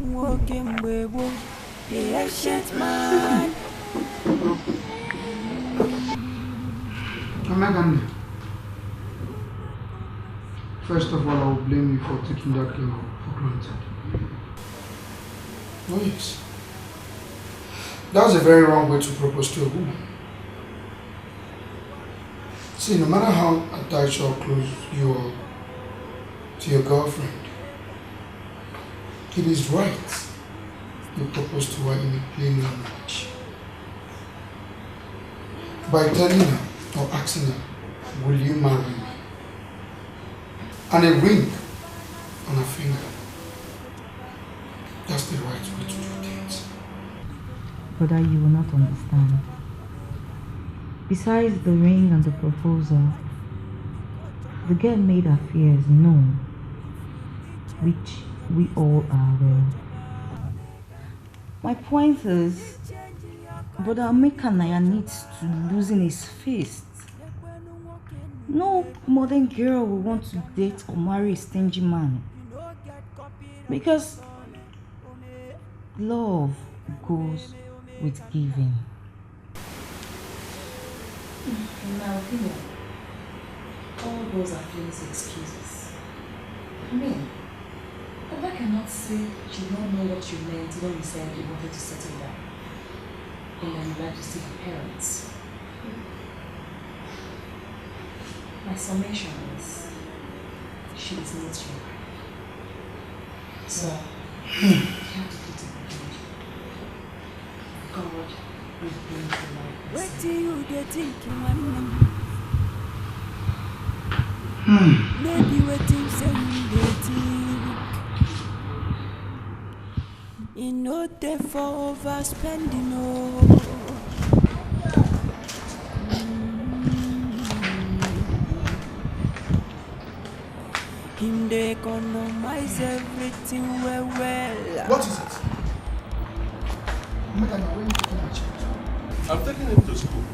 Walking with the ancient man.
First of all, I will blame you for taking that girl for granted. Oh yes. That's a very wrong way to propose to a woman. See, no matter how attached or close you are to your girlfriend, it is right you propose to her in a plain language. By telling her or asking her, will you marry me? And a ring on her finger. That's the right way to do things.
Brother, you will not understand. Besides the ring and the proposal, the girl made her fears known, which we all are aware. My point is, Brother Amekanaya needs to loosen his fist. No modern girl will want to date or marry a stingy man. Because love goes with giving.
In my opinion, all those are flimsy excuses. I mean, I cannot say she don't know what you meant when you said you wanted to settle down. And then you'd like to see her parents. My summation is, she is not your wife. So, you have to put it behind you. God will bring you life.
What do you get thinking, man? Maybe waiting, saying waiting. You know, they for overspending, oh. Him they economize everything well.
What is it? Madam, where are you taking my child?
I'm taking him to school.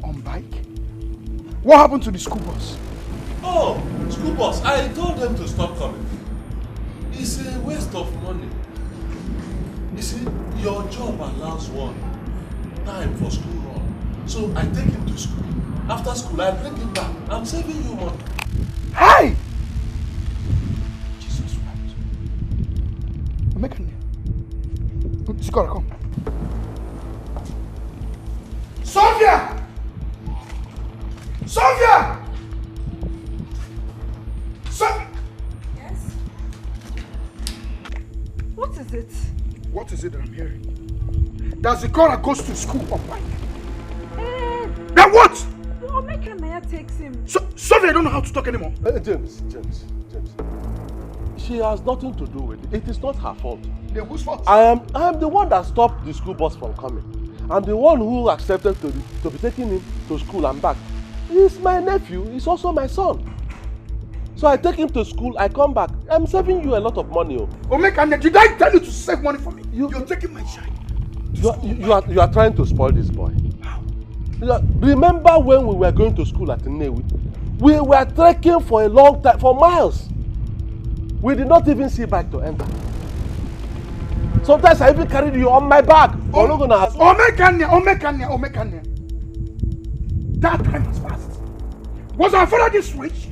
On bike? What happened to the school bus?
Oh, school bus. I told them to stop coming. It's a waste of money. You see, your job allows one time for school run. So I take him to school. After school, I bring him back. I'm saving you money.
Hey! Jesus Christ. American. Score, come. Sophia! Sophia!
Yes? What is it?
What is it that I'm hearing? There's a girl that goes to school on bike. Then what?
Well, Amekanaya takes him.
Sophia, I don't know how to talk anymore.
James. She has nothing to do with it. It is not her fault.
Then whose fault?
I am the one that stopped the school bus from coming. I'm the one who accepted to be taking him to school and back. He's my nephew. He's also my son. So I take him to school, I come back. I'm saving you a lot of money.
Omekane, did I tell you to save money for me? You're taking my child.
You are trying to spoil this boy. Remember when we were going to school at Nnewi? We were trekking for a long time, for miles. We did not even see back to enter. Sometimes I even carried you on my back.
Omekane. That time has passed. Was our father this rich?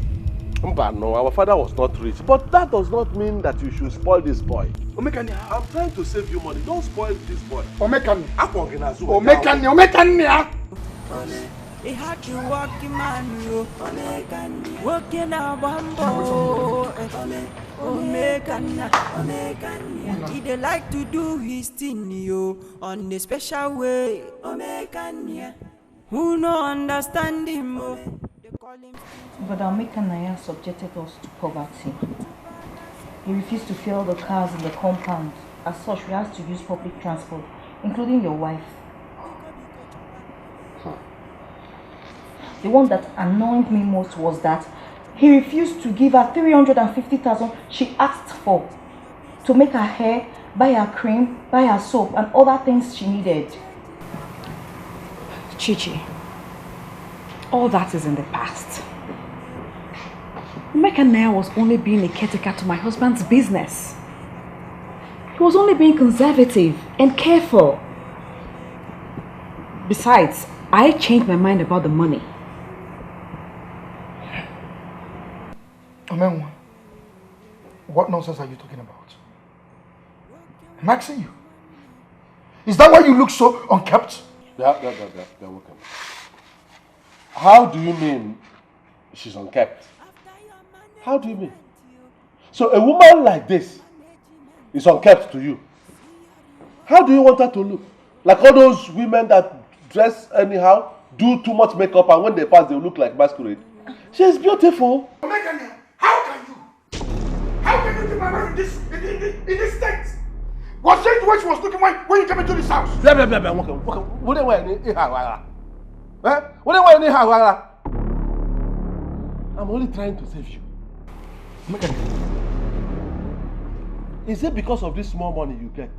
But no, our father was not rich. But that does not mean that you should spoil this boy.
Omekane.
I'm trying to save you money. Don't spoil this boy.
Omekane.
Omekane.
He had to walk him man, you. Walking a bambo. Omekane. He dey like to do his thing, you, on a special way. Omekane. Who no understand him?
But Amekanaya subjected us to poverty. He refused to fill the cars in the compound. As such, we had to use public transport, including your wife. The one that annoyed me most was that he refused to give her 350,000 she asked for to make her hair, buy her cream, buy her soap, and other things she needed.
Chichi, all that is in the past. Amekanaya was only being a caretaker to my husband's business. He was only being conservative and careful. Besides, I changed my mind about the money.
Omenwa, what nonsense are you talking about? I'm asking you. Is that why you look so unkept?
Yeah, welcome. How do you mean she's unkept? How do you mean? So a woman like this is unkept to you. How do you want her to look? Like all those women that dress anyhow, do too much makeup, and when they pass, they look like masquerade. She is beautiful.
How can you keep my wife in this state? Was that the way she was looking when you came into this house?
I'm only trying to save you. Is it because of this small money you get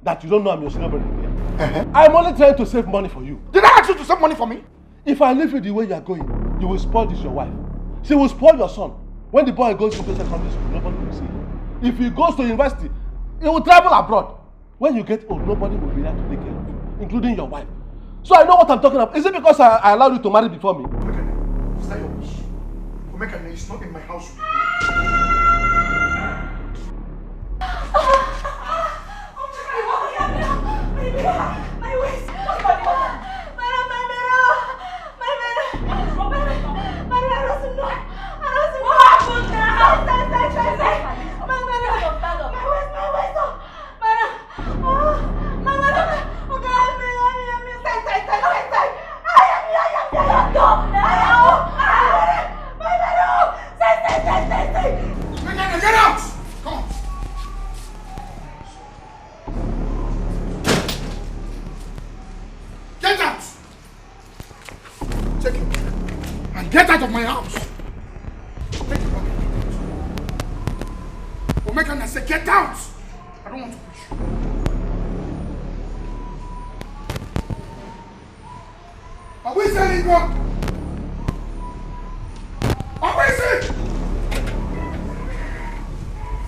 that you don't know I'm your senior brother here? I'm only trying to save money for you.
Did I ask you to save money for me?
If I leave you the way you are going, you will spoil this your wife. She will spoil your son. When the boy goes into secondary school, nobody will see him. If he goes to university, he will travel abroad. When you get old, nobody will be there to take care of you, including your wife. So I know what I'm talking about. Is it because I allowed you to marry before me?
Is that your wish? Omekane is not in my house.
My waist! What's my water?
Get out! Come on! Get out! Take your bag and get out of my house! Take your bag and get out. Omekane, say get out! I don't want to push you. Are we selling one? Are we selling?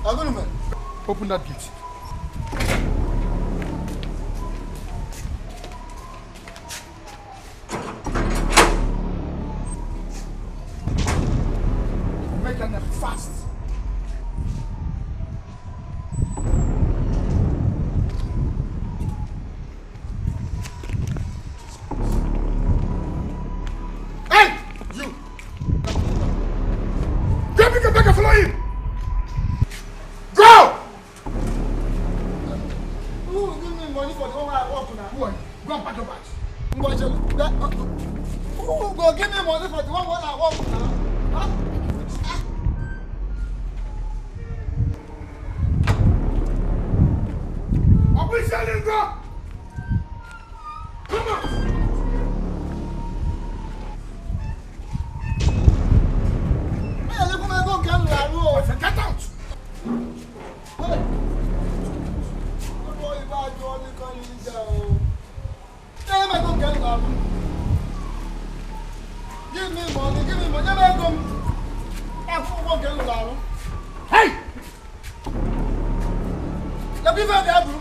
Agreement. Open that gate. Make them fast. Hey, you! Get me back and follow him. Go! Who give me money for the one I work now? Who are you? Go and pack your bags. Who go give me money for the one I work now? Huh? Are we selling go? Come on! Get out! Hey! Give me money, give me money. Hey! The people are there, bro.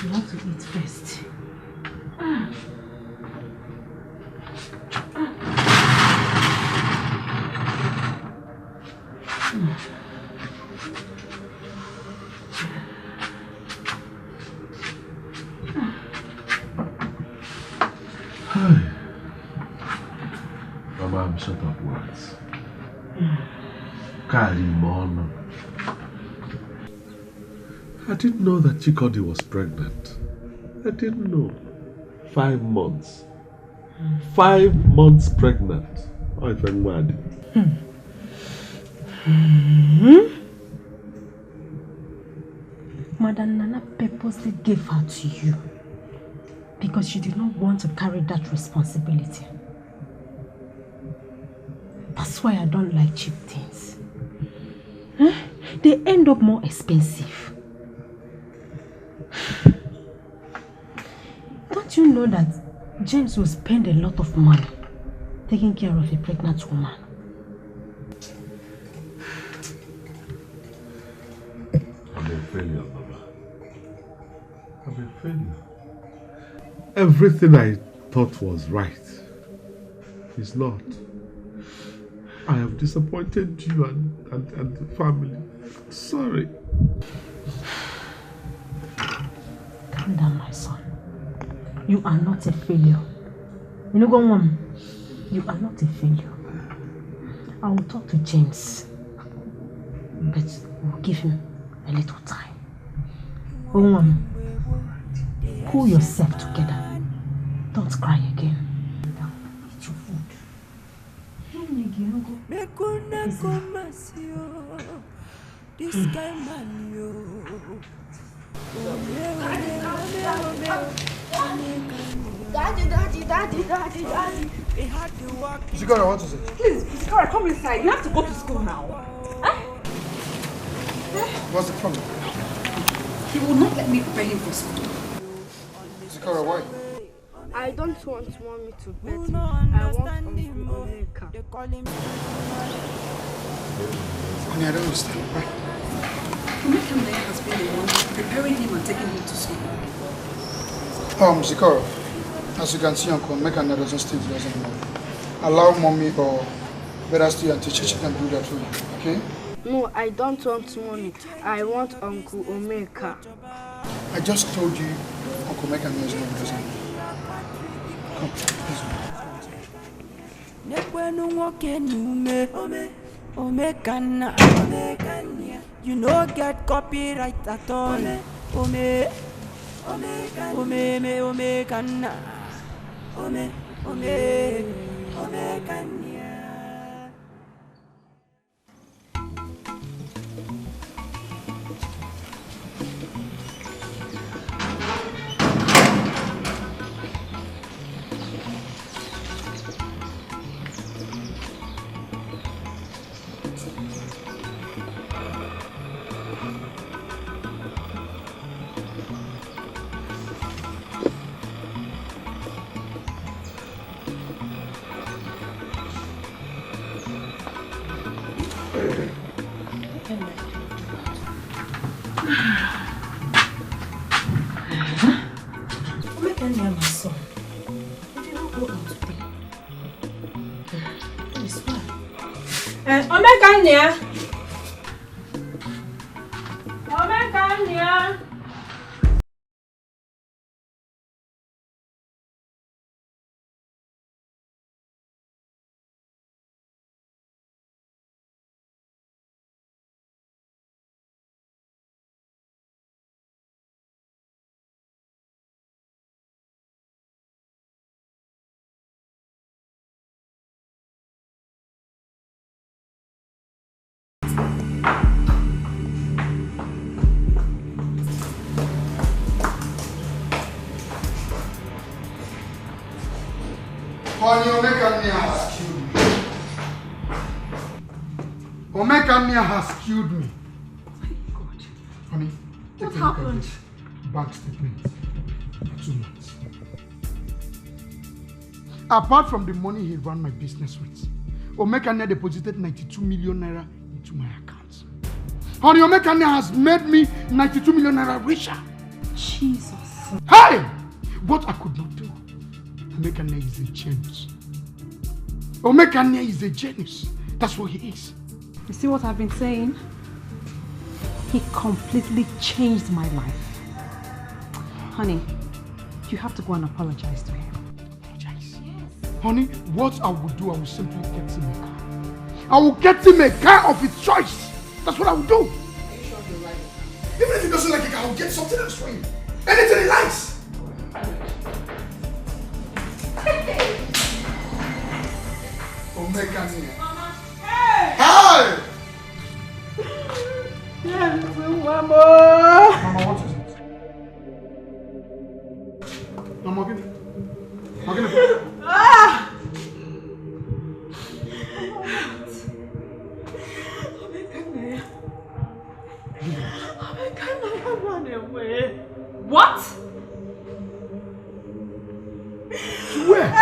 You want to eat first.
Mama, I'm short of words. Karimon. I didn't know that Chikodi was pregnant. I didn't know. 5 months. 5 months pregnant. Oh, if I'm mad.
Madam Nana purposely gave her to you because she did not want to carry that responsibility.
That's why I don't like cheap things. Huh? They end up more expensive. Don't you know that James will spend a lot of money taking care of a pregnant woman?
I'm a failure, Baba. I'm a failure. Everything I thought was right is not. I have disappointed you and the family. Sorry.
Calm down, my son. You are not a failure. You know, go on. You are not a failure. I will talk to James, but we'll give him a little time. Go on. Pull yourself together. Don't cry again. Eat your food.
This guy man, yo. Daddy.
Zikora, what is it?
Please, Zikora, come inside. You have to go to school now.
What's the problem?
He will not let me prepare him for school.
Zikora, why?
I don't want mommy to bet me. I want Uncle Omeka.
Honey, I don't understand. Why?
Omeka has been the one preparing him and taking him to school.
Zikora, as you can see, Uncle Omeka doesn't stay with us anymore. Allow mommy or better still and teacher can do that for you, okay?
No, I don't want mommy. I want Uncle Omeka.
I just told you Uncle Omeka is not with us anymore. Come,
please. You no get copyright at all.
Honey, Omeka has killed me.
God.
Honey,
What happened?
Bank statement. 2 months. Apart from the money he ran my business with, Omeka deposited 92 million naira into my account. Honey, Omeka has made me 92 million naira richer.
Jesus.
Hey! What I could not do. Omeka is a genius. Omeka is a genius. That's what he is.
You see what I've been saying? He completely changed my life. Honey, you have to go and apologize to him.
Apologize? Yes. Honey, what I will do, I will simply get him a car. I will get him a car of his choice. That's what I will do. Are you sure you like it? Even if he doesn't like it, I will get something else for him. Anything he likes. Omeka Nia.
Mama. Hey!
Hi!
Yes, Mama.
Mama, what is it? Mama, give me. Ah!
Omeka run away. What?
Where?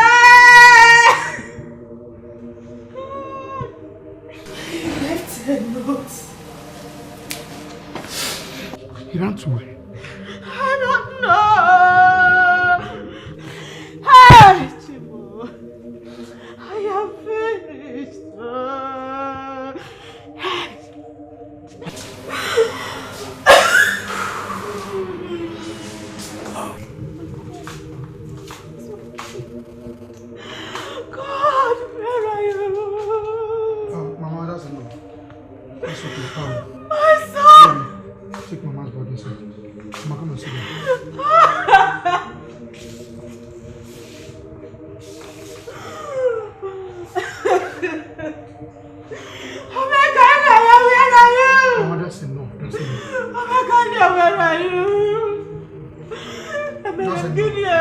He left a note.
He ran to where?
I don't know. Hey, Chimo. I am finished. God, where are you?
Oh, Mama, that's enough. That's okay.
My son!
Baby, take Mama's body inside. Mama, come and sit down.
Omeka, where are you?
Mama, that's enough. That's enough.
Omeka, where are you?
That's enough.
Omeka,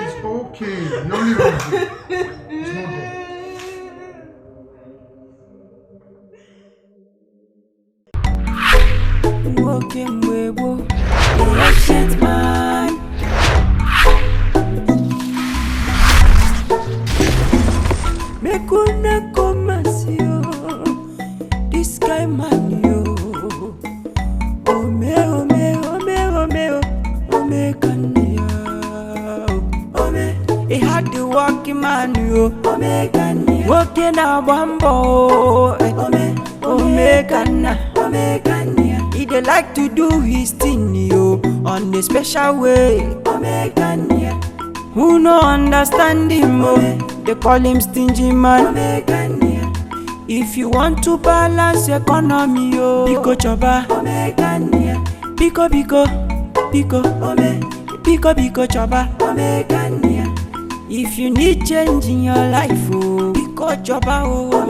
It's okay. You only run away. It's not there.
Walking way, the ancient man. Make una come and see you. This guy man yo. Ome, kanya. He had the walking man yo. Walking a bambo. Ome, kanya. He dey like to do his thing yo on a special way. Who no understand him they call him stingy man. If you want to balance economy yo, Biko choba. Biko choba. If you need change in your life oh, Biko choba oh.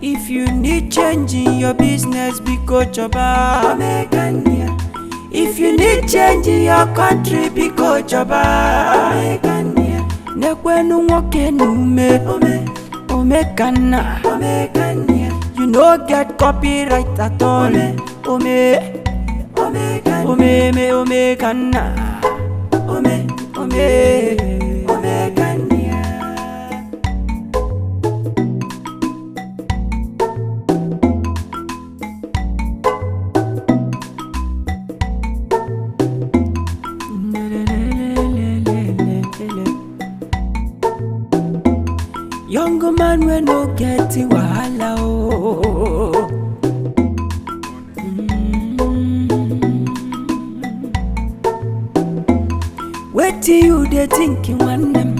If you need change in your business, Biko choba. If you need change in your country, Biko choba. Nekwenu woke nume, omekana. You no get copyright at all. Omekana. Young man we no get wahala oh. Wait till you dey thinking one them.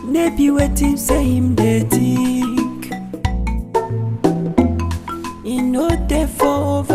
Maybe waiting say him dey think. You know they for over